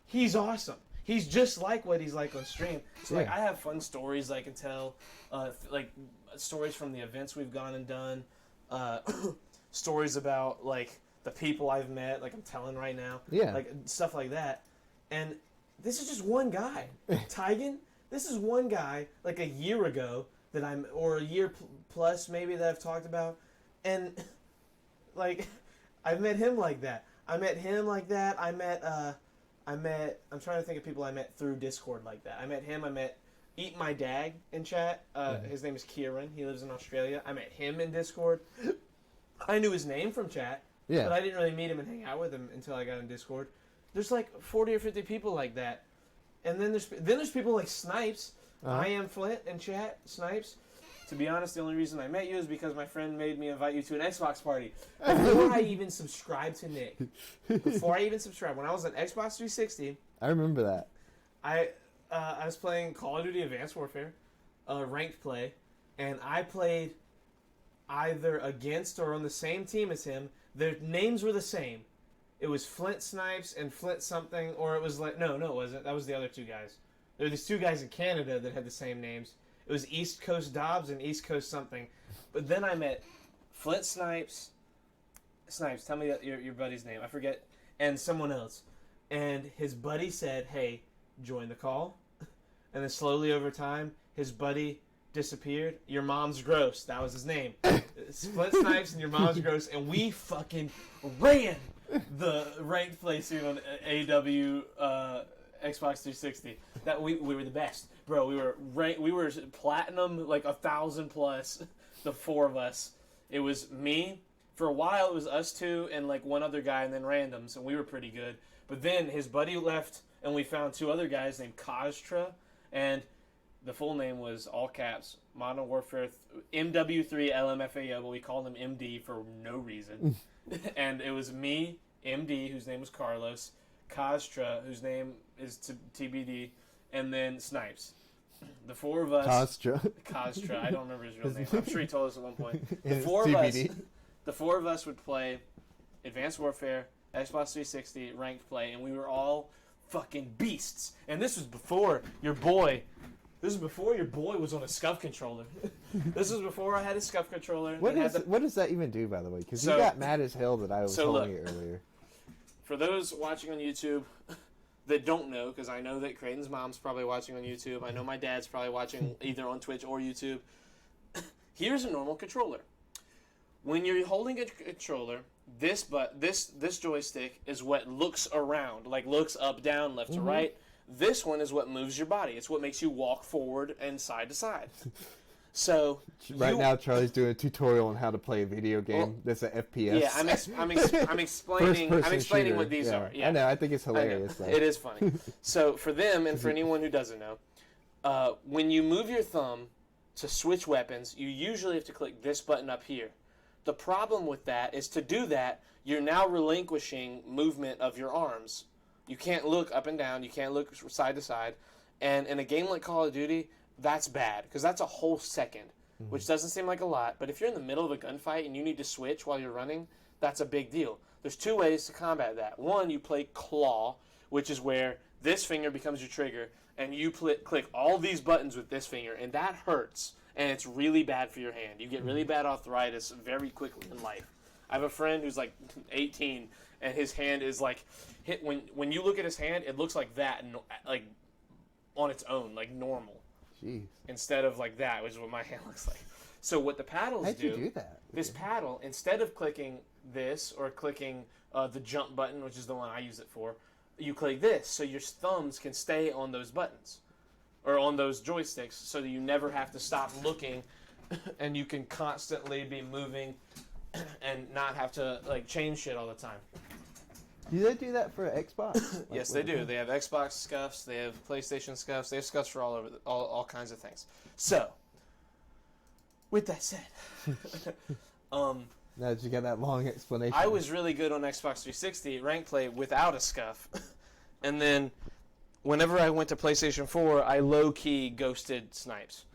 He's awesome. He's just like what he's like on stream. So, like, I have fun stories I can tell, like, stories from the events we've gone and done, stories about like the people I've met, like I'm telling right now, like stuff like that. And this is just one guy, Tigan. This is one guy, like a year ago or a year plus maybe that I've talked about, and like I've met him like that. I met him like that. I'm trying to think of people I met through Discord like that. I met him. I met Eat My Dag in chat. His name is Kieran. He lives in Australia. I met him in Discord. I knew his name from chat, but I didn't really meet him and hang out with him until I got in Discord. There's like 40 or 50 people like that. And then there's people like Snipes. I am Flint in chat. Snipes. To be honest, the only reason I met you is because my friend made me invite you to an Xbox party. Before I even subscribed to Nick. Before I even subscribed. When I was on Xbox 360. I remember that. I was playing Call of Duty Advanced Warfare. Ranked play. And I played either against or on the same team as him. Their names were the same. It was Flint Snipes and Flint something, or it was like... No, it wasn't. That was the other two guys. There were these two guys in Canada that had the same names. It was East Coast Dobbs and East Coast something. But then I met Flint Snipes. Snipes, tell me your buddy's name. I forget. And someone else. And his buddy said, hey, join the call. And then slowly over time, his buddy disappeared. Your mom's gross. That was his name. Flint Snipes and your mom's gross. And we fucking ran the ranked playthrough on AW Xbox 360. That we were the best, bro. We were platinum, like 1,000 plus. The four of us. It was me. For a while, it was us two and like one other guy, and then randoms, and we were pretty good. But then his buddy left, and we found two other guys named Kaztra, and the full name was all caps Modern Warfare MW3 LMFAO, but we called him MD for no reason. And it was me, MD, whose name was Carlos, Kaztra, whose name is TBD, and then Snipes. The four of us. Kaztra. I don't remember his real name. I'm sure he told us at one point. The four of us would play Advanced Warfare, Xbox 360, ranked play, and we were all fucking beasts. And this was before your boy. This is before your boy was on a SCUF controller. This was before I had a SCUF controller. What does that even do, by the way? Because you got mad as hell that I was telling you earlier. For those watching on YouTube that don't know, because I know that Creighton's mom's probably watching on YouTube. I know my dad's probably watching either on Twitch or YouTube. Here's a normal controller. When you're holding a controller, this joystick is what looks around, like looks up, down, left to right. This one is what moves your body. It's what makes you walk forward and side to side. So now Charlie's doing a tutorial on how to play a video game that's an FPS. Yeah, I'm explaining what these are. Yeah. I know. I think it's hilarious. It is funny. So for them and for anyone who doesn't know, when you move your thumb to switch weapons, you usually have to click this button up here. The problem with that is to do that, you're now relinquishing movement of your arms. You can't look up and down. You can't look side to side. And in a game like Call of Duty, that's bad because that's a whole second, which doesn't seem like a lot. But if you're in the middle of a gunfight and you need to switch while you're running, that's a big deal. There's two ways to combat that. One, you play claw, which is where this finger becomes your trigger, and you click all these buttons with this finger, and that hurts, and it's really bad for your hand. You get really bad arthritis very quickly in life. I have a friend who's like 18, and his hand is like hit. When you look at his hand, it looks like that, like on its own, like normal. Jeez. Instead of like that, which is what my hand looks like. So what the paddles How'd you do that? This paddle, instead of clicking this or clicking the jump button, which is the one I use it for, you click this so your thumbs can stay on those buttons or on those joysticks so that you never have to stop looking and you can constantly be moving and not have to like change shit all the time. Do they do that for Xbox? Yes, they do. They have Xbox scuffs. They have PlayStation scuffs. They have scuffs for all kinds of things. So, with that said, now that you got that long explanation, I was really good on Xbox 360 rank play without a scuff, and then whenever I went to PlayStation 4, I low key ghosted Snipes.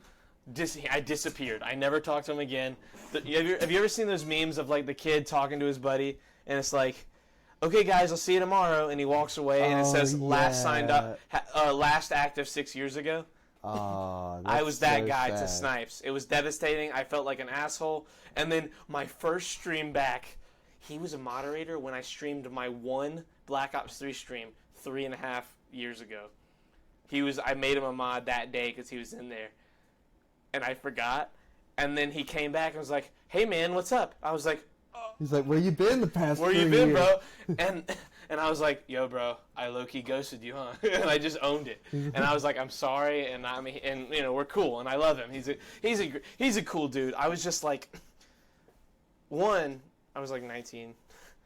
I disappeared. I never talked to him again. Have you ever seen those memes of like the kid talking to his buddy, and it's like, okay, guys, I'll see you tomorrow. And he walks away, and it says, last signed up, last active 6 years ago. I was that guy to Snipes. It was devastating. I felt like an asshole. And then my first stream back, he was a moderator when I streamed my one Black Ops 3 stream 3.5 years ago. I made him a mod that day because he was in there. And I forgot. And then he came back and was like, "Hey man, what's up?" I was like, He's like, "Where you been the past? Where you been, bro?" And I was like, "Yo, bro, I low-key ghosted you, huh?" And I just owned it. And I was like, "I'm sorry," and we're cool, and I love him. He's a cool dude. I was just like, I was like 19.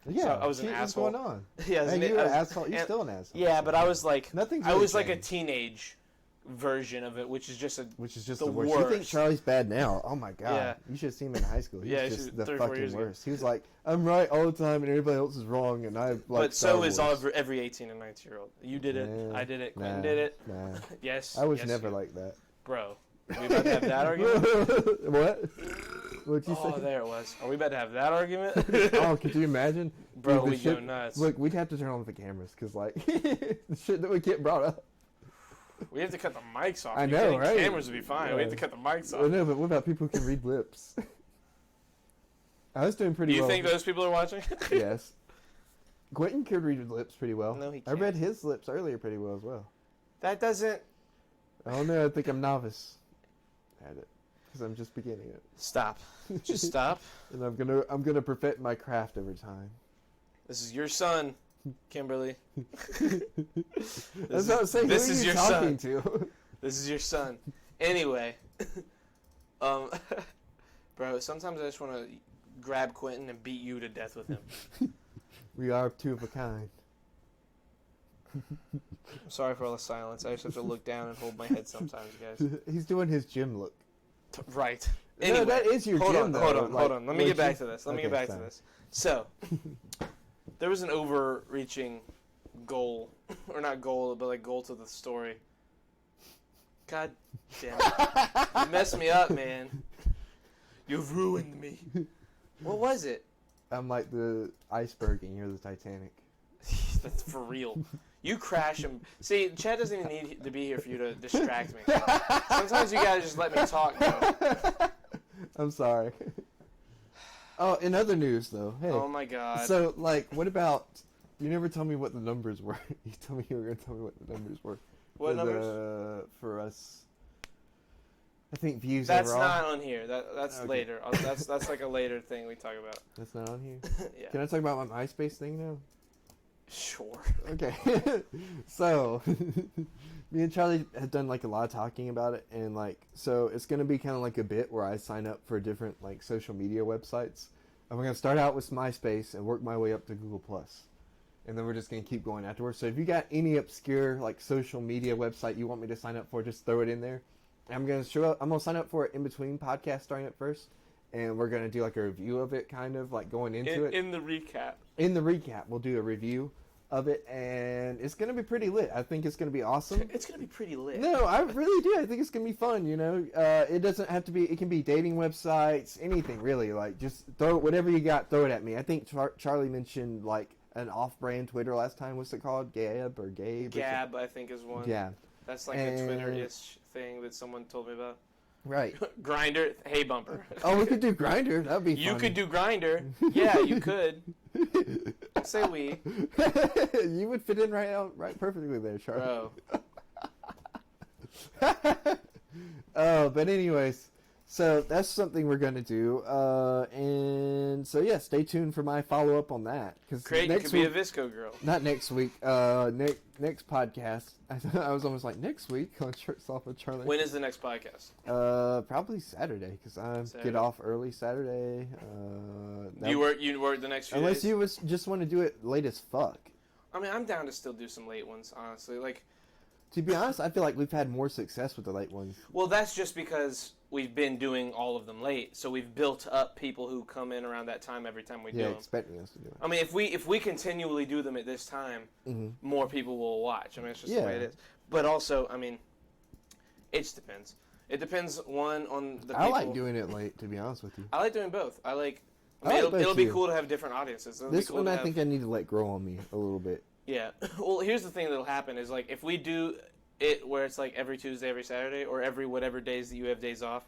Yeah, so I was an asshole. What's going on? Yeah, you're an asshole. You're still an asshole. Yeah, but I was like, nothing's I was really like a teenage version of it, which is just the worst. worst. You think Charlie's bad now? Oh my god! Yeah. You should have seen him in high school. He was just the 3 or 4 fucking years worst. He was like, "I'm right all the time, and everybody else is wrong." And I like. But so is every 18 and 19-year-old. You did it. Nah, I did it. Quentin did it. Nah. Yes. I was never like that. Bro, are we about to have that argument? What? What'd you say? Oh, there it was. Are we about to have that argument? Oh, could you imagine? Bro, Dude, we go nuts. Look, we'd have to turn on the cameras because, like, the shit that would get brought up. We have to cut the mics off. I know, right? Cameras would be fine. We have to cut the mics off. Well, no, but what about people who can read lips? I was doing pretty well. Do you think those people are watching? Yes. Quentin could read lips pretty well. No, he can't. I read his lips earlier pretty well as well. That doesn't... Oh, no, I think I'm novice at it because I'm just beginning it. Stop. Just stop. And I'm gonna perfect my craft over time. This is your son, Kimberly. That's what I'm saying. This Who are is you your talking son. to? This is your son. Anyway, bro, sometimes I just want to grab Quentin and beat you to death with him. We are two of a kind. I'm sorry for all the silence. I just have to look down and hold my head sometimes, guys. He's doing his gym look. Right. Anyway, no, that is your gym, though. Hold on. Let me get back to this. So, there was an overreaching goal, or not goal, but like goal to the story. God damn it. You messed me up, man. You've ruined me. What was it? I'm like the iceberg and you're the Titanic. That's for real. You crash him. See, Chad doesn't even need to be here for you to distract me. Sometimes you gotta just let me talk, bro. I'm sorry. Oh, in other news, though. Hey. Oh, my God. So, like, what about... You never told me what the numbers were. You told me you were going to tell me what the numbers were. What numbers? For us. I think views That's overall. not on here. That's okay. Later. That's like a later thing we talk about. That's not on here? Yeah. Can I talk about my MySpace thing now? Sure. Okay. So, me and Charlie had done like a lot of talking about it, and like, so it's gonna be kind of like a bit where I sign up for different like social media websites. I'm gonna start out with MySpace and work my way up to Google Plus, and then we're just gonna keep going afterwards. So if you got any obscure like social media website you want me to sign up for, just throw it in there. I'm gonna sign up for it in between podcasts starting at first. And we're going to do like a review of it, kind of like going into it. In the recap. In the recap, we'll do a review of it, and it's going to be pretty lit. I think it's going to be awesome. It's going to be pretty lit. No, I really do. I think it's going to be fun, you know. It doesn't have to be, it can be dating websites, anything really. Like, just throw whatever you got, throw it at me. I think Charlie mentioned like an off-brand Twitter last time. What's it called? Gab or Gabe? Gab, I think, is one. Yeah. That's like a Twitter-ish thing that someone told me about. Right. Grinder, hey bumper. Oh, we could do Grinder. That'd be fun. You could do Grinder. Yeah, you could. Say we. You would fit in right perfectly there, Charlie. Bro. But anyways, so that's something we're gonna do, and so yeah, stay tuned for my follow up on that. Great, you could be a Visco girl. Not next week. Next podcast. I was almost like next week on Shirts Off with Charlie. When is the next podcast? Probably Saturday because I get off early Saturday. You work the next few unless days? you just want to do it late as fuck. I mean, I'm down to still do some late ones, honestly. Like, to be honest, I feel like we've had more success with the late ones. Well, that's just because we've been doing all of them late, so we've built up people who come in around that time every time we do them. Yeah, expecting us to do it. I mean, if we continually do them at this time, more people will watch. I mean, it's just the way it is. But also, I mean, it just depends. It depends, one, on the people. I like doing it late, to be honest with you. I like doing both. I mean, it'll be cool to have different audiences. This one I think I need to let grow on me a little bit. Yeah. Well, here's the thing that'll happen is, like, if we do where it's like every Tuesday, every Saturday, or every whatever days that you have days off,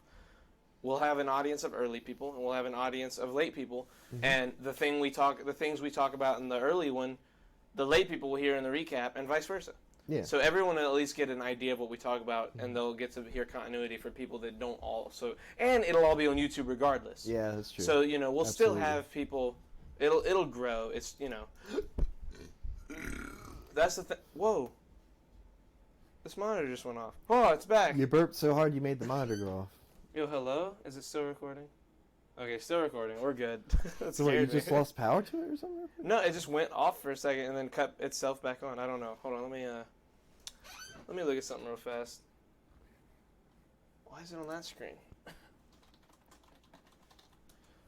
we'll have an audience of early people and we'll have an audience of late people. And the things we talk about in the early one, the late people will hear in the recap, and vice versa. Yeah. So everyone will at least get an idea of what we talk about, and they'll get to hear continuity for people that don't also. And it'll all be on YouTube regardless. Yeah, that's true. So we'll still have people. It'll grow. It's That's the thing. Whoa. This monitor just went off. Oh, it's back. You burped so hard you made the monitor go off. Yo, hello? Is it still recording? Okay, still recording. We're good. So what, you just lost power to it or something? No, it just went off for a second and then cut itself back on. I don't know. Hold on, let me look at something real fast. Why is it on that screen?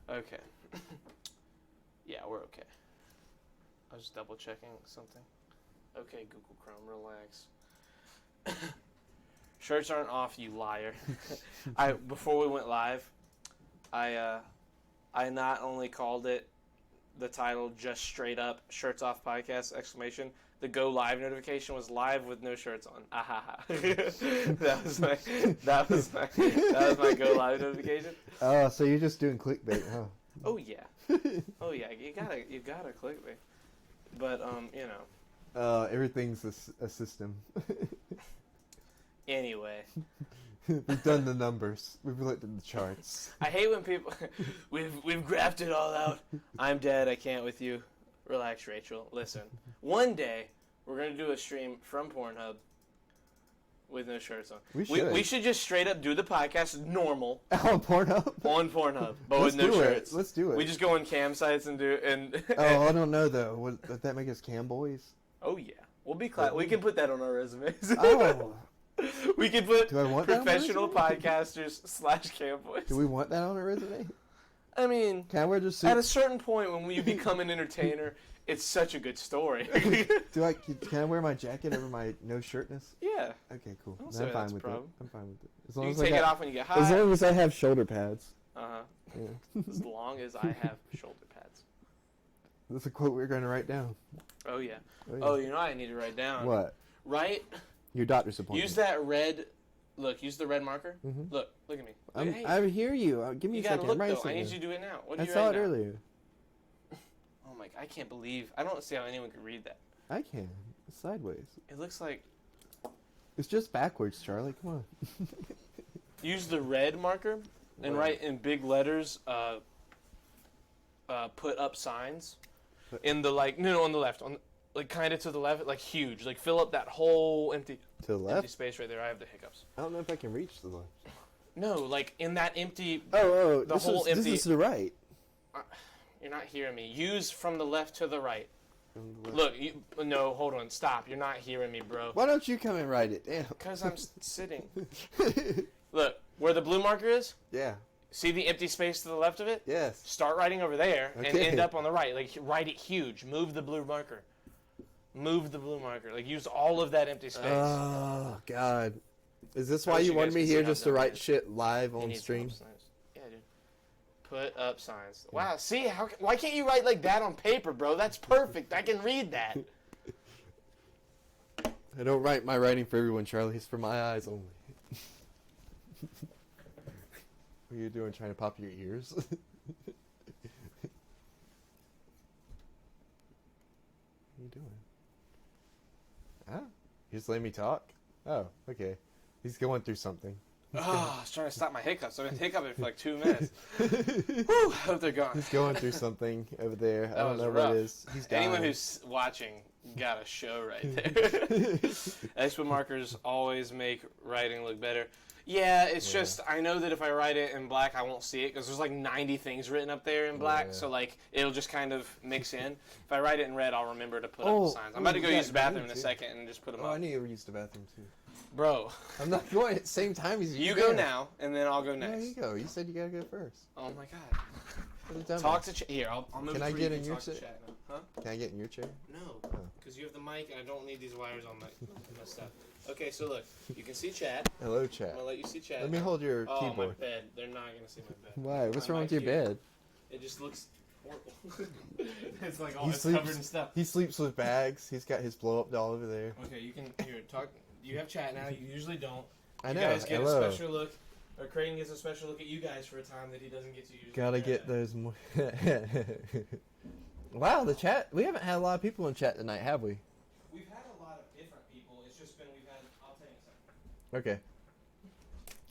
Okay. Yeah, we're okay. I was just double checking something. Okay, Google Chrome, relax. Shirts aren't off, you liar. Before we went live, I not only called it the title just straight up Shirts Off Podcast exclamation. The go live notification was live with no shirts on. Ahaha. that was my go live notification. Oh, so you're just doing clickbait, huh? Oh yeah. Oh yeah. You gotta clickbait. But everything's a system. Anyway. We've done the numbers. We've looked at the charts. I hate when people we've graphed it all out. I'm dead. I can't with you. Relax, Rachel. Listen. One day we're gonna do a stream from Pornhub with no shirts on. We should just straight up do the podcast normal on Pornhub. On Pornhub, but with no shirts. Let's do it. We just go on cam sites and do and. Oh, I don't know though. Would that make us cam boys? Oh yeah, we'll be we can put that on our resumes. Oh. We could put professional podcasters / cam boys. Do we want that on our resume? I mean, can I wear just at a certain point when you become an entertainer, it's such a good story. Can I wear my jacket over my no shirtness? Yeah. Okay, cool. I'm fine with it. I'm fine with it. As long as take it off when you get high. As long as I have shoulder pads. Yeah. As long as I have shoulder pads. That's a quote we're going to write down. Oh yeah. Oh, you know what I need to write down? What? Right? Your doctor's appointment. Use that red. Look, use the red marker. Mm-hmm. Look at me. I hear you. Give me a second. Look, I need you to do it now. What I saw it earlier. Oh my! I can't believe. I don't see how anyone could read that. I can. It's sideways. It looks like. It's just backwards, Charlie. Come on. Use the red marker and write in big letters. Put up signs. In the on the left kind of to the left, like huge, like fill up that whole empty space right there. I have the hiccups. I don't know if I can reach the left. No, like in that empty. This is to the right. You're not hearing me. Use from the left to the right. Look, no, hold on, stop. You're not hearing me, bro. Why don't you come and write it down? Because I'm sitting. Look, where the blue marker is? Yeah. See the empty space to the left of it? Yes. Start writing over there and end up on the right. Like, write it huge. Move the blue marker. Like, use all of that empty space. Oh, God. Is this why you wanted me here just to write shit live on stream? Yeah, dude. Put up signs. Wow, see? Why can't you write like that on paper, bro? That's perfect. I can read that. I don't write my writing for everyone, Charlie. It's for my eyes only. What are you doing, trying to pop your ears? What are you doing? Huh? You just let me talk? Oh, okay. He's going through something. I was trying to stop my hiccups. I've been hiccuping for like 2 minutes. Whew, I hope they're gone. He's going through something over there. I don't know what it is. He's dying. Anyone who's watching got a show right there. Expert markers always make writing look better. Yeah, it's just, I know that if I write it in black, I won't see it, because there's like 90 things written up there in black, so like, it'll just kind of mix in. If I write it in red, I'll remember to put up the signs. I'm about to go use the bathroom in a second and just put them up. I need to use the bathroom too. Bro. I'm not going at the same time as you. You go now, and then I'll go next. There you go. You said you gotta go first. Oh my god. Talk to here, I'll move. Can I get in your chair? Huh? Can I get in your chair? No, because you have the mic and I don't need these wires on my stuff. Okay, so look, you can see chat. Hello, chat. I'm gonna let you see chat. Let me hold your keyboard. Oh, my bed. They're not gonna see my bed. Why? What's wrong with your bed? It just looks horrible. It's like all covered in stuff. He sleeps with bags. He's got his blow up doll over there. Okay, you can talk. You have chat now. You usually don't. I know. You guys get Hello. a special look. Or Creighton gets a special look at you guys for a time that he doesn't get to usually. Gotta get those more. Wow, the chat. We haven't had a lot of people in chat tonight, have we? We've had a lot of different people. It's just been we've had. I'll tell you in a second. Okay.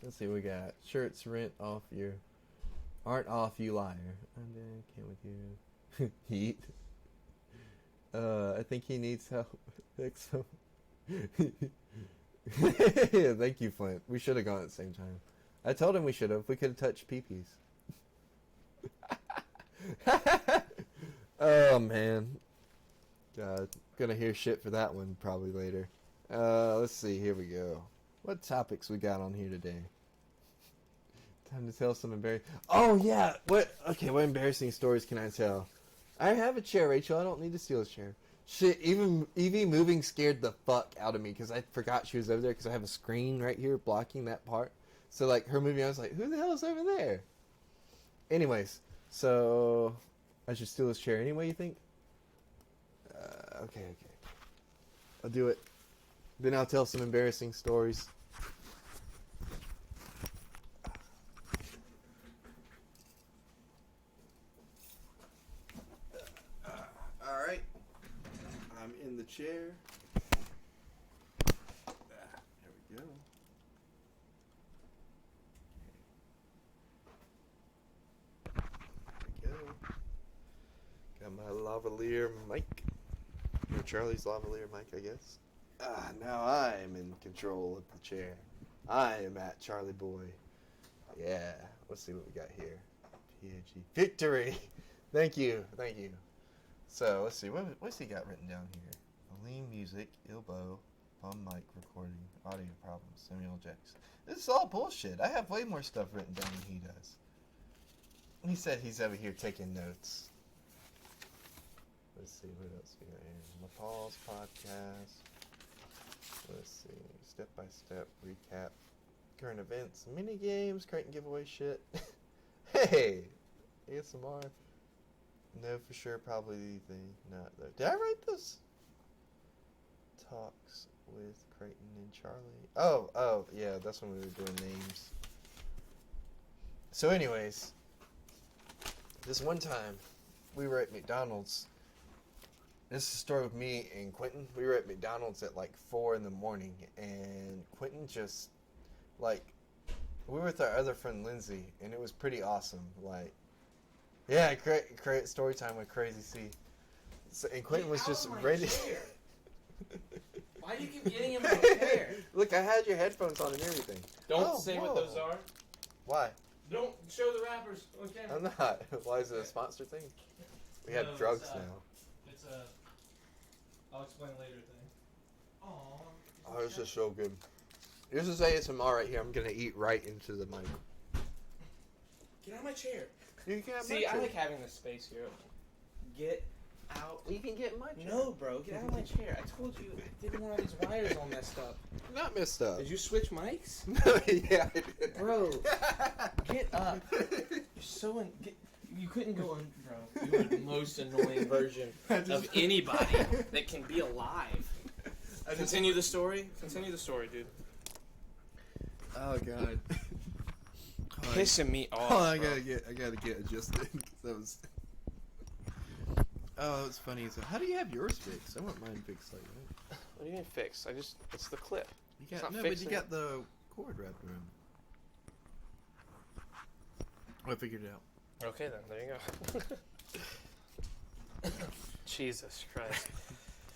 Let's see what we got. Shirts aren't off, you liar. I'm done. Can't with you. Heat. I think he needs help. Headphone. Thank you, Flint. We should have gone at the same time. I told him we should have. We could have touched peepees. Oh, man. God. Gonna hear shit for that one probably later. Let's see. Here we go. What topics we got on here today? Time to tell some embarrassing... Oh, yeah! What embarrassing stories can I tell? I have a chair, Rachel. I don't need to steal a chair. Shit, even Evie moving scared the fuck out of me because I forgot she was over there because I have a screen right here blocking that part. So, like, her moving, I was like, who the hell is over there? Anyways, so... I should steal his chair anyway, you think? Okay. I'll do it. Then I'll tell some embarrassing stories. Alright. I'm in the chair. There we go. There we go. Got my lavalier mic. Or Charlie's lavalier mic, I guess. Now I'm in control of the chair. I am at Charlie Boy. Yeah. Let's see what we got here. PHE. Victory! Thank you. So, let's see. What's he got written down here? Lean music, Ilbo, bum mic recording, audio problems, Samuel Jackson. This is all bullshit. I have way more stuff written down than he does. He said he's over here taking notes. Let's see, what else we got here? Nepal's podcast. Let's see, step-by-step recap. Current events, mini games, Creighton giveaway shit. Hey! ASMR. No, for sure, probably not though. Did I write this? Talks with Creighton and Charlie. Oh, yeah, that's when we were doing names. So anyways, this one time, we were at McDonald's. This is a story with me and Quentin. We were at McDonald's at like 4 in the morning, and Quentin just, like, we were with our other friend Lindsay, and it was pretty awesome. Like, yeah, story time with Crazy C. So, and Quentin was just ready. Why do you keep getting in my chair? Look, I had your headphones on and everything. Don't say what those are. Why? Don't show the rappers on camera. I'm not. Why is it a sponsor thing? We have drugs now. It's a... I'll explain later thing. Oh, this is so good. This is ASMR right here. I'm going to eat right into the mic. Get out of my chair. You can have See, I like having this space here. Get out. You can get in my chair. No, bro. Get out of my chair. I told you I didn't want all these wires all messed up. Not messed up. Did you switch mics? Yeah, I did. Bro, get up. You're so you couldn't go on, bro. You are the most annoying version of anybody that can be alive. Continue the story. Continue the story, dude. Oh God. Pissing me off. Oh, I gotta get adjusted. That was. Oh, that was funny. So, how do you have yours fixed? I want mine fixed like that. What do you mean fixed? It's the clip. You got but you got the cord wrapped around. I figured it out. Okay then, there you go. Jesus Christ.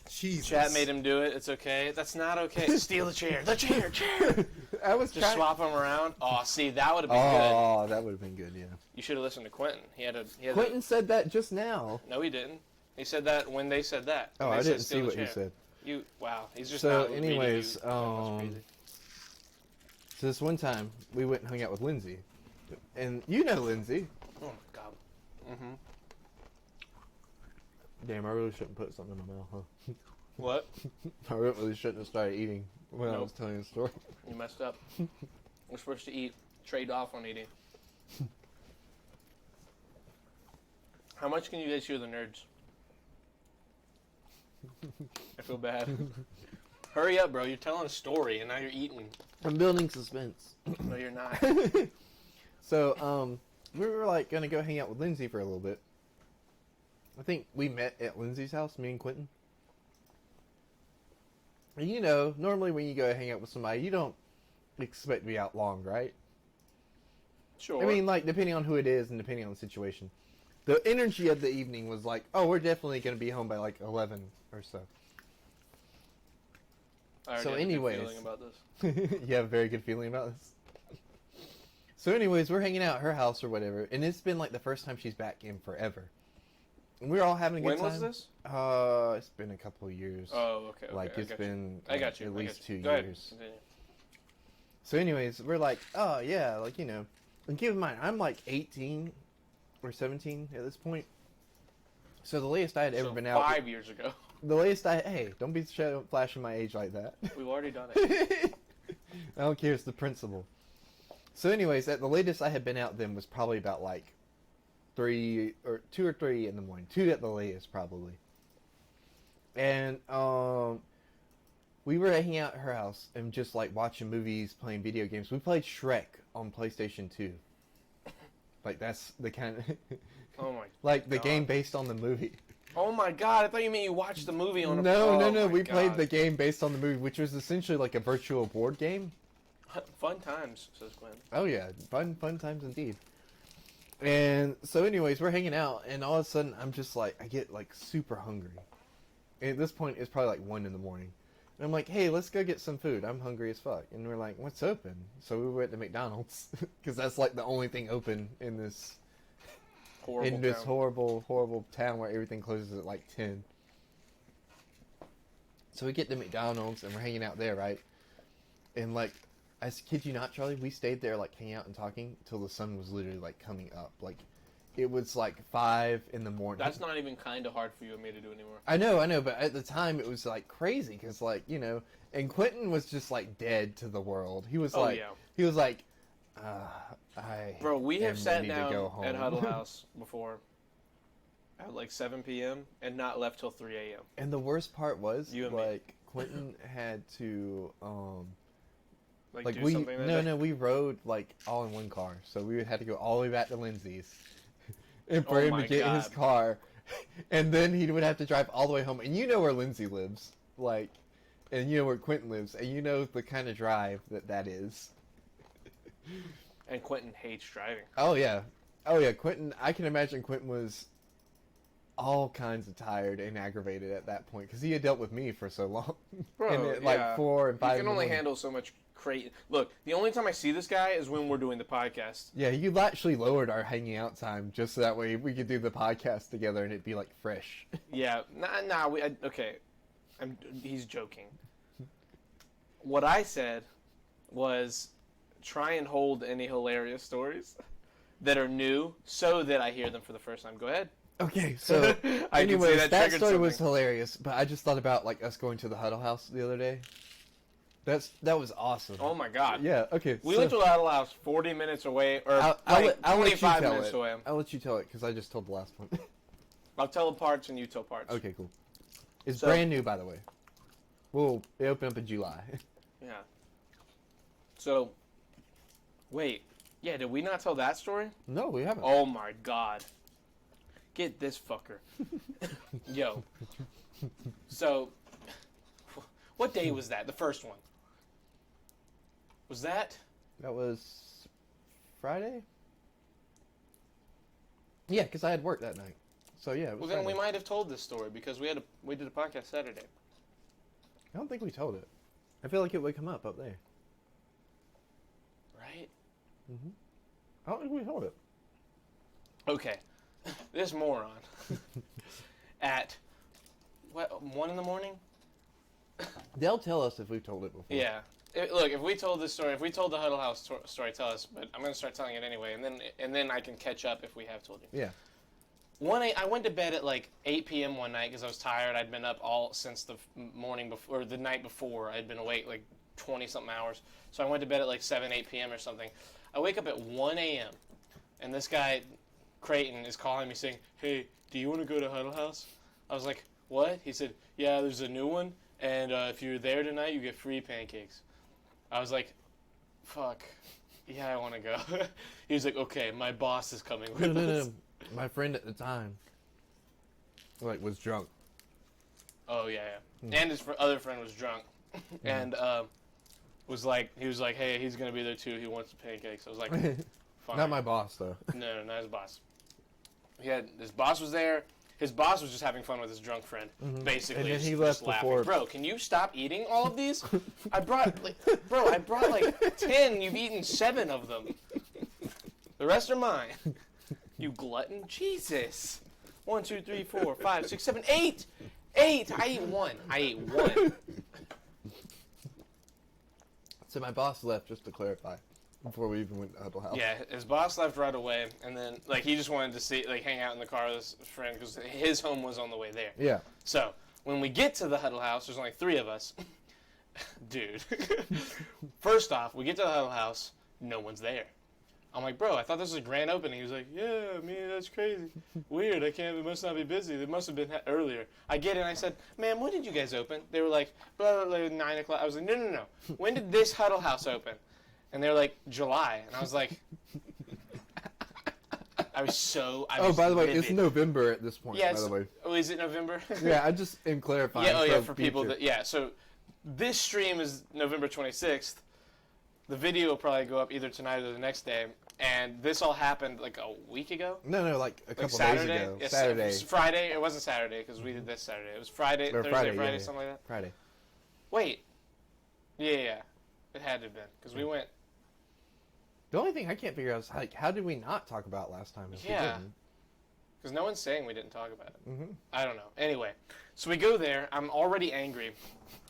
Jesus. Chat made him do it. It's okay. That's not okay. Steal the chair. The chair. I was just swap them around. Oh, see, that would have been good. Oh, that would have been good. Yeah. You should have listened to Quentin. Quentin said that just now. No, he didn't. He said that when they said that. Oh, I didn't see what he said. Wow. He's just. So, not anyways, so this one time we went and hung out with Lindsay, and you know Lindsay. Oh my God. Mhm. Damn, I really shouldn't put something in my mouth, huh? What? I really shouldn't have started eating when I was telling the story. You messed up. We're supposed to eat, trade off on eating. How much can you get you the nerds? I feel bad. Hurry up, bro. You're telling a story, and now you're eating. I'm building suspense. No, you're not. So, we were like gonna go hang out with Lindsay for a little bit. I think we met at Lindsay's house, me and Quentin. And you know, normally when you go hang out with somebody, you don't expect to be out long, right? Sure. I mean, like, depending on who it is and depending on the situation. The energy of the evening was like, oh, we're definitely going to be home by like 11 or so. I already So have a good anyways, feeling about this. you have a very good feeling about this? So anyways, we're hanging out at her house or whatever, and it's been like the first time she's back in forever. And we're all having a good time. When was this? It's been a couple of years. Oh, okay. Like, it's been I got you. at least 2 Go ahead. years. Continue. So anyways, we're like, oh yeah, like, you know. And keep in mind, I'm like 18 or 17 at this point. So the latest I had ever been out. 5 years ago. The latest hey, don't be flashing my age like that. We've already done it. I don't care, it's the principle. So anyways, at the latest I had been out then was probably about like 2 or 3 in the morning. 2 at the latest, probably. And we were hanging out at her house and just like watching movies, playing video games. We played Shrek on PlayStation 2. Like, that's the kind of Oh my like the God. game based on the movie. Oh my God, I thought you meant you watched the movie on a... No. We God. played the game based on the movie, which was essentially like a virtual board game. Fun times, says Glenn. Oh yeah, fun times indeed. And so anyways, we're hanging out, and all of a sudden I'm just like, I get like super hungry. And at this point, it's probably like 1 in the morning. And I'm like, hey, let's go get some food. I'm hungry as fuck. And we're like, what's open? So we went to McDonald's, because that's like the only thing open in this horrible town where everything closes at like 10. So we get to McDonald's, and we're hanging out there, right? And like, I kid you not, Charlie, we stayed there like hanging out and talking until the sun was literally like coming up. Like, it was like 5 in the morning. That's not even kind of hard for you and me to do anymore. I know, but at the time it was like crazy because, like, you know, and Quentin was just like dead to the world. He was he was like, Bro, we have sat down to go home. at Huddle House before at like 7 p.m. and not left till 3 a.m. And the worst part was, You and like, me. Quentin had to Like do something that day? we rode like all in one car, so we had to go all the way back to Lindsay's and for Oh him my to get God. his car, and then he would have to drive all the way home. And you know where Lindsay lives, like, and you know where Quentin lives, and you know the kind of drive that is. And Quentin hates driving. Oh yeah, Quentin. I can imagine Quentin was all kinds of tired and aggravated at that point because he had dealt with me for so long. Bro, and at, like 4 and 5. You can only handle so much crazy. Look, the only time I see this guy is when we're doing the podcast. Yeah, you actually lowered our hanging out time just so that way we could do the podcast together and it'd be like fresh. Yeah, okay. He's joking. What I said was try and hold any hilarious stories that are new so that I hear them for the first time. Go ahead. Okay, so I can see anyways, that triggered story was something. hilarious, but I just thought about like us going to the Huddle House the other day. That was awesome. Oh my God. Yeah, okay. We went to the Huddle House 40 minutes away, or I'll let you 25 tell minutes it. away. I'll let you tell it because I just told the last one. I'll tell the parts and you tell parts. Okay, cool. It's So- brand new, by the way. Well, it opened up in July. Yeah. So, wait. Yeah, did we not tell that story? No, we haven't. Oh my God. Get this fucker. Yo. So, what day was that? The first one. Was that? That was Friday? Yeah, because I had work that night. So yeah, it was Well, then we Friday. might have told this story because we did a podcast Saturday. I don't think we told it. I feel like it would come up there. Right? I don't think we told it. Okay. This moron. At, what, 1 in the morning? They'll tell us if we've told it before. Yeah. Look, if we told this story, if we told the Huddle House story, tell us. But I'm going to start telling it anyway, and then I can catch up if we have told you. Yeah. I went to bed at like 8 p.m. one night because I was tired. I'd been up all since the morning before, or the night before. I'd been awake like 20-something hours. So I went to bed at like 7, 8 p.m. or something. I wake up at 1 a.m. and this guy, Creighton, is calling me saying, "Hey, do you want to go to Huddle House?" I was like, "What?" He said, "Yeah, there's a new one, and if you're there tonight, you get free pancakes. I was like, fuck. Yeah, I want to go. He was like, okay, my boss is coming with us. No. My friend at the time, was drunk. Oh, yeah. And his other friend was drunk. And he was like, hey, he's going to be there too. He wants the pancakes. I was like, fine. Not my boss, though. No, not his boss. His boss was there. His boss was just having fun with his drunk friend, basically. And then he just left laughing. before. Bro, can you stop eating all of these? I brought 10. You've eaten 7 of them. The rest are mine. You glutton. Jesus. 1, 2, 3, 4, 5, 6, 7, 8. 8. I ate one. So my boss left, just to clarify, before we even went to Huddle House. Yeah, his boss left right away, and then he just wanted to hang out in the car with his friend because his home was on the way there. Yeah. So when we get to the Huddle House, there's only 3 of us. Dude. First off, we get to the Huddle House, no one's there. I'm like, bro, I thought this was a grand opening. He was like, yeah, that's crazy. Weird, it must not be busy. It must have been earlier. I get it, and I said, man, when did you guys open? They were like, blah, blah, blah, 9 o'clock. I was like, no. When did this Huddle House open? And they were like, July. And I was like, I was by the way, livid. it's November at this point, Yeah, by the way. Oh, is it November? Yeah, I just am clarifying. Yeah, for people so this stream is November 26th. The video will probably go up either tonight or the next day. And this all happened a week ago? No, a couple Saturday? days ago. Yes, Saturday. It was Friday. It wasn't Saturday because we did this Saturday. It was Friday, Or Thursday, Friday, something like that. Friday. Wait. Yeah. It had to have been because we went. The only thing I can't figure out is how did we not talk about last time if we didn't? Because no one's saying we didn't talk about it. Mm-hmm. I don't know. Anyway, so we go there. I'm already angry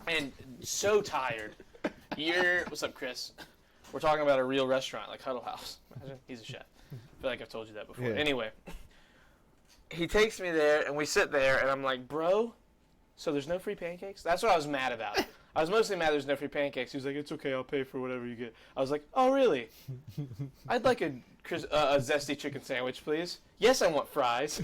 and so tired. What's up, Chris? We're talking about a real restaurant like Huddle House. Imagine he's a chef. I feel like I've told you that before. Yeah. Anyway, he takes me there and we sit there and I'm like, bro, so there's no free pancakes? That's what I was mad about. I was mostly mad there's no free pancakes. He was like, it's okay, I'll pay for whatever you get. I was like, oh, really? I'd like a zesty chicken sandwich, please. Yes, I want fries.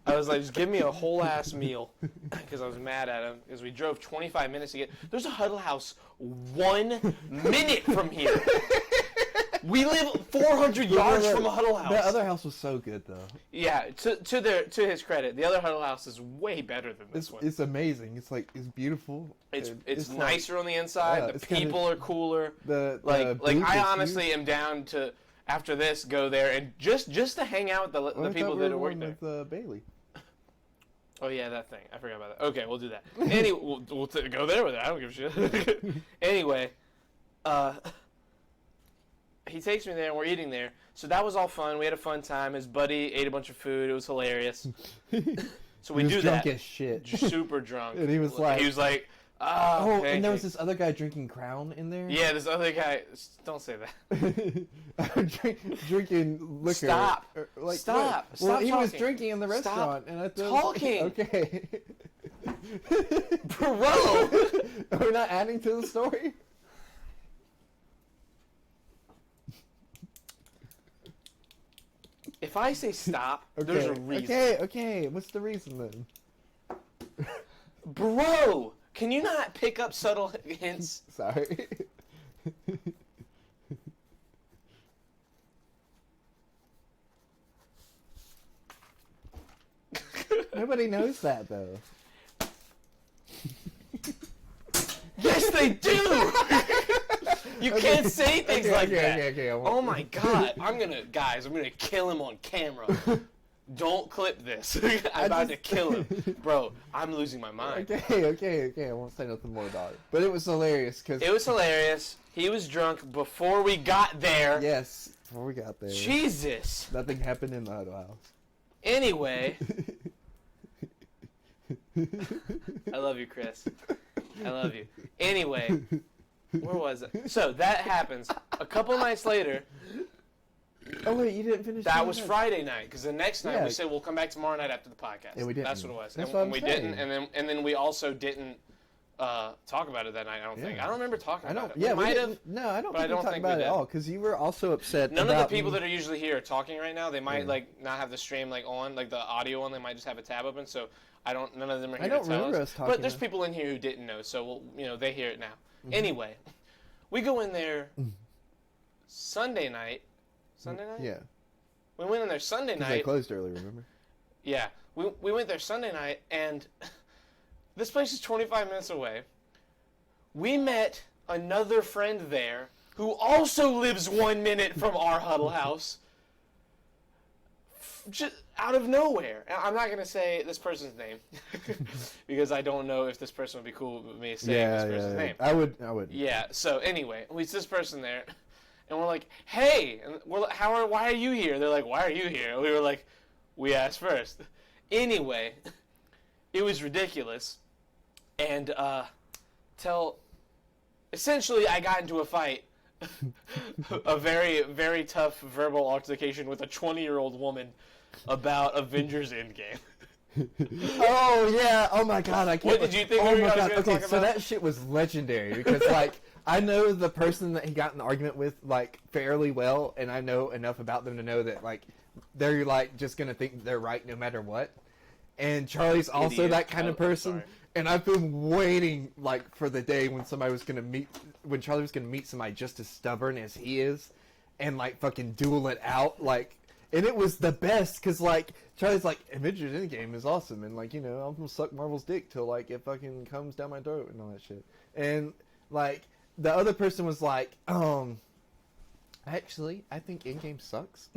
I was like, just give me a whole-ass meal. Because I was mad at him. Because we drove 25 minutes to get... There's a Huddle House 1 minute from here. We live 400 yards from a Huddle House. That other house was so good, though. Yeah, to his credit, the other Huddle House is way better than this one. It's amazing. It's beautiful. It's nicer on the inside. Yeah, the people are cooler. The I honestly am down to after this go there and just to hang out with the people that are working there. With Bailey. Oh yeah, that thing. I forgot about that. Okay, we'll do that. Anyway, we'll go there with it. I don't give a shit. Anyway, he takes me there and we're eating there. So that was all fun. We had a fun time. His buddy ate a bunch of food. It was hilarious. So we do that. Drunk as shit. Super drunk. And he was like, oh, and there was this other guy drinking Crown in there. Yeah, this other guy. Don't say that. Drinking liquor. Stop. Stop. Stop he talking. was drinking in the restaurant, and I thought, talking. Okay. Bro, we're not adding to the story. if I say stop, Okay. there's a reason. Okay. What's the reason then? Bro, can you not pick up subtle hints? Sorry. Nobody knows that, though. Yes, they do! You can't say things like that. Okay, oh my god. I'm gonna kill him on camera. Don't clip this. I'm about to kill him. Bro, I'm losing my mind. Okay. I won't say nothing more about it. But it was hilarious. It was hilarious. He was drunk before we got there. Yes, before we got there. Jesus. Nothing happened in the Huddle House. Anyway. I love you, Chris. I love you. Anyway, where was it? So that happens. A couple nights later. Oh wait, you didn't finish. That was Friday night, because the next night Yeah. we said we'll come back tomorrow night after the podcast. And we didn't. That's what it was. That's and what I'm we saying. didn't, and then we also didn't talk about it that night. I don't think. I don't remember talking about it. Yeah, we might have. No, I don't but think we talked about it at all because you were also upset. None of the people that are usually here are talking right now. They might not have the stream on, like the audio on. They might just have a tab open. So none of them are here to tell us. But there's people in here who didn't know, so they hear it now. Mm-hmm. Anyway, we go in there Sunday night. Sunday night? Yeah. We went in there Sunday night. They closed early, remember? Yeah. We went there Sunday night, and this place is 25 minutes away. We met another friend there who also lives 1 minute from our huddle house. Just out of nowhere. I'm not going to say this person's name because I don't know if this person would be cool with me saying this person's name. I would. Yeah, so anyway, we see this person there, and we're like, hey, and we're like, why are you here? They're like, why are you here? And we were like, we asked first. Anyway, it was ridiculous, and essentially I got into a fight, a very, very tough verbal altercation with a 20-year-old woman about Avengers Endgame. Oh yeah! Oh my god! I can't. What did you think? Oh my god! Okay, so about? That shit was legendary because I know the person that he got in the argument with fairly well, and I know enough about them to know that they're just gonna think they're right no matter what. And Charlie's also that kind of person. And I've been waiting for the day when Charlie was gonna meet somebody just as stubborn as he is, and fucking duel it out and it was the best because Charlie's Avengers Endgame is awesome and I'm gonna suck Marvel's dick till it fucking comes down my throat and all that shit. And the other person was actually I think Endgame sucks,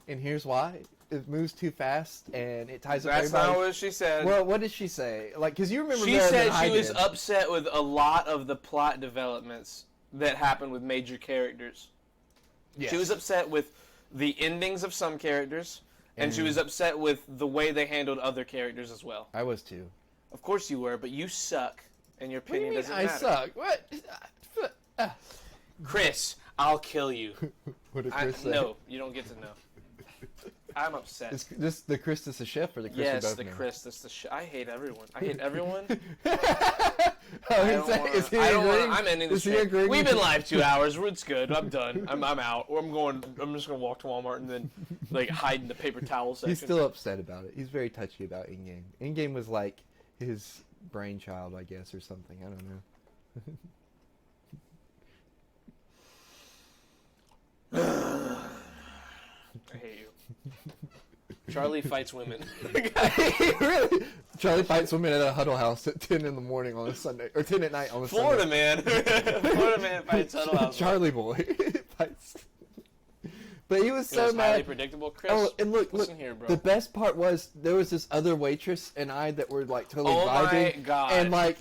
and here's why. It moves too fast, and it ties up everybody. That's not what she said. Well, what did she say? Because you remember she said she was upset with a lot of the plot developments that happened with major characters. Yes. She was upset with the endings of some characters, and she was upset with the way they handled other characters as well. I was too. Of course you were, but you suck, and your opinion doesn't matter. I suck. What? Chris, I'll kill you. What did Chris say? No, you don't get to know. I'm upset. Is this the Chris that's the chef or the Chris yes, the Chris that's the chef? I hate everyone. I hate everyone. I'm ending this stream. We've been live 2 hours. It's good. I'm done. I'm out. Or I'm just gonna walk to Walmart and then hide in the paper towel section. He's still upset about it. He's very touchy about Endgame. Endgame was his brainchild, I guess, or something. I don't know. I hate you. Charlie fights women. Really? Charlie fights women at a huddle house at 10 in the morning on a Sunday, or 10 at night on a Florida Sunday. Man. Florida man fights huddle house. Charlie boy fights. But he was so mad. Highly predictable, Chris. Oh, and look, here, bro. The best part was there was this other waitress and I that were totally vibing. Oh my god! And I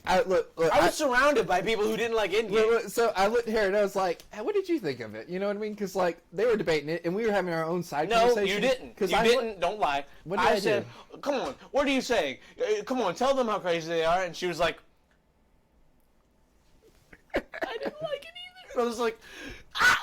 was surrounded by people who didn't like Endgame. So I looked here and I was like, hey, "What did you think of it?" You know what I mean? Because they were debating it and we were having our own side conversation. No, you didn't. You didn't. Don't lie. What did I said, "Come on, what are you saying? Come on, tell them how crazy they are." And she was like, "I didn't like it either." I was like.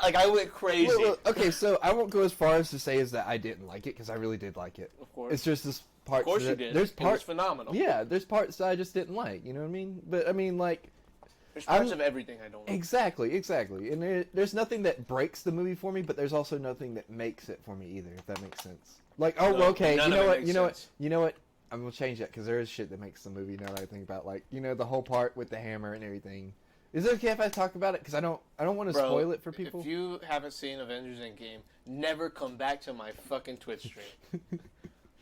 I went crazy. Okay, so I won't go as far as to say as that I didn't like it, because I really did like it. Of course. It's just this part. Of course you did. It was phenomenal. Yeah, there's parts that I just didn't like, you know what I mean? But, I mean, there's parts of everything I don't like. Exactly. And there's nothing that breaks the movie for me, but there's also nothing that makes it for me either, if that makes sense. Okay, you know what? I'm going to change that, because there is shit that makes the movie, now that I think about the whole part with the hammer and everything. Is it okay if I talk about it? Because I don't want to spoil it for people. If you haven't seen Avengers Endgame, never come back to my fucking Twitch stream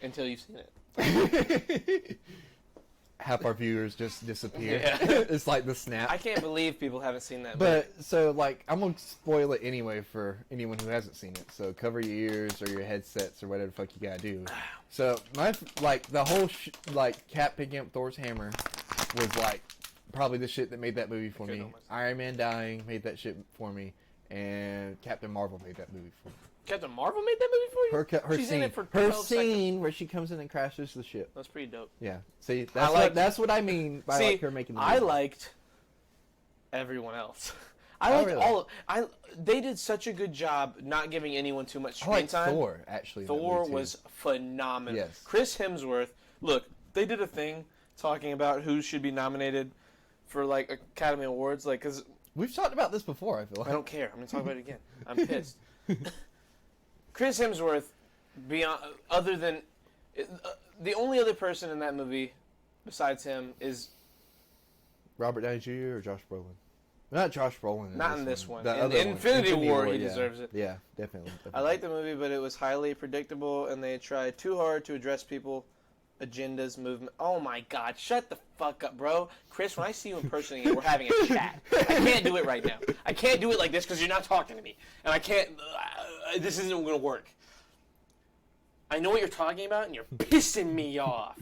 until you've seen it. Half our viewers just disappear. Yeah. It's like the snap. I can't believe people haven't seen that movie. But, so, I'm going to spoil it anyway for anyone who hasn't seen it. So, cover your ears or your headsets or whatever the fuck you gotta do. So, the whole, Cap picking up Thor's hammer was, probably the shit that made that movie for me. Iron Man dying made that shit for me, and Captain Marvel made that movie for me. Captain Marvel made that movie for you? She's in it for 12 seconds. Where she comes in and crashes the ship. That's pretty dope. Yeah. See, that's what I mean by her making the movie. I liked everyone else. They did such a good job not giving anyone too much screen time. Thor, actually. Thor was phenomenal. Yes. Chris Hemsworth, look, they did a thing talking about who should be nominated for like Academy Awards, like because we've talked about this before. I feel like I don't care. I'm gonna talk about it again. I'm pissed. Chris Hemsworth, beyond other than the only other person in that movie besides him is Robert Downey Jr. or Josh Brolin. Not Josh Brolin. Not in this one. The In other one. Infinity War, he yeah. deserves it. Yeah, definitely. I like the movie, but it was highly predictable, and they tried too hard to address people, agendas, movement. Oh my God! Shut the fuck up, bro. Chris, when I see you in person again, we're having a chat. I can't do it right now. I can't do it like this because you're not talking to me, and I can't. This isn't going to work. I know what you're talking about, and you're pissing me off.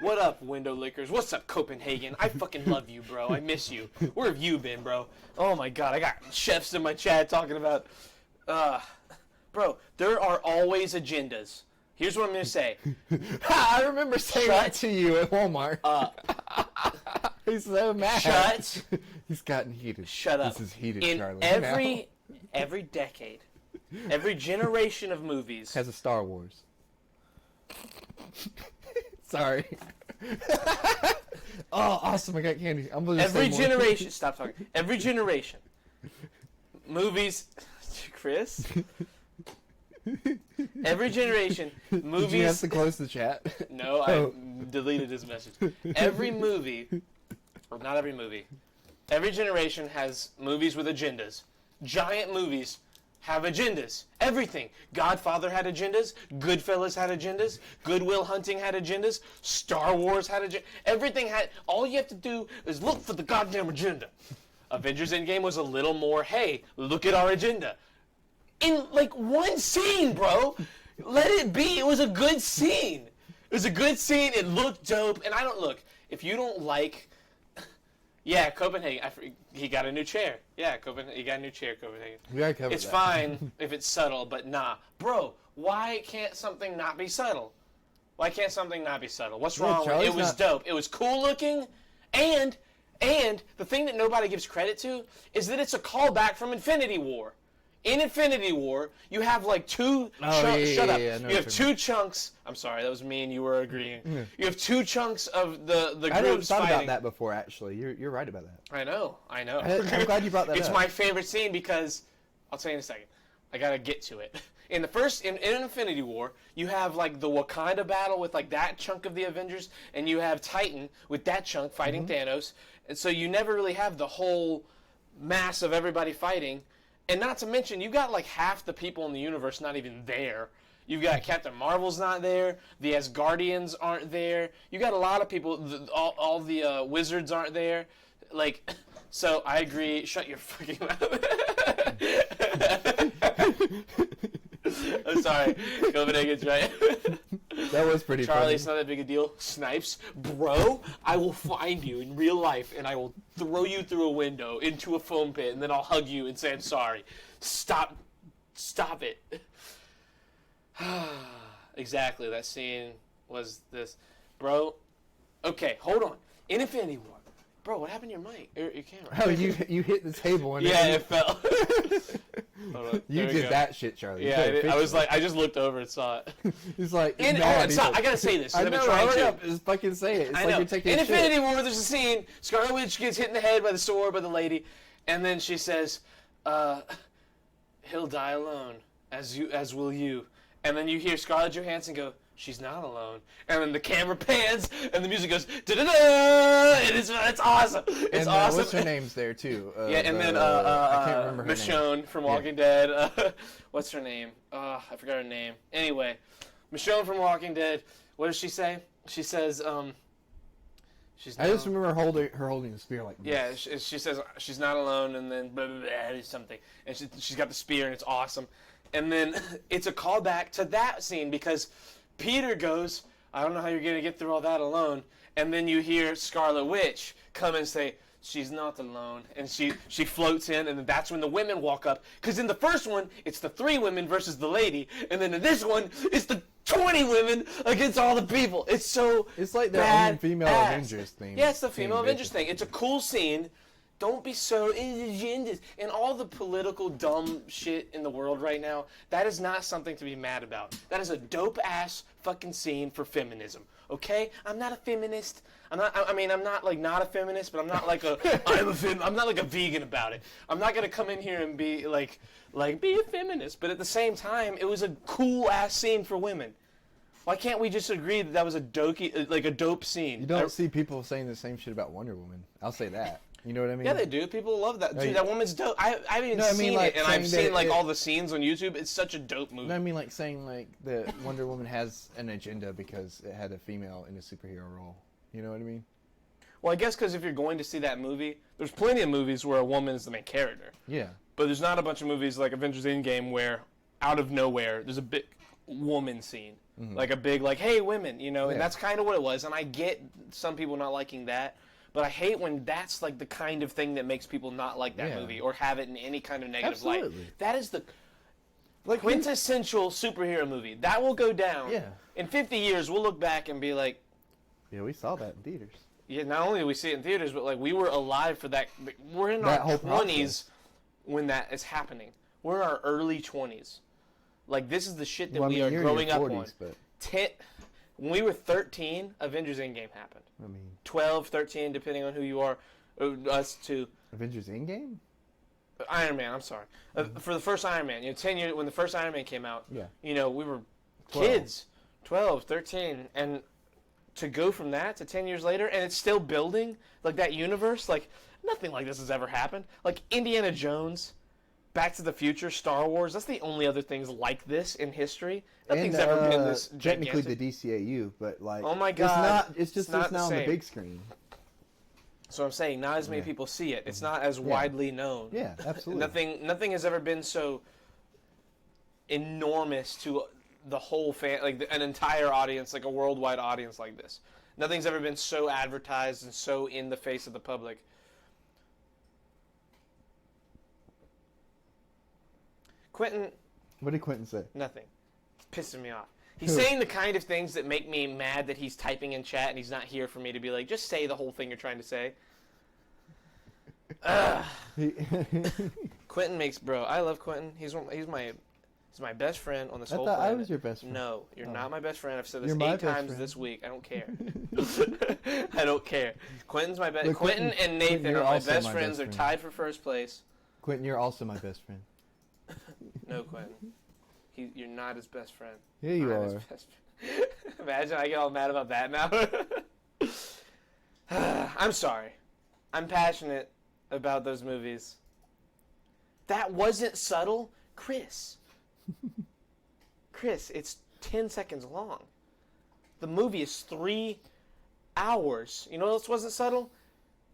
What up, window lickers? What's up, Copenhagen? I fucking love you, bro. I miss you. Where have you been, bro? Oh my God, I got chefs in my chat talking about, bro, there are always agendas. Here's what I'm gonna say. I remember saying that to you at Walmart. He's so mad. Shut. He's gotten heated. Shut up. This is heated, in Charlie. every decade, every generation of movies has a Star Wars. Sorry. Oh, awesome! I got candy. I'm gonna every generation. Stop talking. Every generation. Movies. Chris. Every generation. Movies. Did you have to close the chat? No, I deleted his message. Every movie, or not every movie. Every generation has movies with agendas. Giant movies have agendas. Everything. Godfather had agendas. Goodfellas had agendas. Good Will Hunting had agendas. Star Wars had agendas. Everything had. All you have to do is look for the goddamn agenda. Avengers Endgame was a little more, hey, look at our agenda. In like one scene, bro. Let it be. It was a good scene. It was a good scene. It looked dope. And I don't look. If you don't like. Yeah, Copenhagen. He got a new chair. Yeah, Copenhagen. He got a new chair, Copenhagen. We gotta cover it's that. fine if it's subtle, but nah. Bro, why can't something not be subtle? Why can't something not be subtle? What's wrong with it? It was dope. It was cool looking. And the thing that nobody gives credit to is that it's a callback from Infinity War. In Infinity War, you have like two chunks. Shut up. You have two chunks. I'm sorry, that was me and you were agreeing. You have two chunks of the groups fighting. I never thought about that before, actually. You're right about that. I know. I'm glad you brought that up. It's my favorite scene because, I'll tell you in a second. I gotta get to it. In the first, in Infinity War, you have like the Wakanda battle with like that chunk of the Avengers, and you have Titan with that chunk fighting Thanos. And so you never really have the whole mass of everybody fighting. And not to mention, you've got like half the people in the universe not even there. You've got Captain Marvel's not there. The Asgardians aren't there. You got a lot of people. All the wizards aren't there. Like, so I agree. Shut your fucking mouth. I'm sorry. Copenhagen's right. That was pretty Charlie, funny. it's not that big a deal. Snipes, bro, I will find you in real life and I will throw you through a window into a foam pit and then I'll hug you and say I'm sorry. Stop it. Exactly, that scene was this. Bro, okay, hold on. In Infinity War. Bro, what happened to your mic? Your camera? Oh, you hit the table and yeah, it fell. You did that shit, Charlie. Yeah, I was like, I just looked over and saw it. He's like, I gotta say this. I know, hurry up, just fucking say it. It's like you're taking in shit. Infinity War, there's a scene. Scarlet Witch gets hit in the head by the sword by the lady, and then she says, "He'll die alone, as will you." And then you hear Scarlett Johansson go, "She's not alone." And then the camera pans, and the music goes, da-da-da! It's awesome. It's awesome. What's her name's there, too? Yeah, and then I can't remember her Michonne name. from Walking Dead. What's her name? I forgot her name. Anyway, Michonne from Walking Dead. What does she say? She says, she's I just remember her holding the spear like this. Yeah, she says she's not alone, and then blah, blah, blah, something. And she's got the spear, and it's awesome. And then it's a callback to that scene because Peter goes, "I don't know how you're going to get through all that alone." And then you hear Scarlet Witch come and say, "She's not alone." And she floats in, and then that's when the women walk up. Because in the first one, it's the 3 women versus the lady. And then in this one, it's the 20 women against all the people. It's so It's like their own female Avengers thing. Yeah, it's the female Avengers thing. It's a cool scene. Don't be so agendas. And all the political dumb shit in the world right now, that is not something to be mad about. That is a dope-ass fucking scene for feminism. Okay? I'm not a feminist. I'm not like not a feminist, but I'm not like I'm not like a vegan about it. I'm not going to come in here and be like be a feminist, but at the same time, it was a cool-ass scene for women. Why can't we just agree that that was a dope scene? You don't see people saying the same shit about Wonder Woman. I'll say that. You know what I mean? Yeah, they do. People love that. Dude, that woman's dope. I haven't even seen it, and I've seen all the scenes on YouTube. It's such a dope movie. No, I mean like saying like the Wonder Woman has an agenda because it had a female in a superhero role. You know what I mean? Well, I guess because if you're going to see that movie, there's plenty of movies where a woman is the main character. Yeah. But there's not a bunch of movies like Avengers Endgame where, out of nowhere, there's a big woman scene. Mm-hmm. Like a big, hey, women, you know? And that's kind of what it was. And I get some people not liking that. But I hate when that's like the kind of thing that makes people not like that movie or have it in any kind of negative light. That is the quintessential superhero movie. That will go down. Yeah. In 50 years, we'll look back and be like, yeah, we saw that in theaters. Yeah, not only did we see it in theaters, but we were alive for that. We're in our 20s when that is happening. We're in our early 20s. This is the shit that we are growing up on. When we were 13, Avengers Endgame happened. 12, 13, depending on who you are. Us too. Avengers Endgame? Iron Man, I'm sorry. For the first Iron Man. 10 years, when the first Iron Man came out, we were 12. Kids. 12, 13. And to go from that to 10 years later, and it's still building, that universe, nothing like this has ever happened. Indiana Jones, Back to the Future, Star Wars, that's the only other things like this in history. Nothing's ever been this gigantic. Technically the DCAU, but oh my God, it's not now on the big screen. So I'm saying not as many people see it. It's not as widely known. Yeah, absolutely. Nothing has ever been so enormous to the whole an entire audience, a worldwide audience like this. Nothing's ever been so advertised and so in the face of the public. Quentin. What did Quentin say? Nothing. It's pissing me off. He's saying the kind of things that make me mad that he's typing in chat and he's not here for me to be like, just say the whole thing you're trying to say. Quentin makes, I love Quentin. He's my best friend on this whole planet. I thought I was your best friend. No, you're not my best friend. I've said this 8 times this week. I don't care. I don't care. Quentin's my best. Quentin and Nathan are my best friends. They're tied for first place. Quentin, you're also my best friend. No, Quentin. You're not his best friend. Yeah, you are. His best friend. Imagine I get all mad about that now. I'm sorry. I'm passionate about those movies. That wasn't subtle. Chris, it's 10 seconds long. The movie is 3 hours. You know what else wasn't subtle?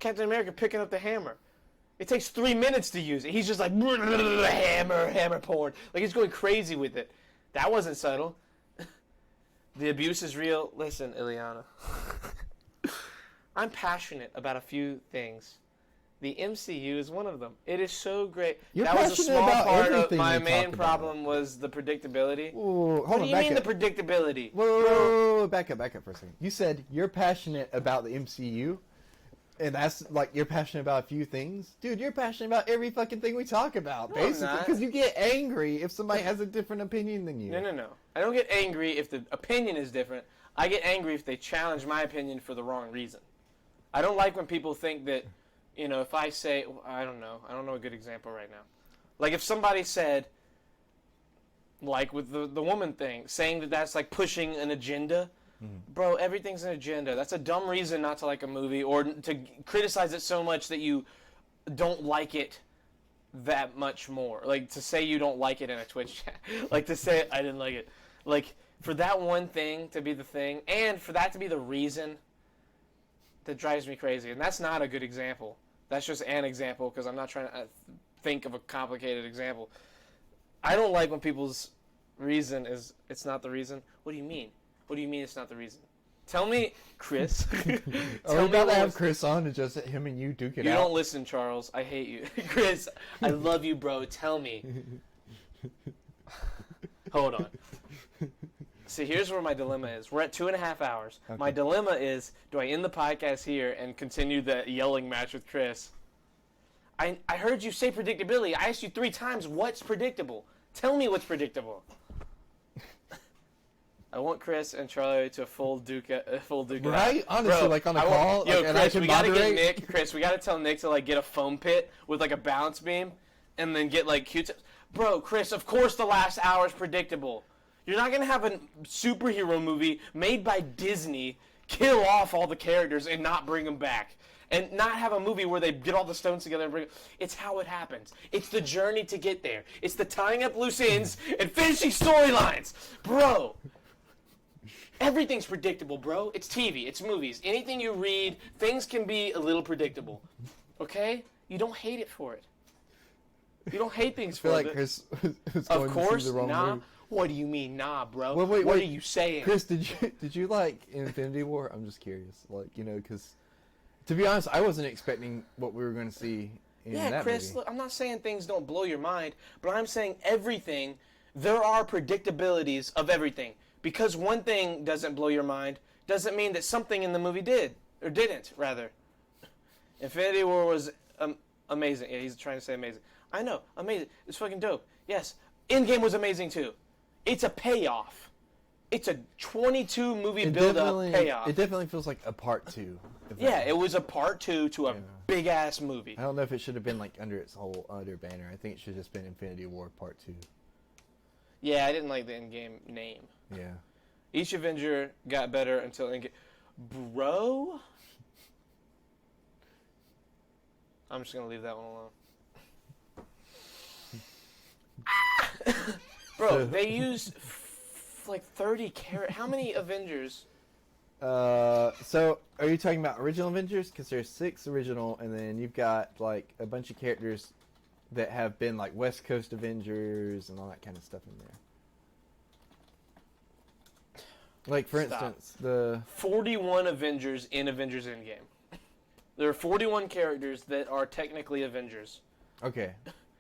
Captain America picking up the hammer. It takes 3 minutes to use it. He's just like, hammer porn. He's going crazy with it. That wasn't subtle. The abuse is real. Listen, Ileana. I'm passionate about a few things. The MCU is one of them. It is so great. That was a small part of my main problem was the predictability. Ooh, what do you mean the predictability? Whoa, back up for a second. You said you're passionate about the MCU? And that's you're passionate about a few things? Dude, you're passionate about every fucking thing we talk about, basically. Because you get angry if somebody has a different opinion than you. No. I don't get angry if the opinion is different. I get angry if they challenge my opinion for the wrong reason. I don't like when people think that, if I say, I don't know a good example right now. If somebody said, with the woman thing, saying that that's pushing an agenda. Bro, everything's an agenda. That's a dumb reason not to like a movie or to criticize it so much that you don't like it that much more. To say you don't like it in a Twitch chat. To say I didn't like it. For that one thing to be the thing and for that to be the reason, that drives me crazy. And that's not a good example. That's just an example because I'm not trying to think of a complicated example. I don't like when people's reason is it's not the reason. What do you mean? What do you mean it's not the reason? Tell me, Chris. Are we about to have Chris on and just him and you duke it out? You don't listen, Charles. I hate you. Chris, I love you, bro. Tell me. Hold on. See, here's where my dilemma is. We're at 2.5 hours. Okay. My dilemma is, do I end the podcast here and continue the yelling match with Chris? I heard you say predictability. I asked you 3 times, what's predictable? Tell me what's predictable. I want Chris and Charlie to full duke right? Honestly, like on a call. Chris, we gotta get Nick. Chris, we gotta tell Nick to like get a foam pit with like a balance beam, and then get like Q-tips. Bro, Chris, of course the last hour is predictable. You're not gonna have a superhero movie made by Disney kill off all the characters and not bring them back. And not have a movie where they get all the stones together and bring it. It's how it happens. It's the journey to get there. It's the tying up loose ends and finishing storylines. Bro. Everything's predictable, bro. It's TV. It's movies. Anything you read, things can be a little predictable. Okay? You don't hate it for it. You don't hate things for it. I feel like Chris was going to see the wrong movie. What do you mean, nah, bro? Wait, what are you saying? Chris, did you like Infinity War? I'm just curious. Like, because to be honest, I wasn't expecting what we were going to see in that movie. Chris, look, I'm not saying things don't blow your mind, but I'm saying everything, there are predictabilities of everything. Because one thing doesn't blow your mind doesn't mean that something in the movie did, or didn't, rather. Infinity War was amazing. Yeah, he's trying to say amazing. I know, amazing. It's fucking dope. Yes, Endgame was amazing too. It's a payoff. It's a 22 movie build-up payoff. It definitely feels like a part 2. Yeah, it was a part 2 to a big-ass movie. I don't know if it should have been like under its whole other banner. I think it should have just been Infinity War Part 2. Yeah, I didn't like the Endgame name. Yeah. Each Avenger got better until Endgame. Bro? I'm just going to leave that one alone. Bro, they used like 30 characters. How many Avengers? So are you talking about original Avengers? Because there's 6 original, and then you've got like a bunch of characters that have been like West Coast Avengers and all that kind of stuff in there. Like, for instance, the 41 Avengers in Avengers Endgame. There are 41 characters that are technically Avengers. Okay.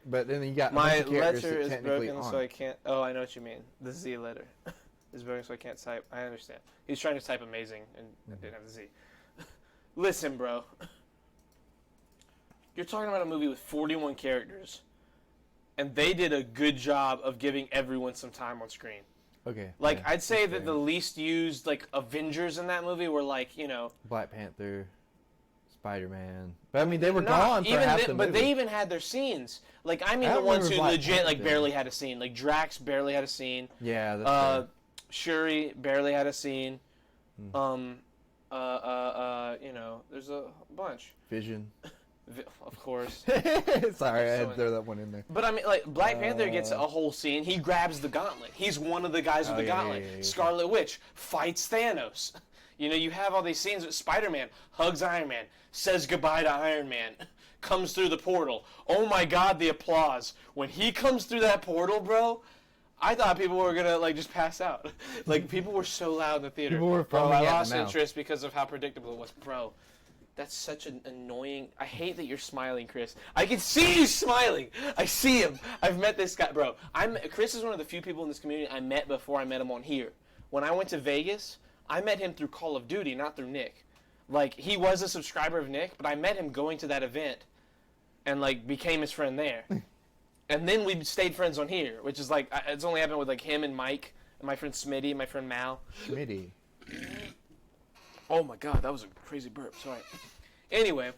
But then you got my letter is broken, so I can't. Oh, I know what you mean. The Z letter is broken, so I can't type. I understand. He's trying to type amazing and didn't have the Z. Listen, bro. You're talking about a movie with 41 characters, and they did a good job of giving everyone some time on screen. Okay. Like, yeah, I'd say that the least used, like, Avengers in that movie were, like, Black Panther, Spider-Man. But, I mean, they were gone for half the movie. But they even had their scenes. Like, I mean the ones who legit, like, barely had a scene. Like, Drax barely had a scene. Yeah, that's true. Shuri barely had a scene. There's a bunch. Vision. Of course. Sorry, I had to throw that one in there. But I mean, like, Black Panther gets a whole scene. He grabs the gauntlet. He's one of the guys with the gauntlet. Yeah. Scarlet Witch fights Thanos. You have all these scenes with Spider-Man hugs Iron Man, says goodbye to Iron Man, comes through the portal. Oh my God, the applause when he comes through that portal, bro. I thought people were gonna like just pass out. Like, people were so loud in the theater. People were I lost interest because of how predictable it was, bro. That's such an annoying... I hate that you're smiling, Chris. I can see you smiling. I see him. I've met this guy. Bro, Chris is one of the few people in this community I met before I met him on here. When I went to Vegas, I met him through Call of Duty, not through Nick. Like, he was a subscriber of Nick, but I met him going to that event and, like, became his friend there. And then we stayed friends on here, which is, like, it's only happened with, like, him and Mike, and my friend Smitty, and my friend Mal. Smitty. Oh my God, that was a crazy burp. Sorry. Anyway.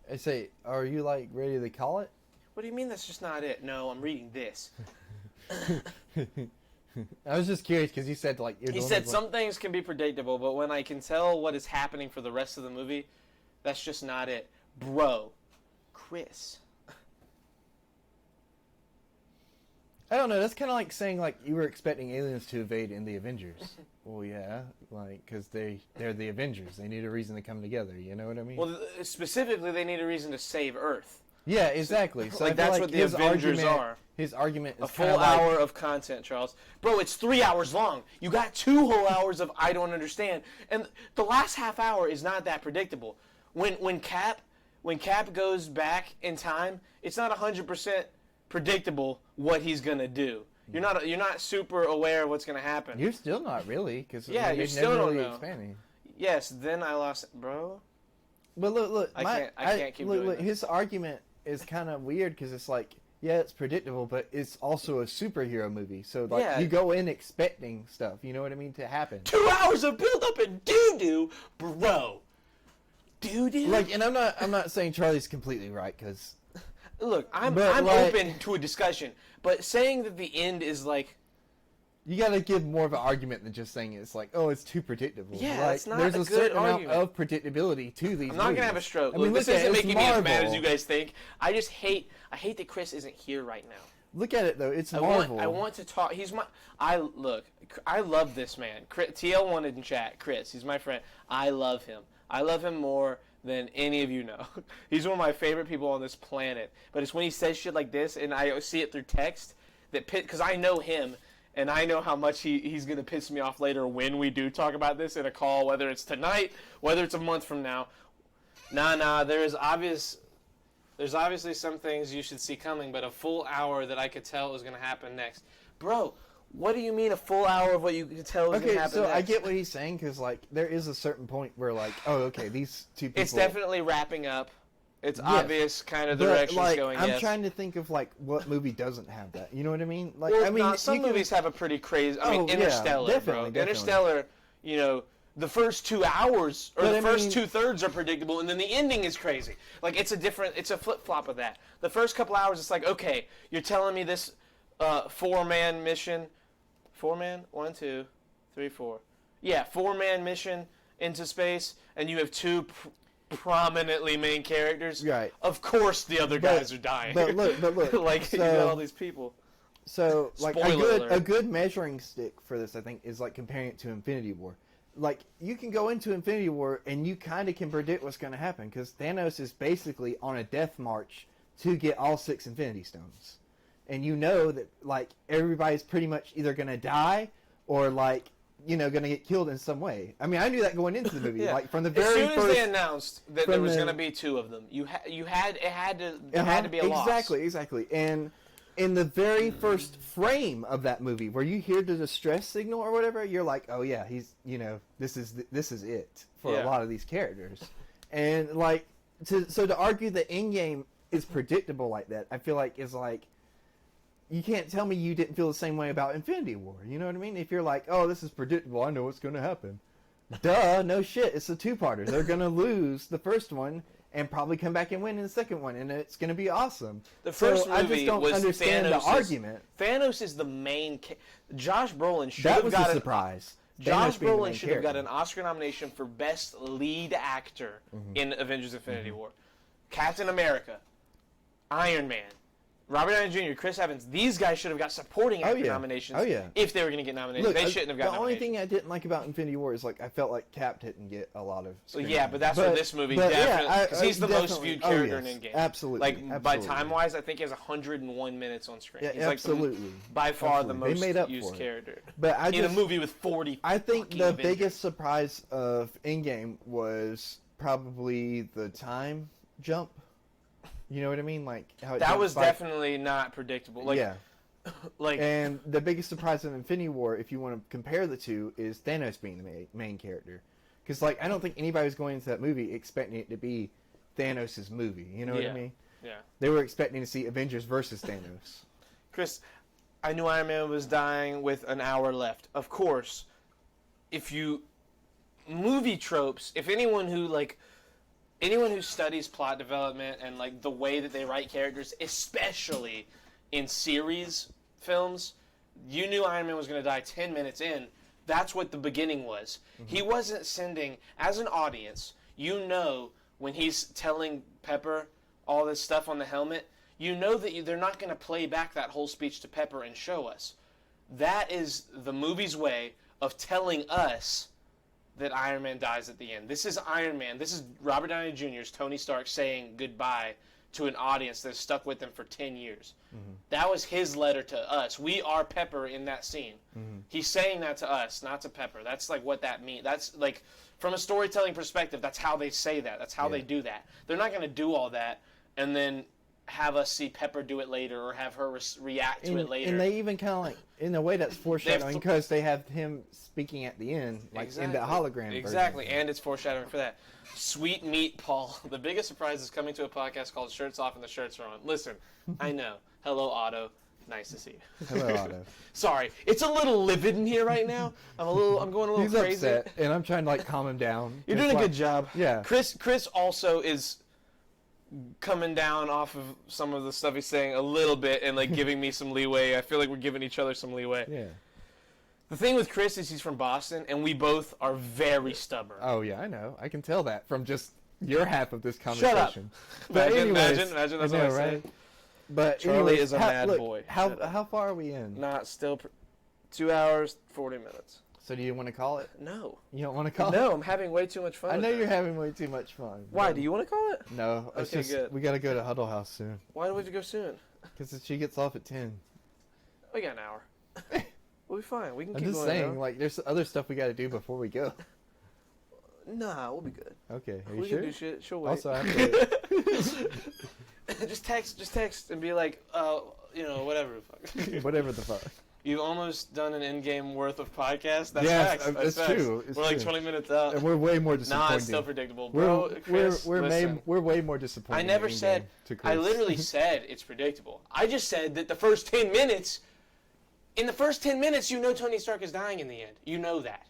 I say, are you like ready to call it? What do you mean that's just not it? No, I'm reading this. I was just curious because you said like he said some things can be predictable, but when I can tell what is happening for the rest of the movie, that's just not it, bro. Chris. I don't know. That's kind of like saying like you were expecting aliens to invade in the Avengers. Well, yeah, like because they're the Avengers. They need a reason to come together. You know what I mean? Well, specifically, they need a reason to save Earth. Yeah, exactly. So like that's what the Avengers are. His argument is a full hour of content, Charles. Bro, it's 3 hours long. You got 2 whole hours of I don't understand, and the last half hour is not that predictable. When Cap goes back in time, it's not 100% predictable what he's gonna do. You're not super aware of what's gonna happen. You're still not really, because you still don't know. Expanding. Yes, then I lost, bro. But look, I can't keep doing this. His argument is kind of weird because it's like, yeah, it's predictable, but it's also a superhero movie. So like, you go in expecting stuff. You know what I mean to happen. 2 hours of build up and doo-doo, bro. Doo-doo. Like, and I'm not saying Charlie's completely right because. Look, I'm open to a discussion, but saying that the end is like. You gotta give more of an argument than just saying it's like, oh, it's too predictable. Yeah, like, it's not there's a a good certain argument. amount of predictability to these. I'm not gonna have a stroke. I mean, this isn't making me as mad Marvel. as you guys think. I just hate that Chris isn't here right now. Look at it though; it's Marvel. I want to talk. I love this man. TL wanted in chat. Chris, he's my friend. I love him. I love him more than any of you know. He's one of my favorite people on this planet. But it's when he says shit like this, and I see it through text because I know him. And I know how much he's going to piss me off later when we do talk about this in a call, whether it's tonight, whether it's a month from now. There's obviously some things you should see coming, but a full hour that I could tell was going to happen next. Bro, what do you mean a full hour of what you could tell was going to happen next? I get what he's saying, because, like, there is a certain point where, like, oh, okay, these two people... It's definitely wrapping up. It's obvious kind of directions like, going. I'm trying to think of like what movie doesn't have that. You know what I mean? Like, well, I mean, some movies have a pretty crazy. I mean, Interstellar, definitely. Interstellar. You know, the first 2 hours or the first 2/3 are predictable, and then the ending is crazy. Like it's a flip flop of that. The first couple hours, it's like, okay, you're telling me this 4-man mission, 4-man, 1, 2, 3, 4, yeah, 4-man mission into space, and you have two prominently main characters. Right. Of course the other guys are dying. But look. Like, so, you got all these people. So, like, Spoiler a good measuring stick for this, I think, is, like, comparing it to Infinity War. Like, you can go into Infinity War, and you kind of can predict what's going to happen, because Thanos is basically on a death march to get all 6 Infinity Stones. And you know that, like, everybody's pretty much either going to die, or, like, you know, going to get killed in some way. I mean, I knew that going into the movie. Like from the very first. As soon as they announced that there was going to be 2 of them, it had to be a loss. Exactly. And in the very first frame of that movie, where you hear the distress signal or whatever, you're like, oh yeah, he's, you know, this is it for a lot of these characters. And like, to argue that Endgame is predictable like that, I feel like is like. You can't tell me you didn't feel the same way about Infinity War. You know what I mean? If you're like, oh, this is predictable, I know what's going to happen. Duh, no shit. It's a 2-parter. They're going to lose the first one and probably come back and win in the second one, and it's going to be awesome. The first movie I just don't understand the argument. Thanos is the main... Josh Brolin should have got... That was a surprise. Josh Brolin should have got an Oscar nomination for Best Lead Actor in Avengers Infinity War. Captain America, Iron Man, Robert Downey Jr., Chris Evans, these guys should have got supporting actor nominations if they were going to get nominated. Look, they shouldn't have got nominated. The only thing I didn't like about Infinity War is like I felt like Cap didn't get a lot of screen. Yeah, but that's what this movie definitely... Because he's the most viewed character in Endgame. Absolutely. Like, by time-wise, I think he has 101 minutes on screen. Yeah, he's absolutely. By far the most used character. But in a movie with 40 I think the biggest surprise of Endgame was probably the time jump. You know what I mean? Like how that was definitely not predictable. Like, like, and the biggest surprise of Infinity War, if you want to compare the two, is Thanos being the main character. Because like I don't think anybody was going into that movie expecting it to be Thanos' movie. You know what I mean? Yeah. They were expecting to see Avengers versus Thanos. Chris, I knew Iron Man was dying with an hour left. Of course, movie tropes, if anyone who studies plot development and like the way that they write characters, especially in series films, you knew Iron Man was going to die 10 minutes in. That's what the beginning was. He wasn't sending, as an audience, you know when he's telling Pepper all this stuff on the helmet, you know that they're not going to play back that whole speech to Pepper and show us. That is the movie's way of telling us that Iron Man dies at the end. This is Iron Man. This is Robert Downey Jr.'s Tony Stark saying goodbye to an audience that's stuck with him for 10 years. That was his letter to us. We are Pepper in that scene. He's saying that to us, not to Pepper. That's like what that means. That's like, from a storytelling perspective, that's how they say that. That's how they do that. They're not going to do all that and then have us see Pepper do it later or have her react to it later. And they even kind of like, in a way, that's foreshadowing because they have him speaking at the end, like in that hologram. Exactly, version. and it's foreshadowing for that. Sweet meat, Paul. The biggest surprise is coming to a podcast called Shirts Off and the Shirts Are On. Listen, I know. Hello, Otto. Nice to see you. Hello, Otto. Sorry, it's a little livid in here right now. I'm going a little He's crazy. Upset, and I'm trying to like calm him down. You're doing a good job. Yeah. Chris also is coming down off of some of the stuff he's saying a little bit and like giving me some leeway. I feel like we're giving each other some leeway. Yeah. The thing with Chris is he's from Boston, and we both are very stubborn. Oh yeah, I know. I can tell that from just your half of this conversation. Shut up. But Imagine that's what I say. But Charlie anyways, is a mad look, boy. How far are we in? Not still 2 hours, 40 minutes. So do you want to call it? No. You don't want to call it? No, I'm having way too much fun. I know you're having way too much fun. Why? Do you want to call it? No. It's Okay, just, good. We got to go to Huddle House soon. Why do we have to go soon? Because she gets off at 10. We got an hour. We'll be fine. We can I'm keep just going. saying, like, there's other stuff we got to do before we go. Nah, we'll be good. Okay, are you We sure? can do shit. She'll wait. Also, I have to... just text and be like, whatever. Whatever the fuck. You've almost done an in-game worth of podcast. That's Yes, facts. That's it's facts. true. It's we're like true. 20 minutes out. And we're way more disappointing. Nah, it's still predictable, bro. Chris, listen. we're way more disappointing. I never in said. game to Chris. I literally said it's predictable. I just said that the first 10 minutes. In the first 10 minutes, you know Tony Stark is dying in the end. You know that.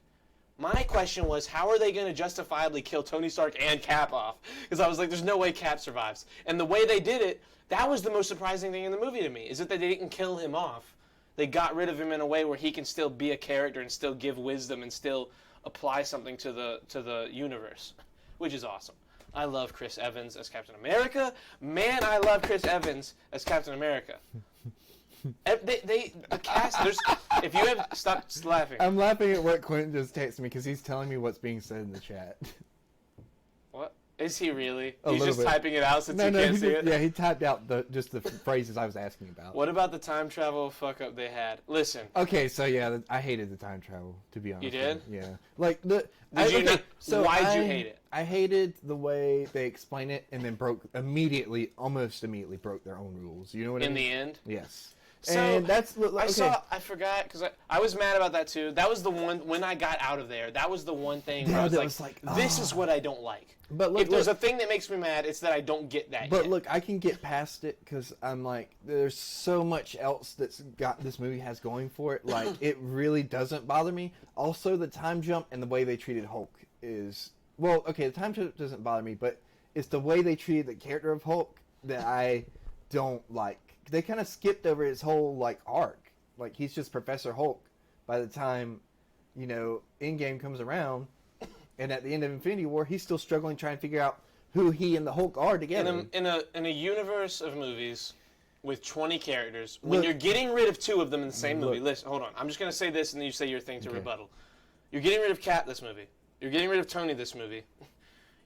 My question was, how are they going to justifiably kill Tony Stark and Cap off? Because I was like, there's no way Cap survives. And the way they did it, that was the most surprising thing in the movie to me, is that they didn't kill him off. They got rid of him in a way where he can still be a character and still give wisdom and still apply something to the universe, which is awesome. I love Chris Evans as Captain America. Man, I love Chris Evans as Captain America. The cast. If you have stop laughing. I'm laughing at what Quentin just texted me because he's telling me what's being said in the chat. What is he really? A He's little just bit. typing it out since you can't see it. Yeah, he typed out just the phrases I was asking about. What about the time travel fuck up they had? Listen. Okay, so yeah, I hated the time travel. To be honest, You did? Yeah, like Why'd you hate it? I hated the way they explain it and then almost immediately broke their own rules. You know what I mean? In the end. Yes. So and that's okay. I forgot because I was mad about that too. That was the one when I got out of there. That was the one thing where I was like, this is what I don't like. But look, if there's a thing that makes me mad, it's that I don't get that. But yet. look, I can get past it because I'm like, there's so much else this movie has going for it. Like, it really doesn't bother me. Also, the time jump and the way they treated Hulk is the time jump doesn't bother me, but it's the way they treated the character of Hulk that I don't like. They kind of skipped over his whole like arc. Like, he's just Professor Hulk by the time, Endgame comes around, and at the end of Infinity War, he's still struggling trying to figure out who he and the Hulk are together. In a universe of movies with 20 characters, when you're getting rid of 2 of them in the same movie, listen, hold on. I'm just going to say this, and then you say your thing to rebuttal. You're getting rid of Cap this movie. You're getting rid of Tony this movie.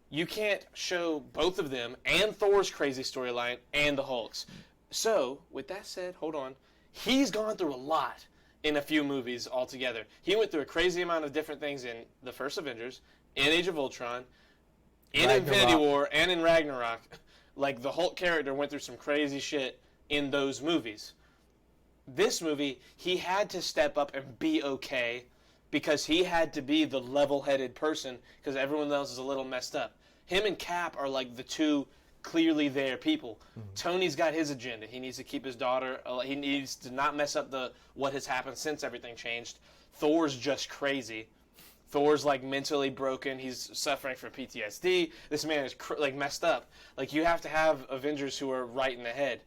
You can't show both of them and Thor's crazy storyline and the Hulk's. So, with that said, hold on. He's gone through a lot in a few movies altogether. He went through a crazy amount of different things in the first Avengers, in Age of Ultron, in Infinity War, and in Ragnarok. Like, the Hulk character went through some crazy shit in those movies. This movie, he had to step up and be okay because he had to be the level-headed person because everyone else is a little messed up. Him and Cap are like the 2 clearly there people. Tony's got his agenda. He needs to keep his daughter. He needs to not mess up what has happened since everything changed. Thor's just crazy. Thor's like mentally broken. He's suffering from PTSD. This man is messed up. Like, you have to have Avengers who are right in the head.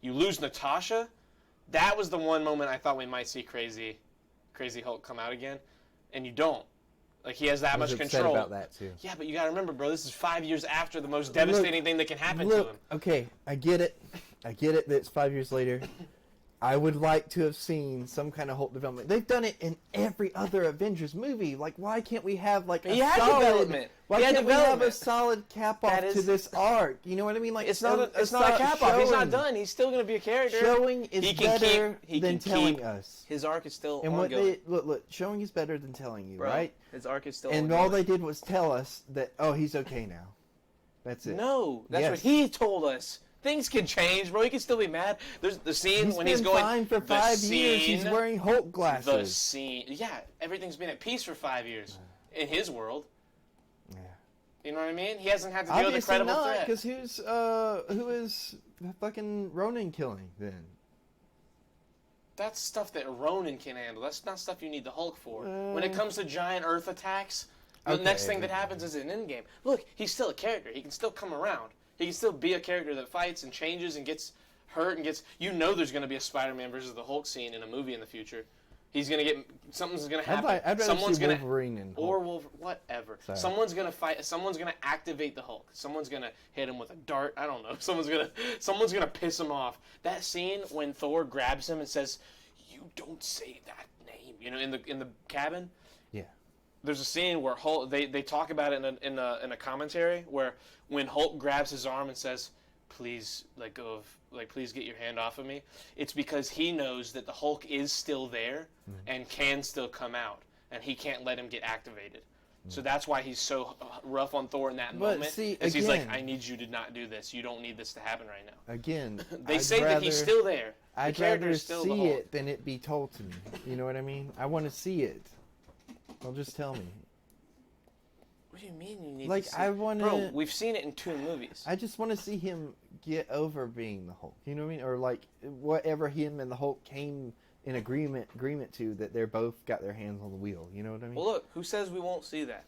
You lose Natasha. That was the one moment I thought we might see crazy Hulk come out again, and you don't. Like, he has that much control. I was upset about that, too. Yeah, but you got to remember, bro, this is 5 years after the most devastating thing that can happen to him. Okay, I get it. I get it that it's 5 years later. I would like to have seen some kind of Hulk development. They've done it in every other Avengers movie. Like, why can't we have, like, a solid... development. Why can't we have a solid cap-off to this arc? You know what I mean? Like, it's not a cap-off. He's not done. He's still going to be a character. Showing is better than telling us. His arc is still and ongoing. Look, showing is better than telling you, right? His arc is still ongoing. And all they did was tell us that, he's okay now. That's it. No, that's what he told us Things can change, bro. He can still be mad. There's the scene when he's going. He's been fine for 5 years. He's wearing Hulk glasses. The scene, yeah, everything's been at peace for 5 years in his world. Yeah. You know what I mean? He hasn't had to deal with a credible threat. Because who is fucking Ronan killing then? That's stuff that Ronan can handle. That's not stuff you need the Hulk for. When it comes to giant Earth attacks, the next thing that happens is an endgame. Look, he's still a character. He can still come around. He can still be a character that fights and changes and gets hurt and gets. You know, there's going to be a Spider-Man versus the Hulk scene in a movie in the future. He's going to get. Something's going to happen. I'd rather someone's see Wolverine and Hulk. Or Wolverine, whatever. Sorry. Someone's going to fight. Someone's going to activate the Hulk. Someone's going to hit him with a dart. I don't know. Someone's going to piss him off. That scene when Thor grabs him and says, "You don't say that name," you know, in the cabin. Yeah. There's a scene where Hulk. They talk about it in a commentary where when Hulk grabs his arm and says, "Please let go of." Like, please get your hand off of me. It's because he knows that the Hulk is still there and can still come out, and he can't let him get activated. So that's why he's so rough on Thor in that moment. See, again, he's like, I need you to not do this. You don't need this to happen right now. Again, they say that he's still there. I'd rather see it than it be told to me. You know what I mean? I want to see it. Don't just tell me. What do you mean you need to see it? Bro, we've seen it in 2 movies. I just want to see him get over being the Hulk. You know what I mean? Or like whatever him and the Hulk came in agreement to, that they're both got their hands on the wheel. You know what I mean? Well, look, who says we won't see that?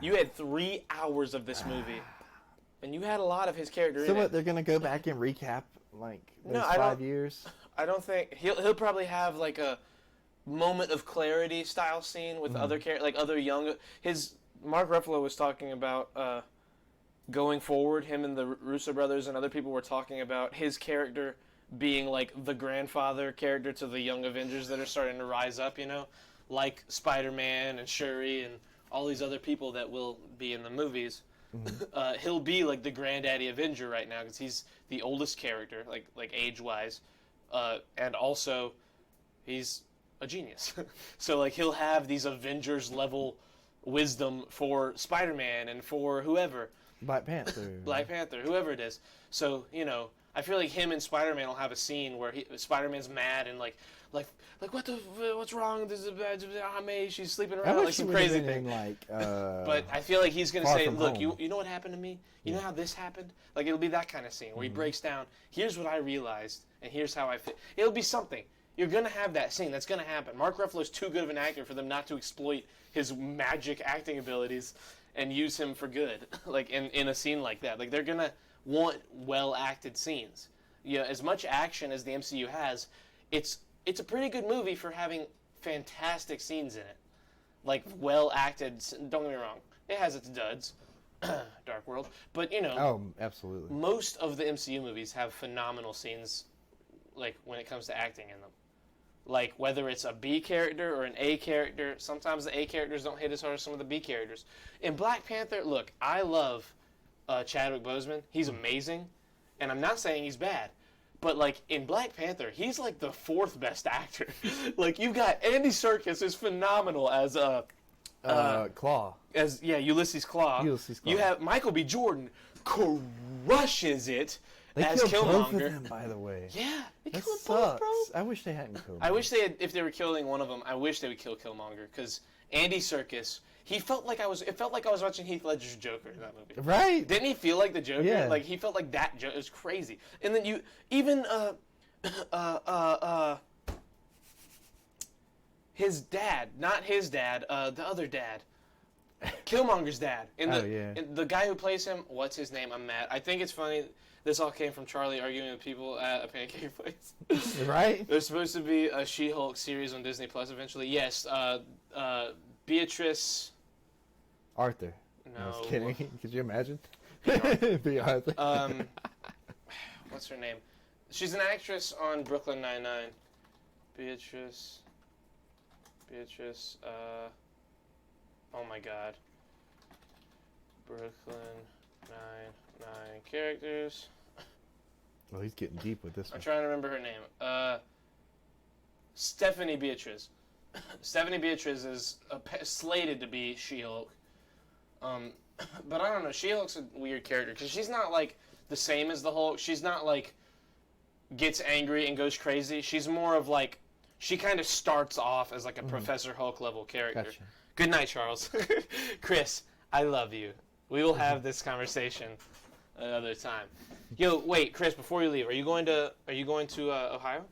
You had 3 hours of this movie, and you had a lot of his character in it. So what, they're going to go back and recap like those 5 years? I don't think... He'll probably have like a moment of clarity style scene with other characters, like other young... Mark Ruffalo was talking about going forward, him and the Russo brothers and other people were talking about his character being like the grandfather character to the young Avengers that are starting to rise up, you know? Like Spider-Man and Shuri and all these other people that will be in the movies. He'll be like the granddaddy Avenger right now because he's the oldest character, like age-wise. And also, he's a genius. So like he'll have these Avengers-level wisdom for Spider-Man and for whoever. Black Panther, whoever it is. So, you know, I feel like him and Spider-Man will have a scene where Spider-Man's mad and like what's wrong? This is a bad she's sleeping around like some crazy thing. But I feel like he's gonna say, look, you know what happened to me? You know how this happened? Like it'll be that kind of scene where he breaks down. Here's what I realized, and here's how I fit. It'll be something. You're gonna have that scene. That's gonna happen. Mark Ruffalo's too good of an actor for them not to exploit his magic acting abilities and use him for good, like in a scene like that. Like they're gonna want well-acted scenes. You know, as much action as the MCU has, it's a pretty good movie for having fantastic scenes in it, like well-acted. Don't get me wrong, it has its duds, Dark World, but you know. Oh, absolutely. Most of the MCU movies have phenomenal scenes, like when it comes to acting in them. Like, whether it's a B character or an A character, sometimes the A characters don't hit as hard as some of the B characters. In Black Panther, look, I love Chadwick Boseman. He's amazing, and I'm not saying he's bad. But, like, in Black Panther, he's, like, the 4th best actor. Like, you've got Andy Serkis is phenomenal as Claw. Ulysses Claw. You have Michael B. Jordan crushes it. They as killed Killmonger. Both of them, by the way. Yeah, they that killed sucks. both, bro. I wish they hadn't killed. I wish they had. If they were killing one of them, I wish they would kill Killmonger because Andy Serkis. It felt like I was watching Heath Ledger's Joker in that movie. Right? Didn't he feel like the Joker? Yeah. Like he felt like that Joker. It was crazy. And then his dad, not his dad, the other dad. Killmonger's dad. In the guy who plays him, what's his name? I'm mad. I think it's funny. This all came from Charlie arguing with people at a pancake place. Right? There's supposed to be a She-Hulk series on Disney Plus eventually. Yes. Beatrice. Arthur. No. I was kidding. Could you imagine? Be Arthur. What's her name? She's an actress on Brooklyn Nine-Nine. Beatrice. Oh my God. Brooklyn Nine-Nine characters. Well, he's getting deep with this one. I'm trying to remember her name. Stephanie Beatriz. Stephanie Beatriz is slated to be She-Hulk. But I don't know. She-Hulk's a weird character because she's not like the same as the Hulk. She's not like gets angry and goes crazy. She's more of like she kind of starts off as like a Professor Hulk level character. Gotcha. Good night, Charles. Chris, I love you. We will have this conversation another time. Yo, wait, Chris, before you leave, are you going to Ohio?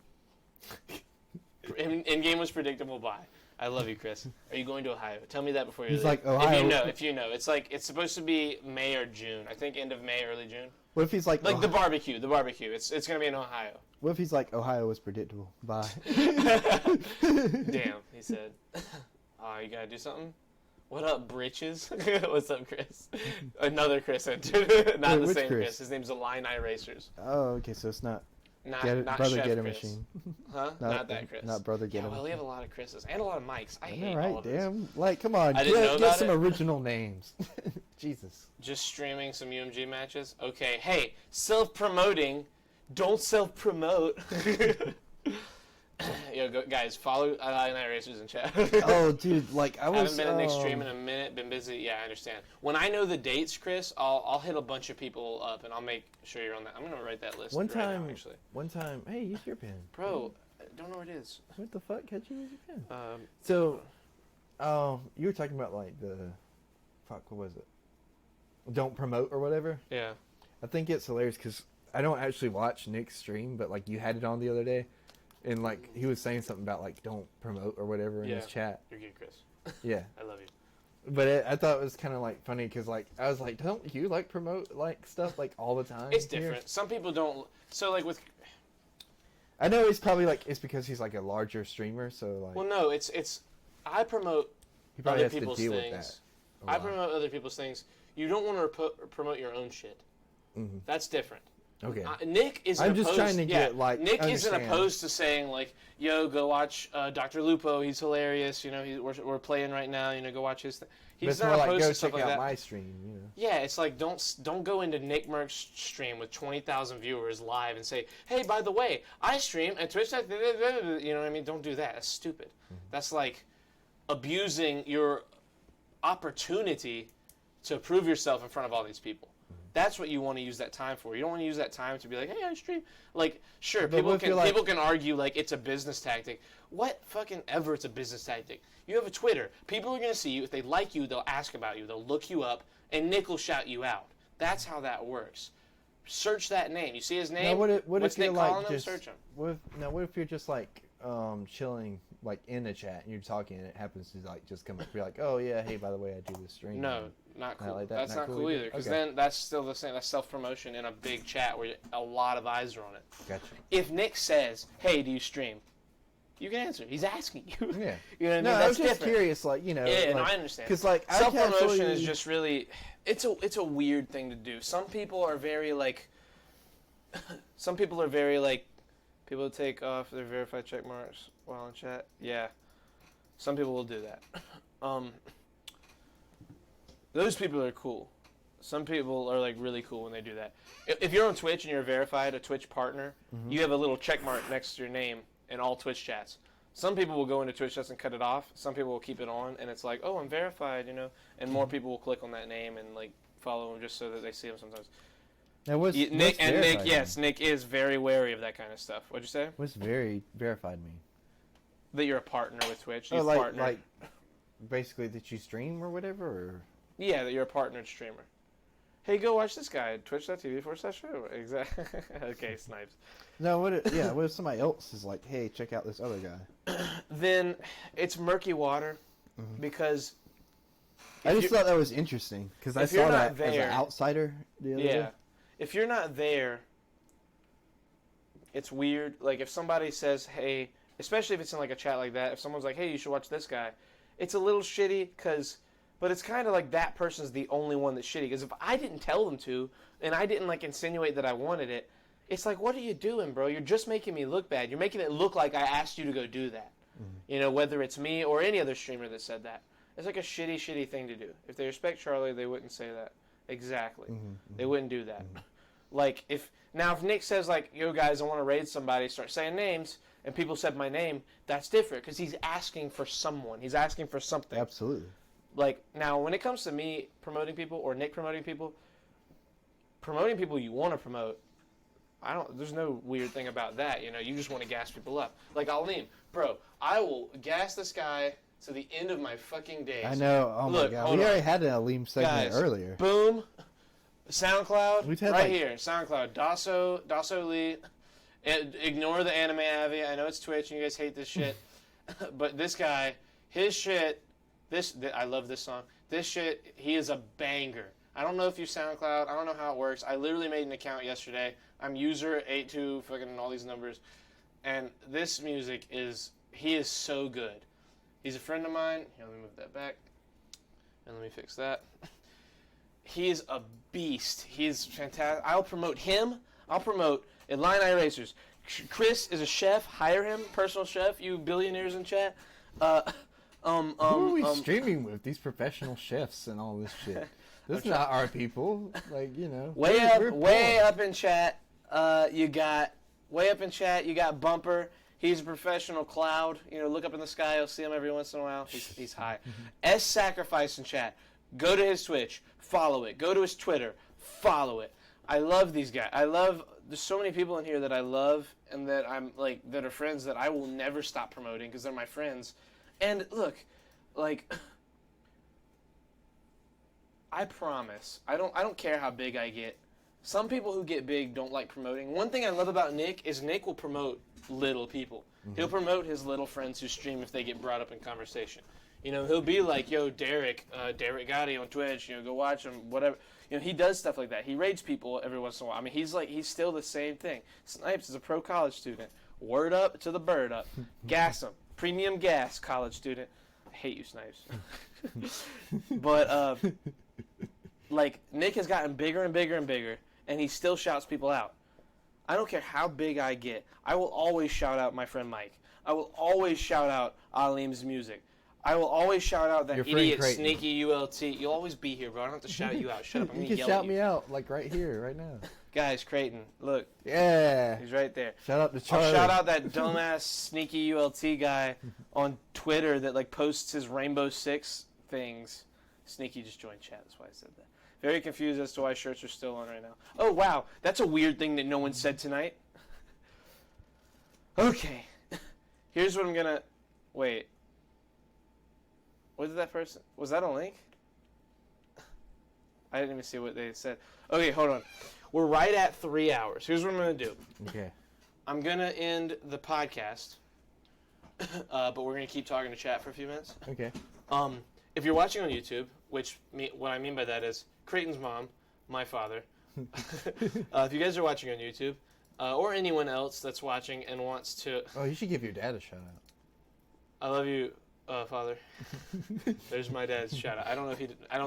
In game was predictable. Bye. I love you, Chris. Are you going to Ohio? Tell me that before you leave. He's like, Ohio. If you know. It's like, it's supposed to be May or June. I think end of May, early June. What if he's like... Like the barbecue. It's going to be in Ohio. What if he's like, Ohio was predictable? Bye. Damn, he said. Oh, you got to do something? What up, britches? What's up, Chris? Another Chris entered. Not the same Chris. His name's Illini Racers. Oh, okay, so it's not... Not Brother Chef Get a Chris. Machine. Huh? Not that Chris. Not Brother Get a Machine. Well, we have a lot of Chris's and a lot of Mikes. I hate right, all of this. damn. Like, come on. I didn't know Get about some it. original names. Jesus. Just streaming some UMG matches? Okay, hey, self-promoting. Don't self-promote. Yo, guys, follow Night Racers in chat. Oh, dude, like, I haven't been in the stream in a minute, been busy. Yeah, I understand. When I know the dates, Chris, I'll hit a bunch of people up, and I'll make sure you're on that. I'm going to write that list One right time, now, actually. hey, use your pen. Bro, I don't know where it is. What the fuck? How'd you use your pen? So, you were talking about, like, what was it? Don't promote or whatever? Yeah. I think it's hilarious because I don't actually watch Nick's stream, but, like, you had it on the other day. And, like, he was saying something about, like, don't promote or whatever in his chat. You're good, Chris. Yeah. I love you. But I thought it was kind of, like, funny because, like, I was like, don't you, like, promote, like, stuff, like, all the time? It's different. Some people don't. So, like, with... I know it's probably, like, it's because he's, like, a larger streamer, so, like... Well, no, it's... I promote he probably other has people's to deal things. with that. I promote other people's things. You don't want to promote your own shit. Mm-hmm. That's different. Okay. Nick isn't I'm opposed... just trying to get, like, Nick understand. isn't opposed to saying, like, yo, go watch Dr. Lupo. He's hilarious. You know, we're playing right now. You know, go watch his thing. He's not like, opposed go to stuff check like out that. my stream, you know. Yeah, it's like, don't go into Nick Merck's stream with 20,000 viewers live and say, hey, by the way, I stream at Twitch. You know what I mean? Don't do that. That's stupid. Mm-hmm. That's like abusing your opportunity to prove yourself in front of all these people. That's what you want to use that time for. You don't want to use that time to be like, hey, I stream. Like, sure, people can argue like it's a business tactic. What fucking ever it's a business tactic. You have a Twitter. People are going to see you. If they like you, they'll ask about you. They'll look you up, and Nick will shout you out. That's how that works. Search that name. You see his name? Now, what What's if you're Nick like calling him? just, Search him. what if you're just like chilling like in a chat and you're talking and it happens to like just come up, you're like, oh yeah, hey, by the way, I do this stream. No, not cool. Like that? That's not cool either. Because then that's still the same. That's self-promotion in a big chat where a lot of eyes are on it. Gotcha. If Nick says, hey, do you stream? You can answer. He's asking you. Yeah. You know what I mean? No, That's I was just different. curious, like, you know. Yeah, like, no, I understand. Because like self-promotion is just really, it's a weird thing to do. Some people are very like, people take off their verified check marks while in chat. Yeah, some people will do that. Those people are cool. Some people are like really cool when they do that. If you're on Twitch and you're verified, a Twitch partner, you have a little check mark next to your name in all Twitch chats. Some people will go into Twitch chats and cut it off. Some people will keep it on, and it's like, oh, I'm verified, you know. And more people will click on that name and like follow him just so that they see him sometimes. Now, Nick is very wary of that kind of stuff. What'd you say? What's very verified mean? That you're a partner with Twitch. Oh, like basically that you stream or whatever? Or? Yeah, that you're a partnered streamer. Hey, go watch this guy at twitch.tv/show. Exactly. Okay, Snipes. No, what if somebody else is like, hey, check out this other guy? Then it's murky water because... I just thought that was interesting because I saw that as an outsider the other day. If you're not there, it's weird. Like, if somebody says, hey, especially if it's in, like, a chat like that, if someone's like, hey, you should watch this guy, it's a little shitty but it's kind of like that person's the only one that's shitty. Because if I didn't tell them to, and I didn't, like, insinuate that I wanted it, it's like, what are you doing, bro? You're just making me look bad. You're making it look like I asked you to go do that. You know, whether it's me or any other streamer that said that. It's like a shitty thing to do. If they respect Charlie, they wouldn't say that. Exactly. They wouldn't do that. Like, if Nick says, like, yo, guys, I want to raid somebody, start saying names, and people said my name, that's different, because he's asking for someone. He's asking for something. Absolutely. Like, now, when it comes to me promoting people, or Nick promoting people, promoting people you want to promote, there's no weird thing about that, you know. You just want to gas people up. Like Aleem, bro, I will gas this guy to the end of my fucking days. I know. Oh Look, my god, we already had an Aleem segment earlier. Boom, SoundCloud, We've had right here, SoundCloud, Dasso Lee. Ignore the anime Avi. I know it's Twitch and you guys hate this shit, but this guy, his shit, I love this song. This shit, he is a banger. I don't know if you SoundCloud. I don't know how it works. I literally made an account yesterday. I'm user 82 fucking all these numbers, and this music he is so good. He's a friend of mine. Here, let me move that back, and let me fix that. He is a beast. He is fantastic. I'll promote him. I'll promote Illini Racers. Chris is a chef. Hire him, personal chef. You billionaires in chat. Who are we streaming with? These professional chefs and all this shit. This is not our people. Like, you know. Way up in chat. You got Bumper. He's a professional cloud. You know, look up in the sky. You'll see him every once in a while. He's high. S Sacrifice in chat. Go to his Twitch. Follow it. Go to his Twitter. Follow it. I love these guys. There's so many people in here that I love and that that are friends that I will never stop promoting because they're my friends. And look, like, I promise, I don't care how big I get. Some people who get big don't like promoting. One thing I love about Nick is Nick will promote little people. Mm-hmm. He'll promote his little friends who stream if they get brought up in conversation. You know, he'll be like, yo, Derek Gotti on Twitch, you know, go watch him, whatever. You know, he does stuff like that. He raids people every once in a while. I mean, he's still the same thing. Snipes is a pro college student. Word up to the bird up. Gas him. Premium gas, college student. I hate you, Snipes. But, like, Nick has gotten bigger and bigger and bigger, and he still shouts people out. I don't care how big I get. I will always shout out my friend Mike. I will always shout out Aleem's music. I will always shout out that idiot Sneaky ULT. You'll always be here, bro. I don't have to shout you out. Shut up. I'm going to yell at you. You can shout me out, like right here, right now. Guys, Creighton, look. Yeah. He's right there. Shout out to Charlie. I'll shout out that dumbass Sneaky ULT guy on Twitter that like posts his Rainbow Six things. Sneaky just joined chat. That's why I said that. Very confused as to why shirts are still on right now. Oh, wow. That's a weird thing that no one said tonight. Okay. Here's what I'm going to... Wait. What did that person... Was that a link? I didn't even see what they said. Okay, hold on. We're right at 3 hours. Here's what I'm going to do. Okay. I'm going to end the podcast, but we're going to keep talking to chat for a few minutes. Okay. If you're watching on YouTube, what I mean by that is Creighton's mom, my father. If you guys are watching on YouTube, or anyone else that's watching and wants to... Oh, you should give your dad a shout-out. I love you, Father. There's my dad's shout-out. I don't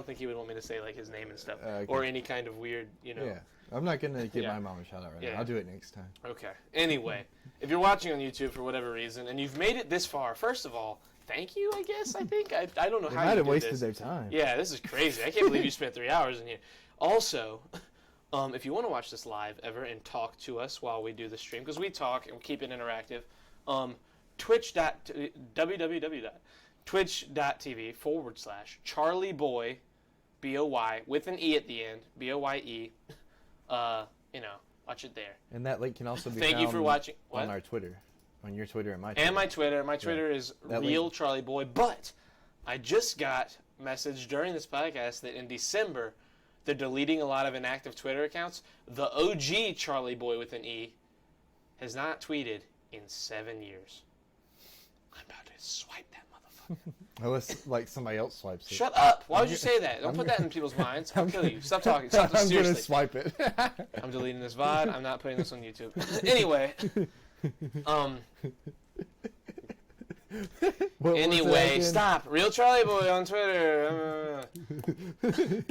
think he would want me to say like his name and stuff, okay. Or any kind of weird, you know... Yeah. I'm not going to give my mom a shout-out right now. I'll do it next time. Okay. Anyway, if you're watching on YouTube for whatever reason, and you've made it this far, first of all, thank you, I guess, I think. I don't know how you might have do wasted this. their time. Yeah, this is crazy. I can't believe you spent 3 hours in here. Also, if you want to watch this live ever and talk to us while we do the stream, because we talk and keep it interactive, www.twitch.tv/CharlieBoy, B-O-Y, with an E at the end, B-O-Y-E. You know, watch it there. And that link can also be Thank found you for watching. on our Twitter. On your Twitter and my Twitter. And my Twitter. My Twitter is Real Charlie Boy. But I just got a message during this podcast that in December they're deleting a lot of inactive Twitter accounts. The OG Charlie Boy with an E has not tweeted in 7 years. I'm about to swipe that motherfucker. Unless, like, somebody else swipes it. Shut up! Why would you say that? Don't put that in people's minds. I'll kill you. Stop talking. Stop. I'm Seriously. going to swipe it. I'm deleting this VOD. I'm not putting this on YouTube. Anyway. Anyway, stop. Real Charlie Boy on Twitter. God damn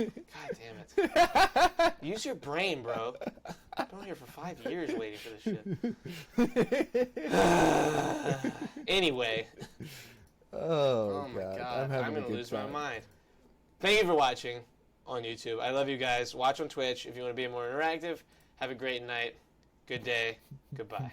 it. Use your brain, bro. I've been here for 5 years waiting for this shit. Anyway. Oh my God. I'm going to lose my mind. Thank you for watching on YouTube. I love you guys. Watch on Twitch if you want to be more interactive. Have a great night. Good day. Goodbye.